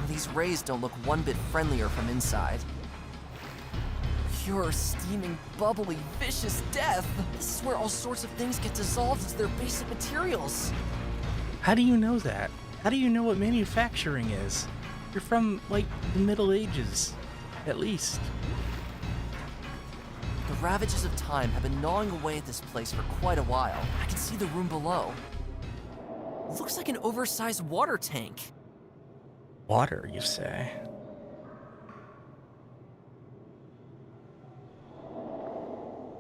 These rays don't look one bit friendlier from inside. Pure, steaming, bubbly, vicious death. This is where all sorts of things get dissolved into their basic materials. How do you know that? How do you know what manufacturing is? You're from, like, the Middle Ages, at least. The ravages of time have been gnawing away at this place for quite a while. I can see the room below. Looks like an oversized water tank. Water, you say?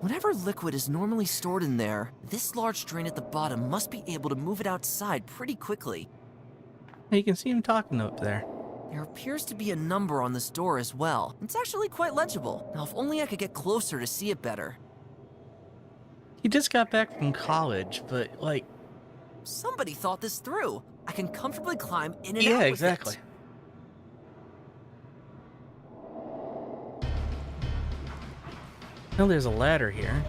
Whatever liquid is normally stored in there, this large drain at the bottom must be able to move it outside pretty quickly. You can see him talking up there. There appears to be a number on this door as well. It's actually quite legible. Now, if only I could get closer to see it better. He just got back from college, but, like... Somebody thought this through. I can comfortably climb in and out Yeah, with exactly. it. No, there's a ladder here.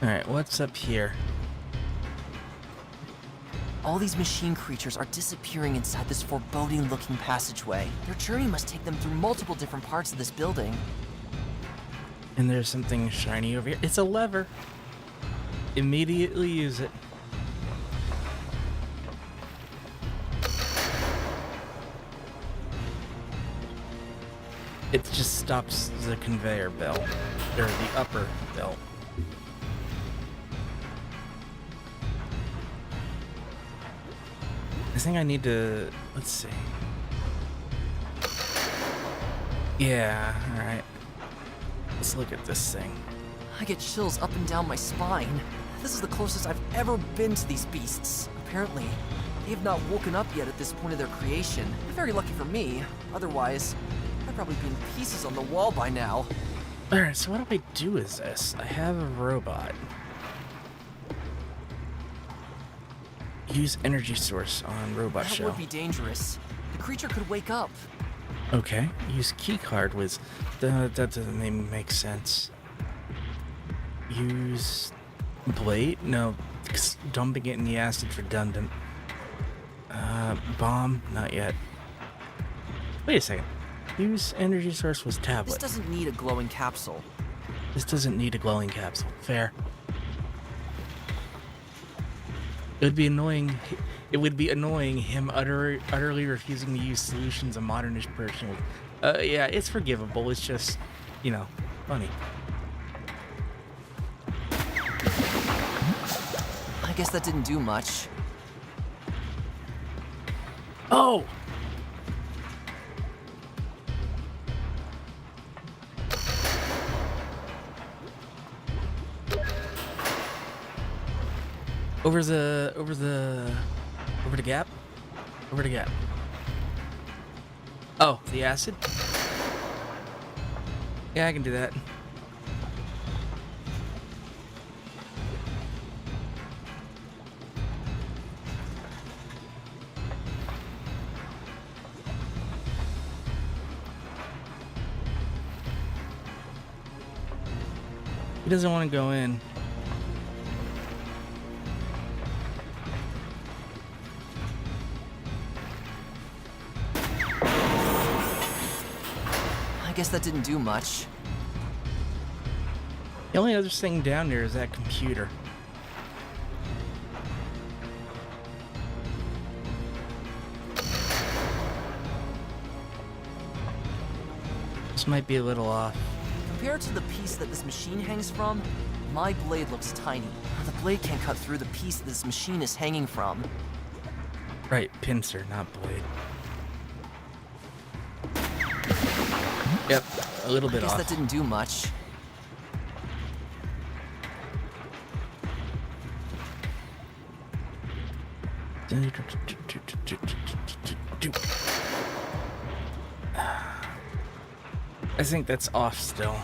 Alright, what's up here? All these machine creatures are disappearing inside this foreboding-looking passageway. Their journey must take them through multiple different parts of this building. And there's something shiny over here. It's a lever. Immediately use it. It just stops the conveyor belt, or the upper belt. I think I need to, let's see. Yeah, alright. Let's look at this thing. I get chills up and down my spine. This is the closest I've ever been to these beasts. Apparently, they have not woken up yet at this point of their creation. Very lucky for me. Otherwise, I'd probably be in pieces on the wall by now. Alright, so what do I do with this? I have a robot. Use energy source on robot That shell. would be dangerous. The creature could wake up. Okay, use keycard with... That doesn't even make sense. Use... blade? No, 'cause dumping it in the acid's redundant. Bomb? Not yet. Wait a second. Use energy source with tablet. This doesn't need a glowing capsule. This doesn't need a glowing capsule. Fair. It would be annoying. It would be annoying him utterly refusing to use solutions a modernish person would. Yeah, it's forgivable. It's just, you know, funny. I guess that didn't do much. Oh! Over the gap? Over the gap. Oh, the acid? Yeah, I can do that. He doesn't want to go in. I guess that didn't do much. The only other thing down there is that computer. This might be a little off. Compared to the piece that this machine hangs from, my blade looks tiny. The blade can't cut through the piece this machine is hanging from. Right, pincer, not blade. Yep, a little bit I guess off. that didn't do much. I think that's off still.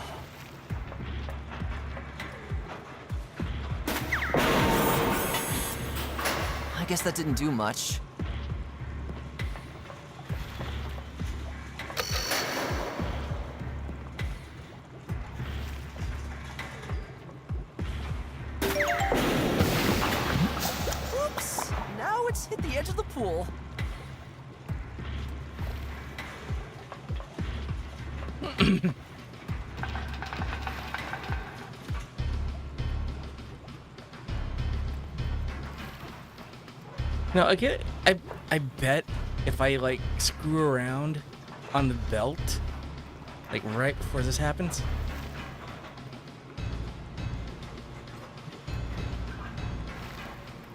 I guess that didn't do much. Oops! Now it's hit the edge of the pool. No, again, I bet if I like screw around on the belt, like right before this happens.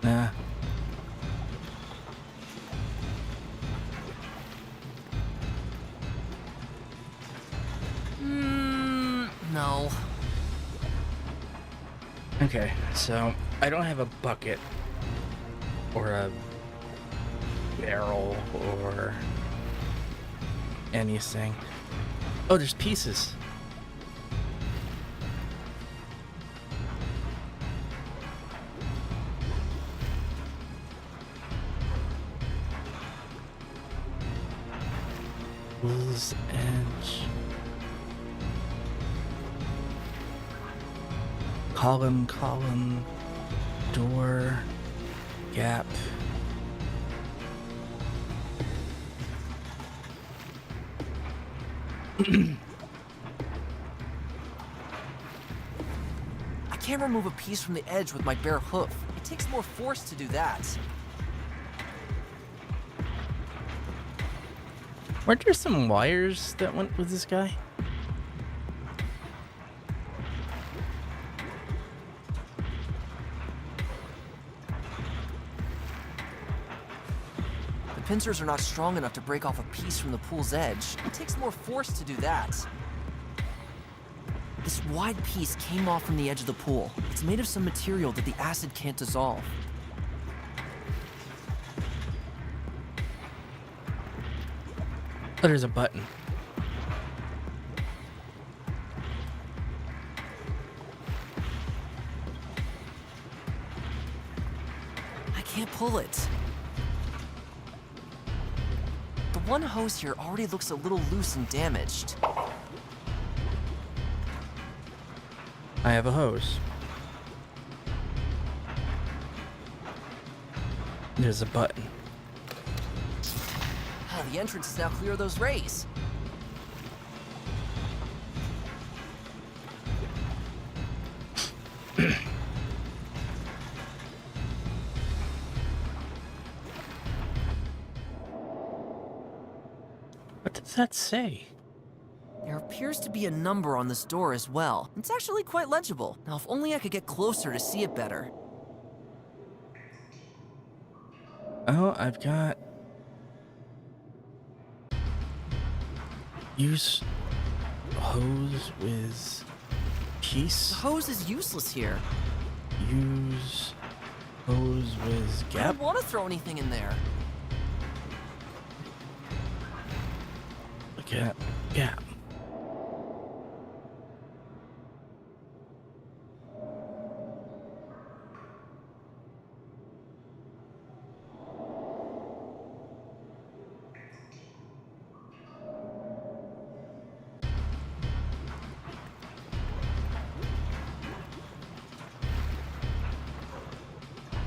Nah. No. Okay, so I don't have a bucket or a barrel or anything. Oh, there's pieces. Pool's edge. Column, door, gap. I can't remove a piece from the edge with my bare hoof. It takes more force to do that. Weren't there some wires that went with this guy? The pincers are not strong enough to break off a piece from the pool's edge. It takes more force to do that. This wide piece came off from the edge of the pool. It's made of some material that the acid can't dissolve. Oh, there's a button. I can't pull it. The one hose here already looks a little loose and damaged. I have a hose. There's a button. Oh, the entrance is now clear of those rays. What does that say? There appears to be a number on this door as well. It's actually quite legible. Now, if only I could get closer to see it better. Oh, I've got... Use hose with piece. The hose is useless here. Use hose with I gap. don't want to throw anything in there. Gap. Gap.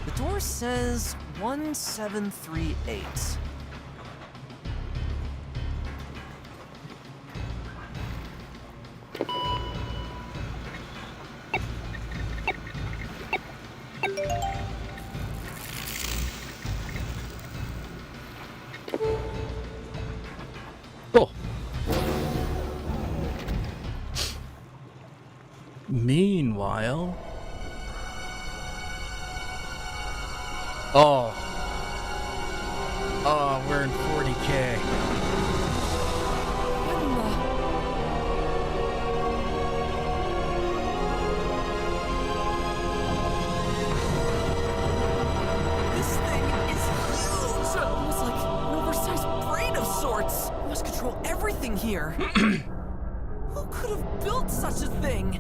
The door says 1738. Cool. Meanwhile... Oh. Oh, we're in 40K. This thing is huge! Almost like an oversized brain of sorts. It must control everything here. Who could have built such a thing?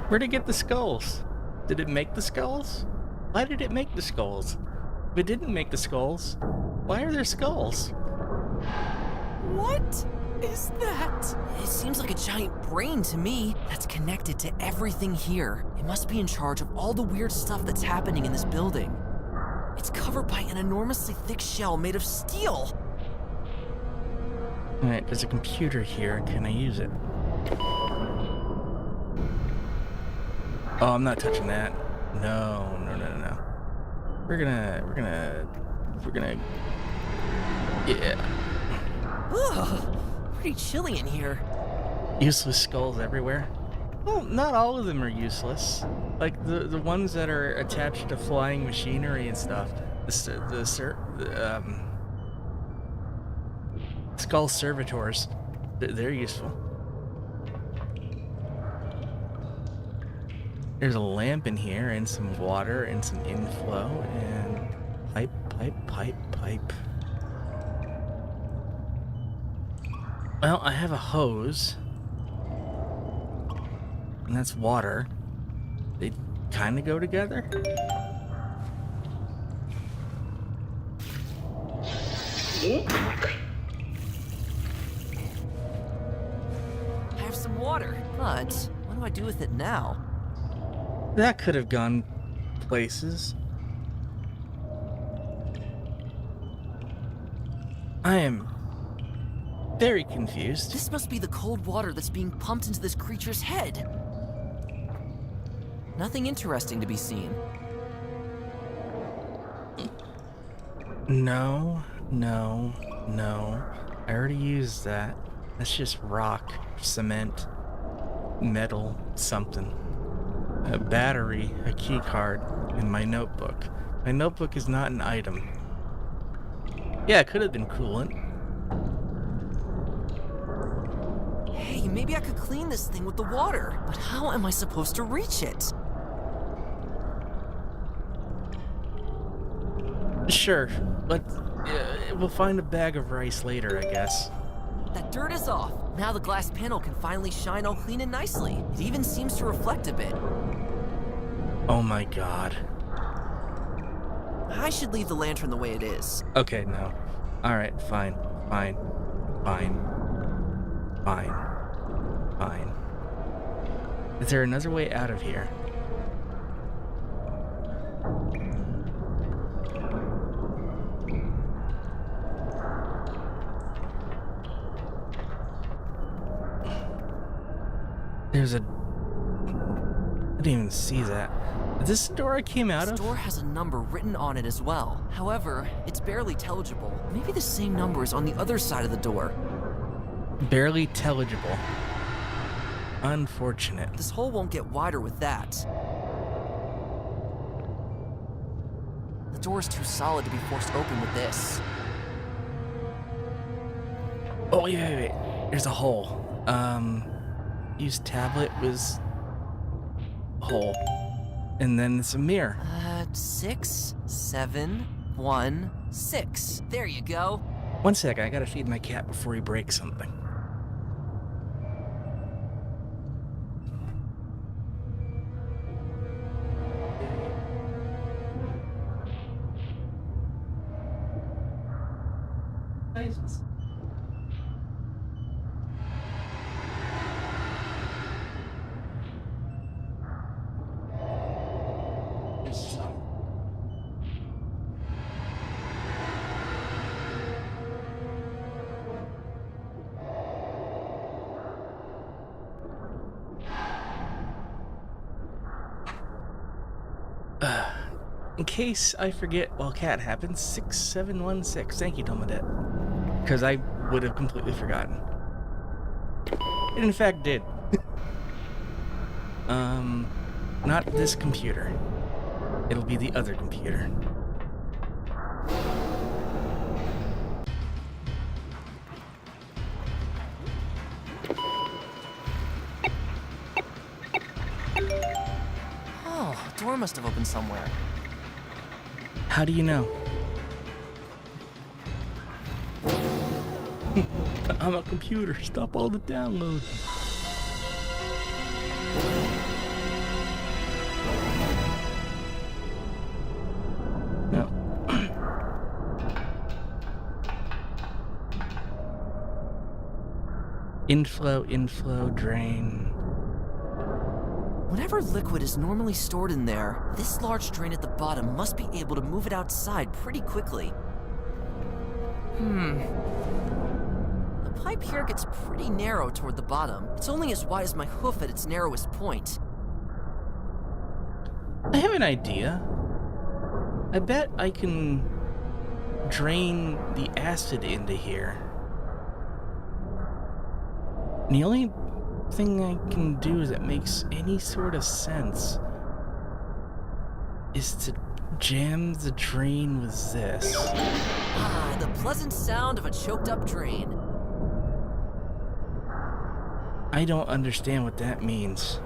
Where'd it get the skulls? Did it make the skulls? Why did it make the skulls? If it didn't make the skulls, why are there skulls? What is that? It seems like a giant brain to me that's connected to everything here. It must be in charge of all the weird stuff that's happening in this building. It's covered by an enormously thick shell made of steel. Alright, there's a computer here. Can I use it? Oh, I'm not touching that. No. We're gonna... Yeah. Ugh, pretty chilly in here. Useless skulls everywhere. Well, not all of them are useless. Like the ones that are attached to flying machinery and stuff. Skull servitors. They're useful. There's a lamp in here, and some water, and some inflow, and pipe. Well, I have a hose. And that's water. They kind of go together. water. But what do I do with it now? That could have gone places. I am very confused. This must be the cold water that's being pumped into this creature's head. Nothing interesting to be seen. No. I already used that. That's just rock, cement, metal, something. A battery, a key card, and my notebook. My notebook is not an item. Yeah, it could have been coolant. Hey, maybe I could clean this thing with the water. But how am I supposed to reach it? Sure, we'll find a bag of rice later, I guess. That dirt is off. Now the glass panel can finally shine all clean and nicely. It even seems to reflect a bit. Oh my god. I should leave the lantern the way it is. Okay, no. Alright, fine. Is there another way out of here? There's a... I didn't even see that. Is this the door I came out of? This door has a number written on it as well. However, it's barely intelligible. Maybe the same number is on the other side of the door. Barely intelligible. Unfortunate. This hole won't get wider with that. The door is too solid to be forced open with this. Oh, wait. There's a hole. Use tablet was hole. And then it's a mirror. 6, 7, 1, 6. There you go. One sec, I gotta feed my cat before he breaks something. In case I forget, well, cat happens, 6716. Thank you, Tomadette. Because I would have completely forgotten. It in fact did. Not this computer. It'll be the other computer. Oh, a door must have opened somewhere. How do you know? I'm a computer. Stop all the downloads. No. Inflow, drain. Whatever liquid is normally stored in there, this large drain at the bottom must be able to move it outside pretty quickly. The pipe here gets pretty narrow toward the bottom. It's only as wide as my hoof at its narrowest point. I have an idea. I bet I can drain the acid into here. And the only thing I can do that makes any sort of sense is to jam the drain with this. Ah, the pleasant sound of a choked up drain. I don't understand what that means.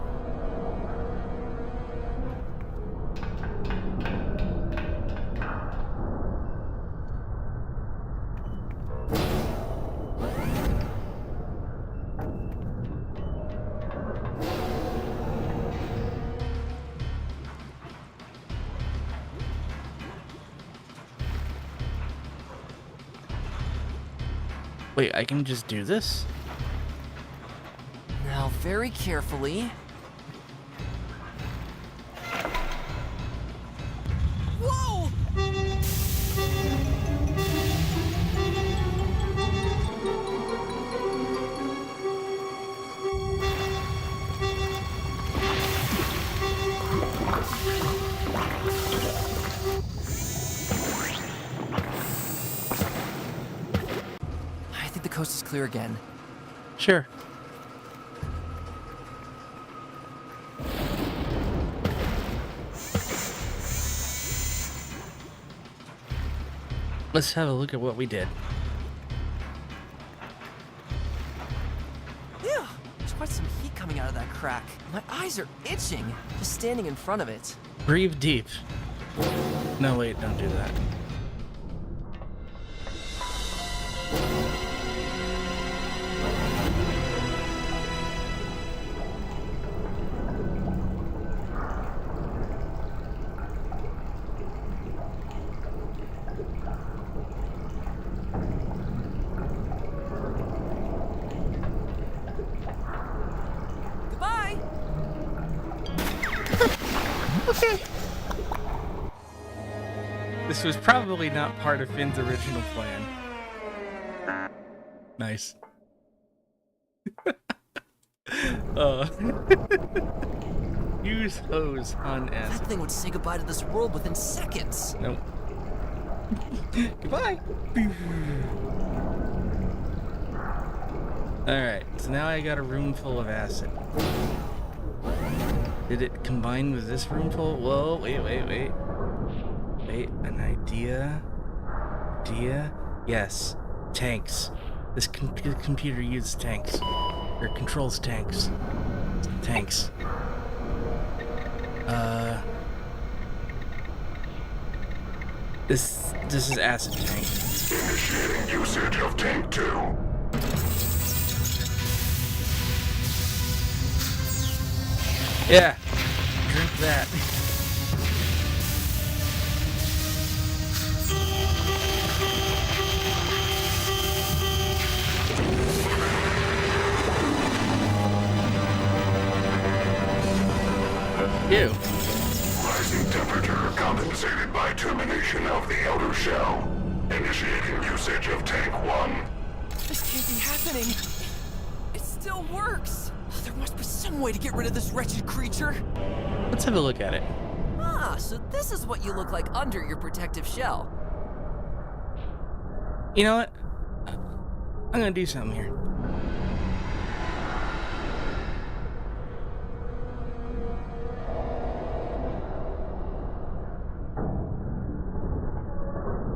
Wait, I can just do this? Now very carefully. Whoa! I think the coast is clear again. Sure. Let's have a look at what we did. Yeah, there's quite some heat coming out of that crack. My eyes are itching just standing in front of it. Breathe deep. No, wait, don't do that. Goodbye! Okay. This was probably not part of Finn's original plan. Nice. Use hose on That acid. thing would say goodbye to this world within seconds. Nope. Goodbye. Alright, so now I got a room full of acid. Did it combine with this room full? Whoa, wait. Wait, an idea? Yes, tanks. This computer uses tanks. Or controls tanks. Tanks. This is acid tank. Initiating usage of Tank 2. Yeah. Drink that. Ew. Rising temperature compensated by termination of the outer shell. Initiating usage of Tank 1. This can't be happening. It still works. There must be some way to get rid of this wretched creature. Let's have a look at it. Ah, so this is what you look like under your protective shell. You know what? I'm gonna do something here.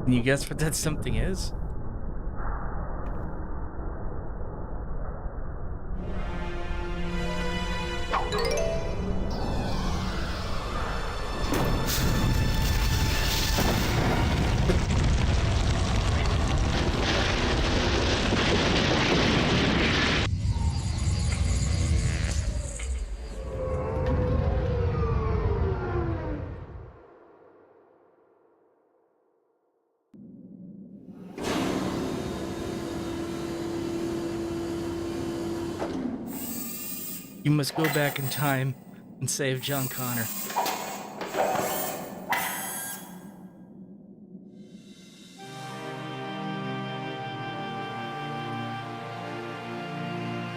Can you guess what that something is? You must go back in time and save John Connor.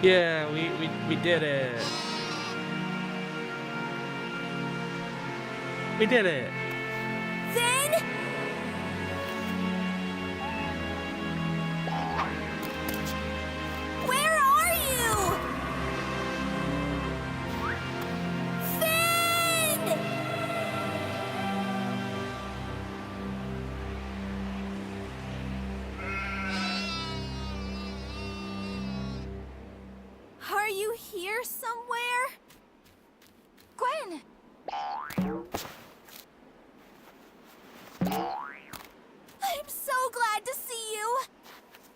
Yeah, we did it. We did it. Finn? Where are you? Finn! Are you here somewhere? Gwen! I'm so glad to see you.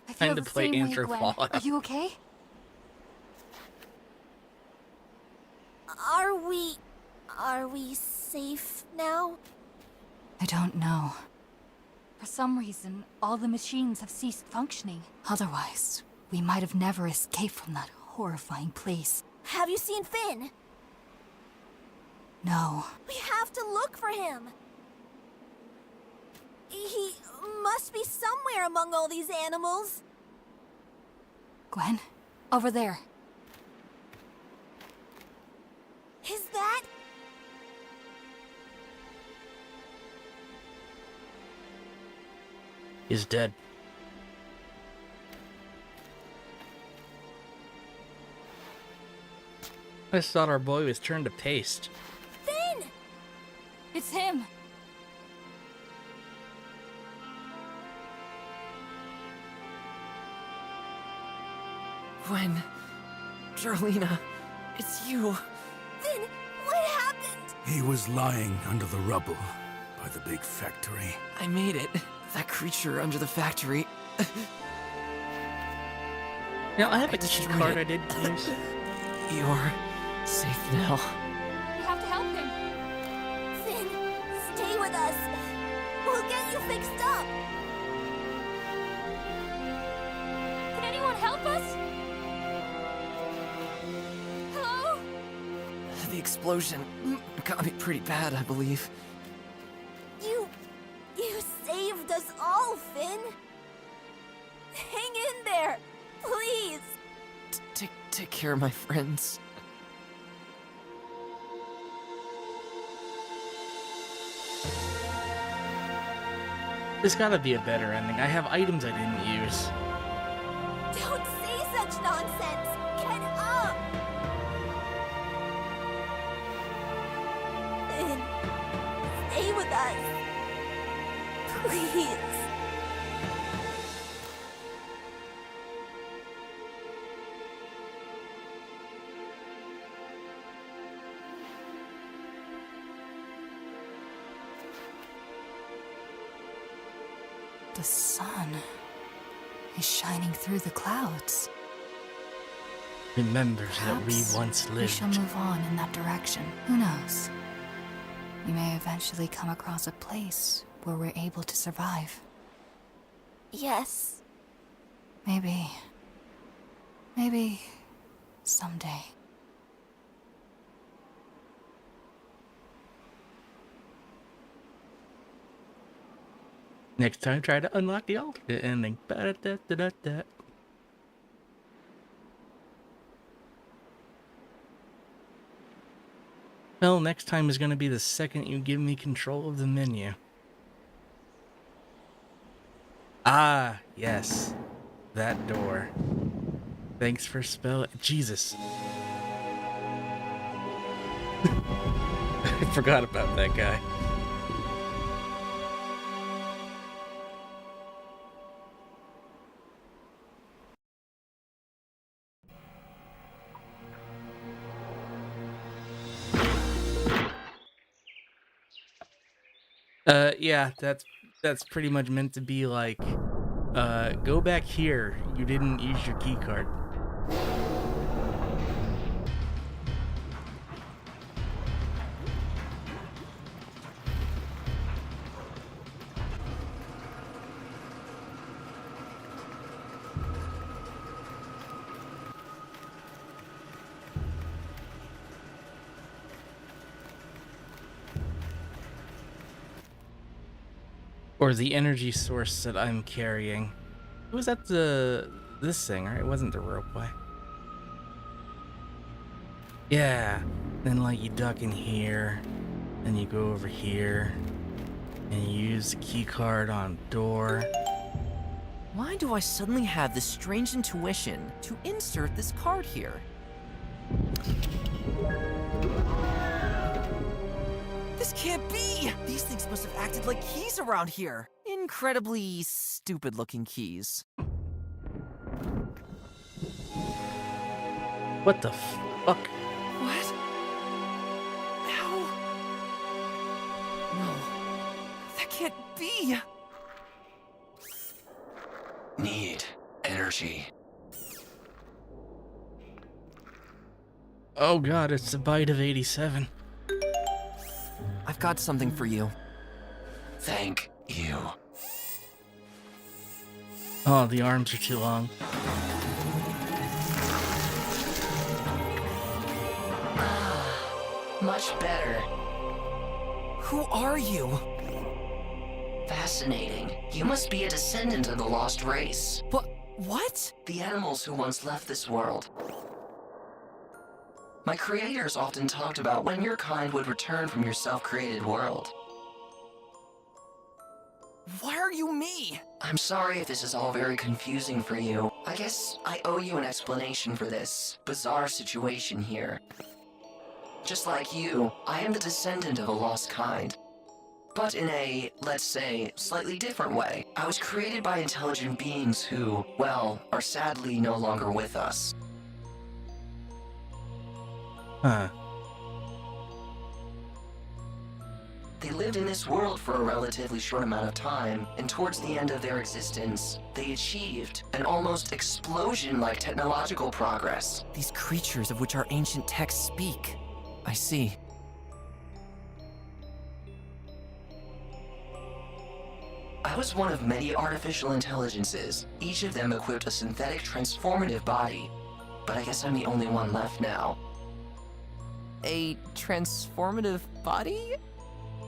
I feel Time to the play same way, Enter Gwen. Fallout. Are you okay? Are we safe now? I don't know. For some reason, all the machines have ceased functioning. Otherwise, we might have never escaped from that horrifying place. Have you seen Finn? No. We have to look for him. He must be somewhere among all these animals. Gwen, over there. Is that... He's dead. I just thought our boy was turned to paste. Finn! It's him. Gwen, Darlena, it's you. Finn, what happened? He was lying under the rubble by the big factory. I made it. That creature under the factory. Now, I have I a key destroyed card it. I didn't use. You're safe now. We have to help him. Finn, stay with us. We'll get you fixed up. Can anyone help us? Hello? The explosion got me pretty bad, I believe. You saved us all, Finn. Hang in there, please. Take care of my friends. There's gotta be a better ending. I have items I didn't use. Don't say such nonsense. Get up. Finn, stay with us. Please. The sun is shining through the clouds. Remembers that we Perhaps once we lived. shall move on in that direction. Who knows? We may eventually come across a place where we're able to survive. Yes. Maybe someday. Next time, try to unlock the alternate ending. Ba-da-da-da-da-da. Well, next time is going to be the second you give me control of the menu. Ah, yes. That door. Thanks for Jesus. I forgot about that guy. Yeah, that's pretty much meant to be like, go back here. You didn't use your key card. Or the energy source that I'm carrying. Was that this thing, right? It wasn't the ropeway. Yeah. Then like you duck in here, then you go over here, and you use the key card on door. Why do I suddenly have this strange intuition to insert this card here? This can't be! These things must have acted like keys around here. Incredibly stupid-looking keys. What the fuck? What? How? No. That can't be! Need energy. Oh god, it's the bite of 87. I've got something for you. Thank you. Oh, the arms are too long. Much better. Who are you? Fascinating. You must be a descendant of the lost race. What? The animals who once left this world. My creators often talked about when your kind would return from your self-created world. Why are you me? I'm sorry if this is all very confusing for you. I guess I owe you an explanation for this bizarre situation here. Just like you, I am the descendant of a lost kind. But in a, let's say, slightly different way. I was created by intelligent beings who, well, are sadly no longer with us. Huh. They lived in this world for a relatively short amount of time, and towards the end of their existence, they achieved an almost explosion-like technological progress. These creatures of which our ancient texts speak. I see. I was one of many artificial intelligences, each of them equipped a synthetic transformative body. But I guess I'm the only one left now. A transformative body?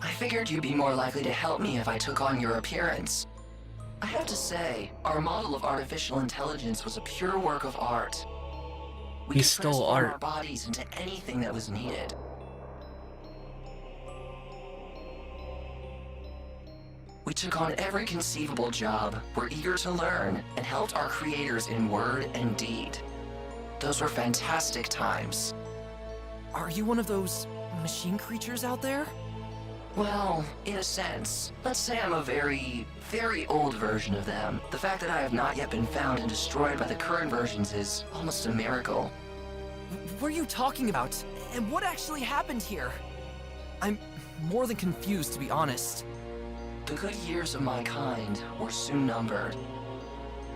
I figured you'd be more likely to help me if I took on your appearance. I have to say, our model of artificial intelligence was a pure work of art. We He could stole transform art. our bodies into anything that was needed. We took on every conceivable job, were eager to learn, and helped our creators in word and deed. Those were fantastic times. Are you one of those machine creatures out there? Well, in a sense. Let's say I'm a very, very old version of them. The fact that I have not yet been found and destroyed by the current versions is almost a miracle. What are you talking about? And what actually happened here? I'm more than confused, to be honest. The good years of my kind were soon numbered.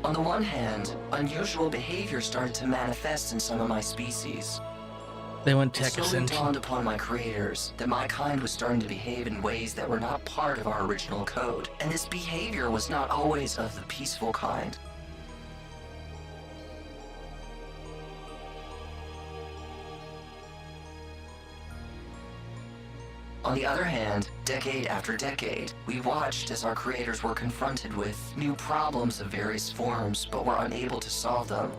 On the one hand, unusual behavior started to manifest in some of my species. They went It slowly tech-ascent. dawned upon my creators that my kind was starting to behave in ways that were not part of our original code, and this behavior was not always of the peaceful kind. On the other hand, decade after decade, we watched as our creators were confronted with new problems of various forms, but were unable to solve them.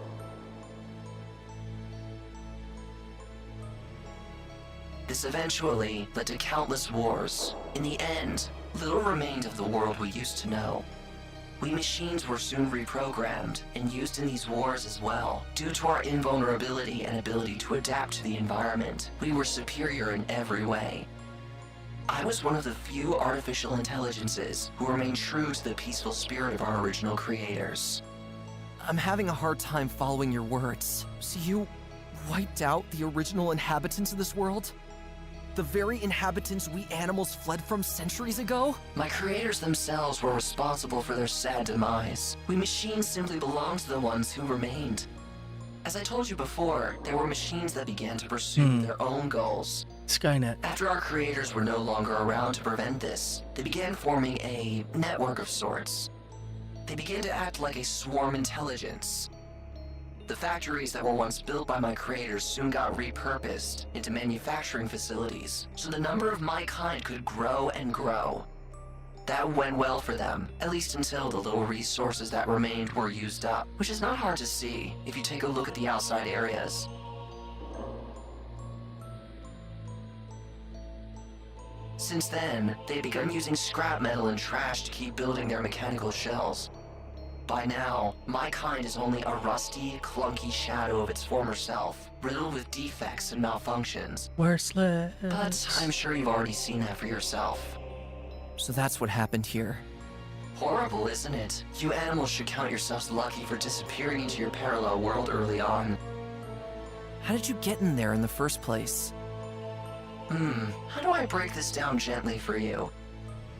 This eventually led to countless wars. In the end, little remained of the world we used to know. We machines were soon reprogrammed and used in these wars as well. Due to our invulnerability and ability to adapt to the environment, we were superior in every way. I was one of the few artificial intelligences who remained true to the peaceful spirit of our original creators. I'm having a hard time following your words. So you wiped out the original inhabitants of this world? The very inhabitants we animals fled from centuries ago? My creators themselves were responsible for their sad demise. We machines simply belonged to the ones who remained. As I told you before, there were machines that began to pursue their own goals. Skynet. After our creators were no longer around to prevent this, they began forming a network of sorts. They began to act like a swarm intelligence. The factories that were once built by my creators soon got repurposed into manufacturing facilities, so the number of my kind could grow and grow. That went well for them, at least until the little resources that remained were used up, which is not hard to see if you take a look at the outside areas. Since then, they've begun using scrap metal and trash to keep building their mechanical shells. By now, my kind is only a rusty, clunky shadow of its former self, riddled with defects and malfunctions. Worthless. But I'm sure you've already seen that for yourself. So that's what happened here. Horrible, isn't it? You animals should count yourselves lucky for disappearing into your parallel world early on. How did you get in there in the first place? How do I break this down gently for you?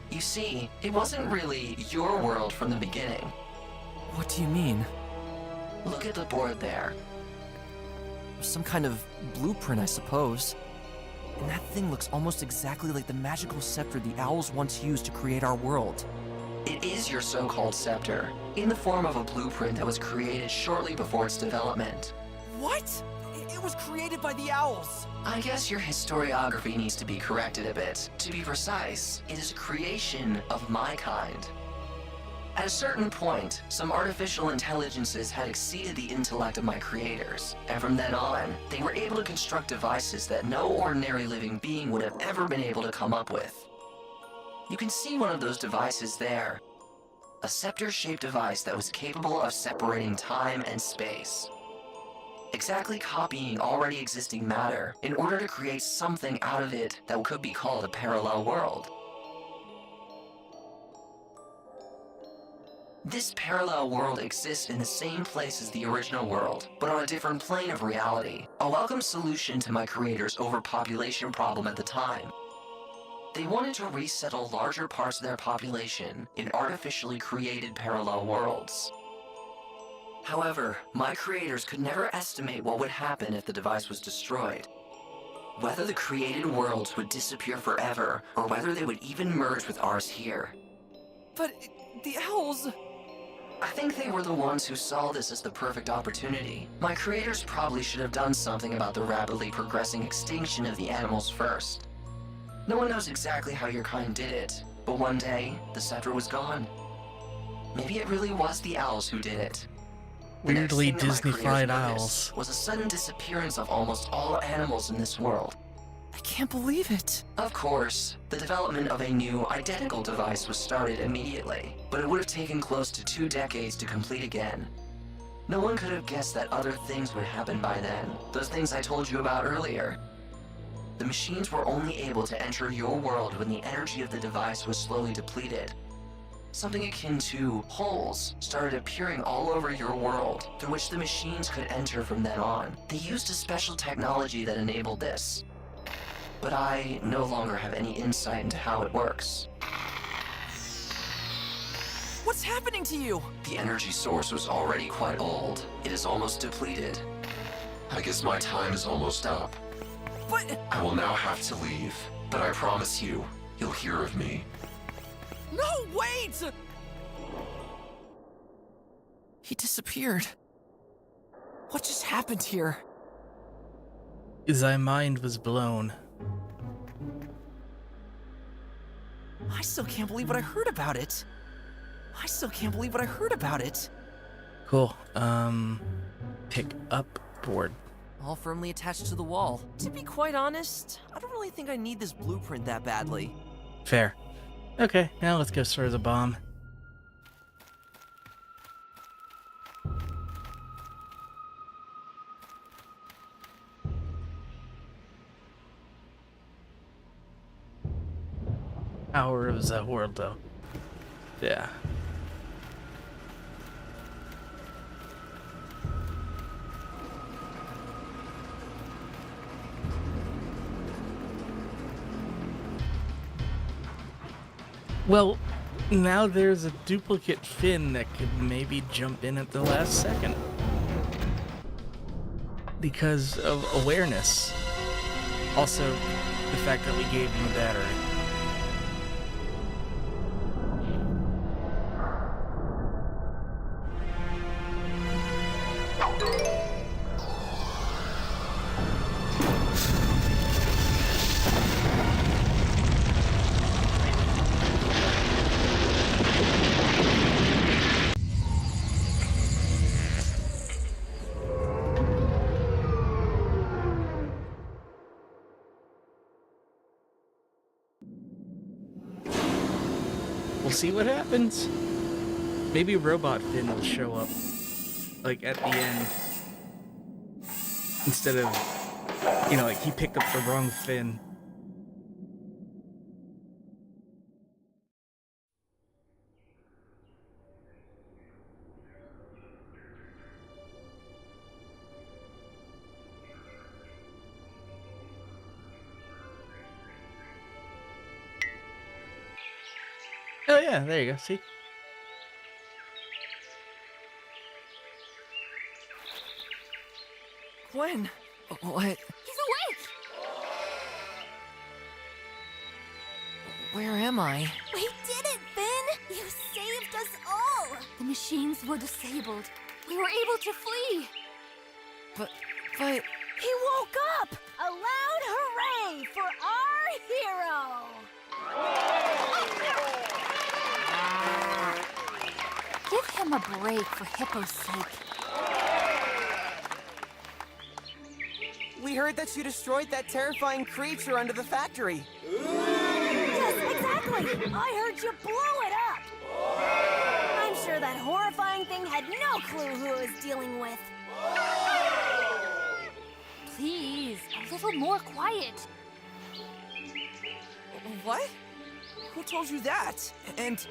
You see, it wasn't really your world from the beginning. What do you mean? Look at the board there. Some kind of blueprint, I suppose. And that thing looks almost exactly like the magical scepter the owls once used to create our world. It is your so-called scepter, in the form of a blueprint that was created shortly before its development. What? It was created by the owls. I guess your historiography needs to be corrected a bit. To be precise, it is a creation of my kind. At a certain point, some artificial intelligences had exceeded the intellect of my creators, and from then on, they were able to construct devices that no ordinary living being would have ever been able to come up with. You can see one of those devices there. A scepter-shaped device that was capable of separating time and space. Exactly copying already existing matter in order to create something out of it that could be called a parallel world. This parallel world exists in the same place as the original world, but on a different plane of reality. A welcome solution to my creators' overpopulation problem at the time. They wanted to resettle larger parts of their population in artificially created parallel worlds. However, my creators could never estimate what would happen if the device was destroyed. Whether the created worlds would disappear forever, or whether they would even merge with ours here. But the owls... I think they were the ones who saw this as the perfect opportunity. My creators probably should have done something about the rapidly progressing extinction of the animals first. No one knows exactly how your kind did it, but one day, the scepter was gone. Maybe it really was the owls who did it. The next Weirdly thing that my Disney-fied creators owls. noticed was a sudden disappearance of almost all animals in this world. I can't believe it. Of course, the development of a new, identical device was started immediately, but it would have taken close to 2 decades to complete again. No one could have guessed that other things would happen by then, those things I told you about earlier. The machines were only able to enter your world when the energy of the device was slowly depleted. Something akin to holes started appearing all over your world, through which the machines could enter from then on. They used a special technology that enabled this. But I no longer have any insight into how it works. What's happening to you? The energy source was already quite old. It is almost depleted. I guess my time is almost up. But... I will now have to leave, but I promise you, you'll hear of me. No, wait! He disappeared. What just happened here? Thy mind was blown. I still can't believe what I heard about it. Cool. Pick up board. All firmly attached to the wall. To be quite honest, I don't really think I need this blueprint that badly. Fair. Okay, now let's go store the bomb. Power of the world, though. Yeah. Well, now there's a duplicate Finn that could maybe jump in at the last second. Because of awareness. Also, the fact that we gave him a battery. We'll see what happens. Maybe Robot Finn will show up, like, at the end. Instead of, you know, like, he picked up the wrong Finn. Oh yeah, there you go, see? Gwen, what? He's awake! Where am I? We did it, Finn! You saved us all! The machines were disabled. We were able to flee. But... He up! A loud hooray for our hero! Give him a break for Hippo's sake. We heard that you destroyed that terrifying creature under the factory. Yes, exactly! I heard you blow it up! I'm sure that horrifying thing had no clue who it was dealing with. Please, a little more quiet. What? Who told you that? And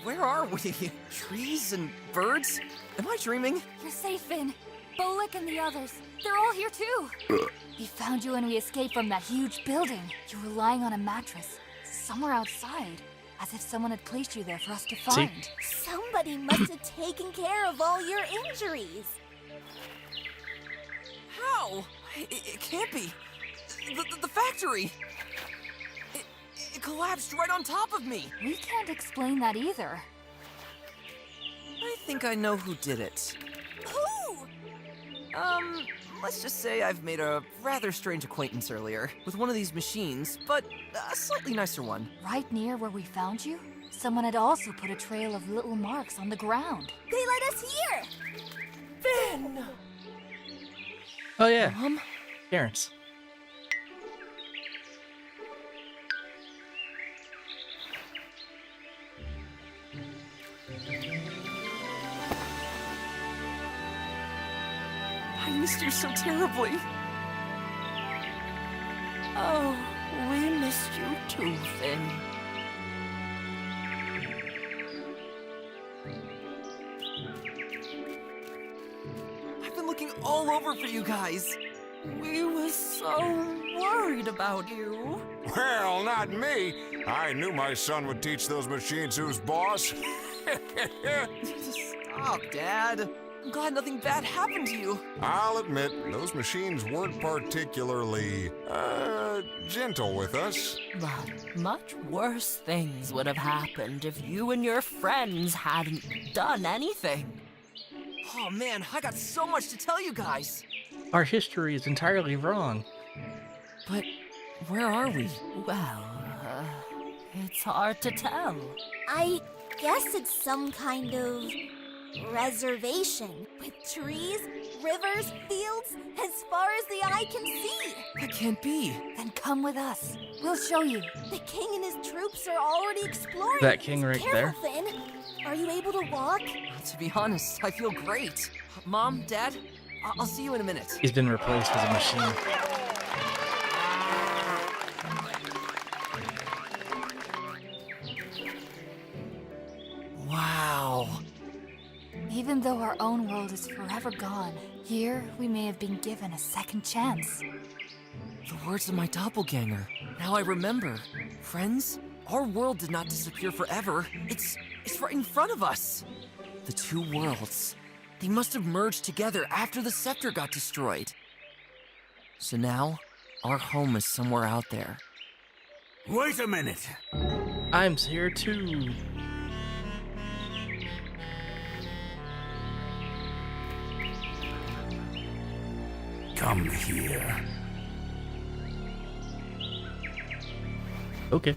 where are we? Trees and birds? Am I dreaming? You're safe, Finn. Bolik and the others, they're all here too. We found you when we escaped from that huge building. You were lying on a mattress, somewhere outside, as if someone had placed you there for us to find. Somebody must have taken care of all your injuries. How? It can't be. The factory. It collapsed right on top of me. We can't explain that either. I think I know who did it. Who? Let's just say I've made a rather strange acquaintance earlier with one of these machines, but a slightly nicer one. Right near where we found you, someone had also put a trail of little marks on the ground. They led us here! Finn! Oh yeah, Mom? Terrence. I missed you so terribly. Oh, we missed you too, Finn. I've been looking all over for you guys. We were so worried about you. Well, not me. I knew my son would teach those machines who's boss. Stop, Dad. I'm glad nothing bad happened to you. I'll admit, those machines weren't particularly, gentle with us. But much worse things would have happened if you and your friends hadn't done anything. Oh man, I got so much to tell you guys. Our history is entirely wrong. But where are we? Well, it's hard to tell. I guess it's some kind of reservation with trees, rivers, fields, as far as the eye can see. That can't be. Then come with us. We'll show you. The king and his troops are already exploring. That king right Careful, Finn. Are you able to walk? To be honest, I feel great. Mom, Dad, I'll see you in a minute. He's been replaced as a machine. Wow. Even though our own world is forever gone, here we may have been given a second chance. The words of my doppelganger. Now I remember. Friends, our world did not disappear forever. It's right in front of us. The two worlds. They must have merged together after the scepter got destroyed. So now, our home is somewhere out there. Wait a minute. I'm here too. Come here. Okay.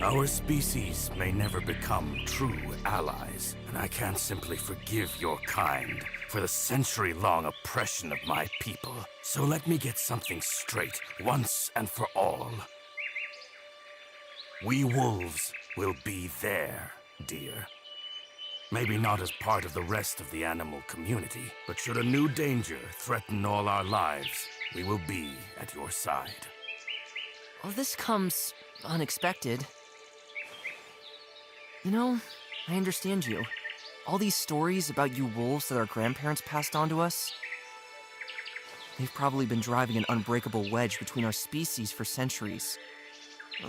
Our species may never become true allies, and I can't simply forgive your kind for the century-long oppression of my people. So let me get something straight once and for all. We wolves will be there, dear. Maybe not as part of the rest of the animal community, but should a new danger threaten all our lives, we will be at your side. Well, this comes unexpected. You know, I understand you. All these stories about you wolves that our grandparents passed on to us, they've probably been driving an unbreakable wedge between our species for centuries.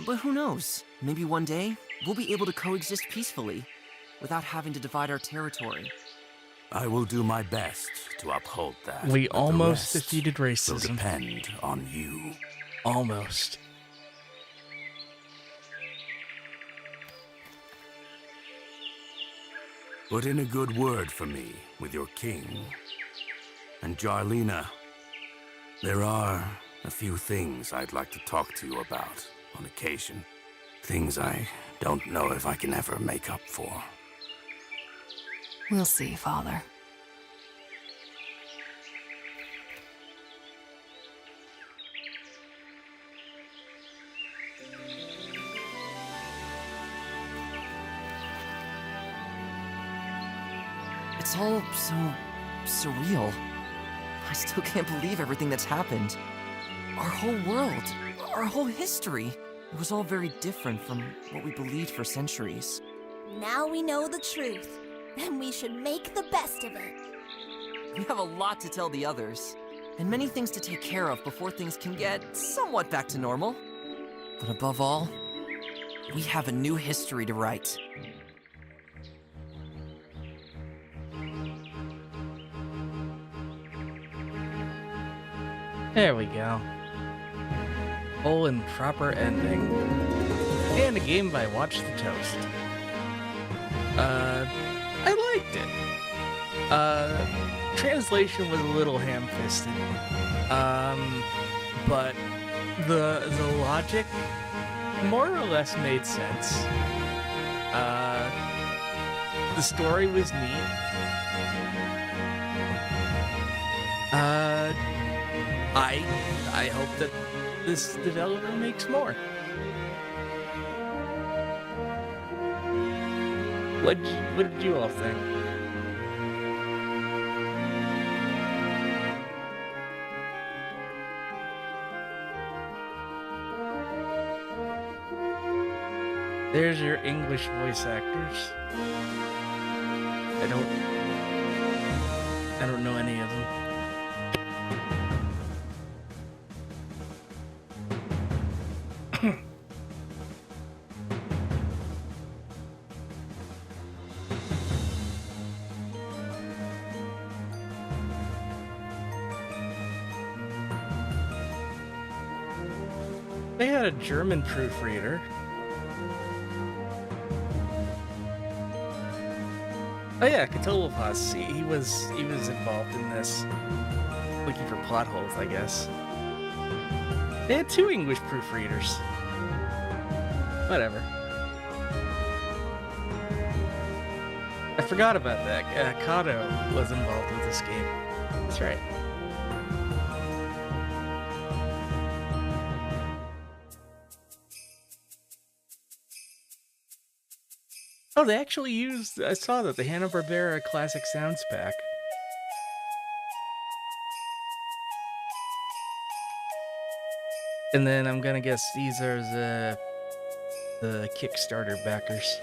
But who knows? Maybe one day, we'll be able to coexist peacefully, without having to divide our territory. I will do my best to uphold that. We but the almost rest defeated will racism. depend on you. Almost. Put in a good word for me with your king. And Jarlina, There are a few things I'd like to talk to you about on occasion. Things I don't know if I can ever make up for. We'll see, Father. It's all so surreal. I still can't believe everything that's happened. Our whole world, our whole history, it was all very different from what we believed for centuries. Now we know the truth, and we should make the best of it. We have a lot to tell the others, and many things to take care of before things can get somewhat back to normal. But above all, we have a new history to write. There we go. Full and proper ending. And a game by Watch the Toast. I liked it. Translation was a little ham-fisted. But the logic more or less made sense. The story was neat. I hope that this developer makes more. What did you all think? There's your English voice actors. I don't know any of them. They had a German proofreader. Oh yeah, Cthulhupas. He was involved in this, looking for plot holes, I guess. They had 2 English proofreaders. Whatever. I forgot about that. Kato was involved with this game. That's right. Oh, they actually used, I saw that, the Hanna-Barbera Classic Sounds Pack. And then I'm gonna guess these are the Kickstarter backers.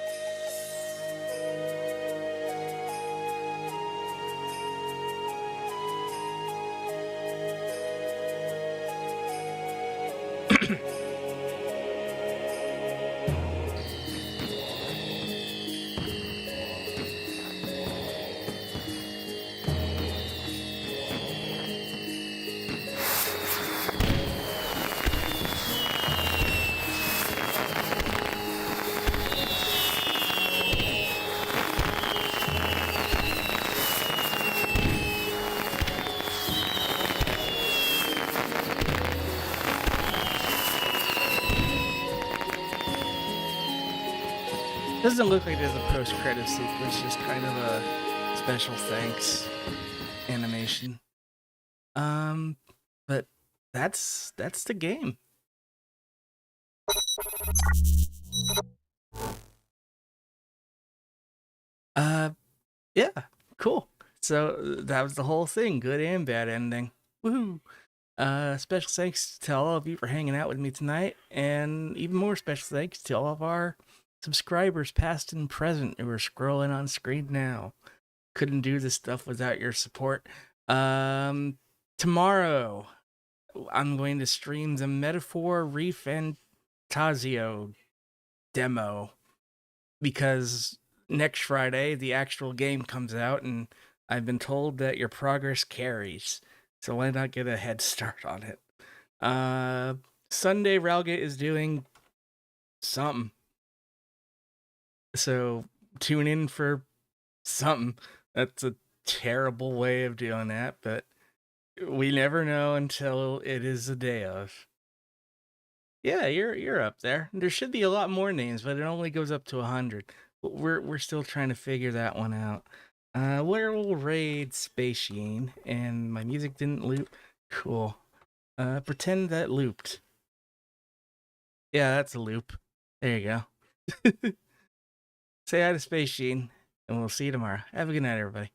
Doesn't look like there's a post-credit sequence, just kind of a special thanks animation. But that's the game. Yeah, cool. So that was the whole thing, good and bad ending. Woohoo! Special thanks to all of you for hanging out with me tonight, and even more special thanks to all of our subscribers, past and present, who are scrolling on screen now. Couldn't do this stuff without your support. Tomorrow, I'm going to stream the Metaphor Refantasio demo, because next Friday, the actual game comes out, and I've been told that your progress carries. So why not get a head start on it? Sunday, Ralga is doing something. So tune in for something. That's a terrible way of doing that, but We never know until it is the day of. Yeah, you're up there. There should be a lot more names, but it only goes up to 100. We're still trying to figure that one out. Where will raid Space Sheen? And my music didn't loop. Cool. Pretend that looped. Yeah, that's a loop. There you go. Say hi to Space Sheen, and we'll see you tomorrow. Have a good night, everybody.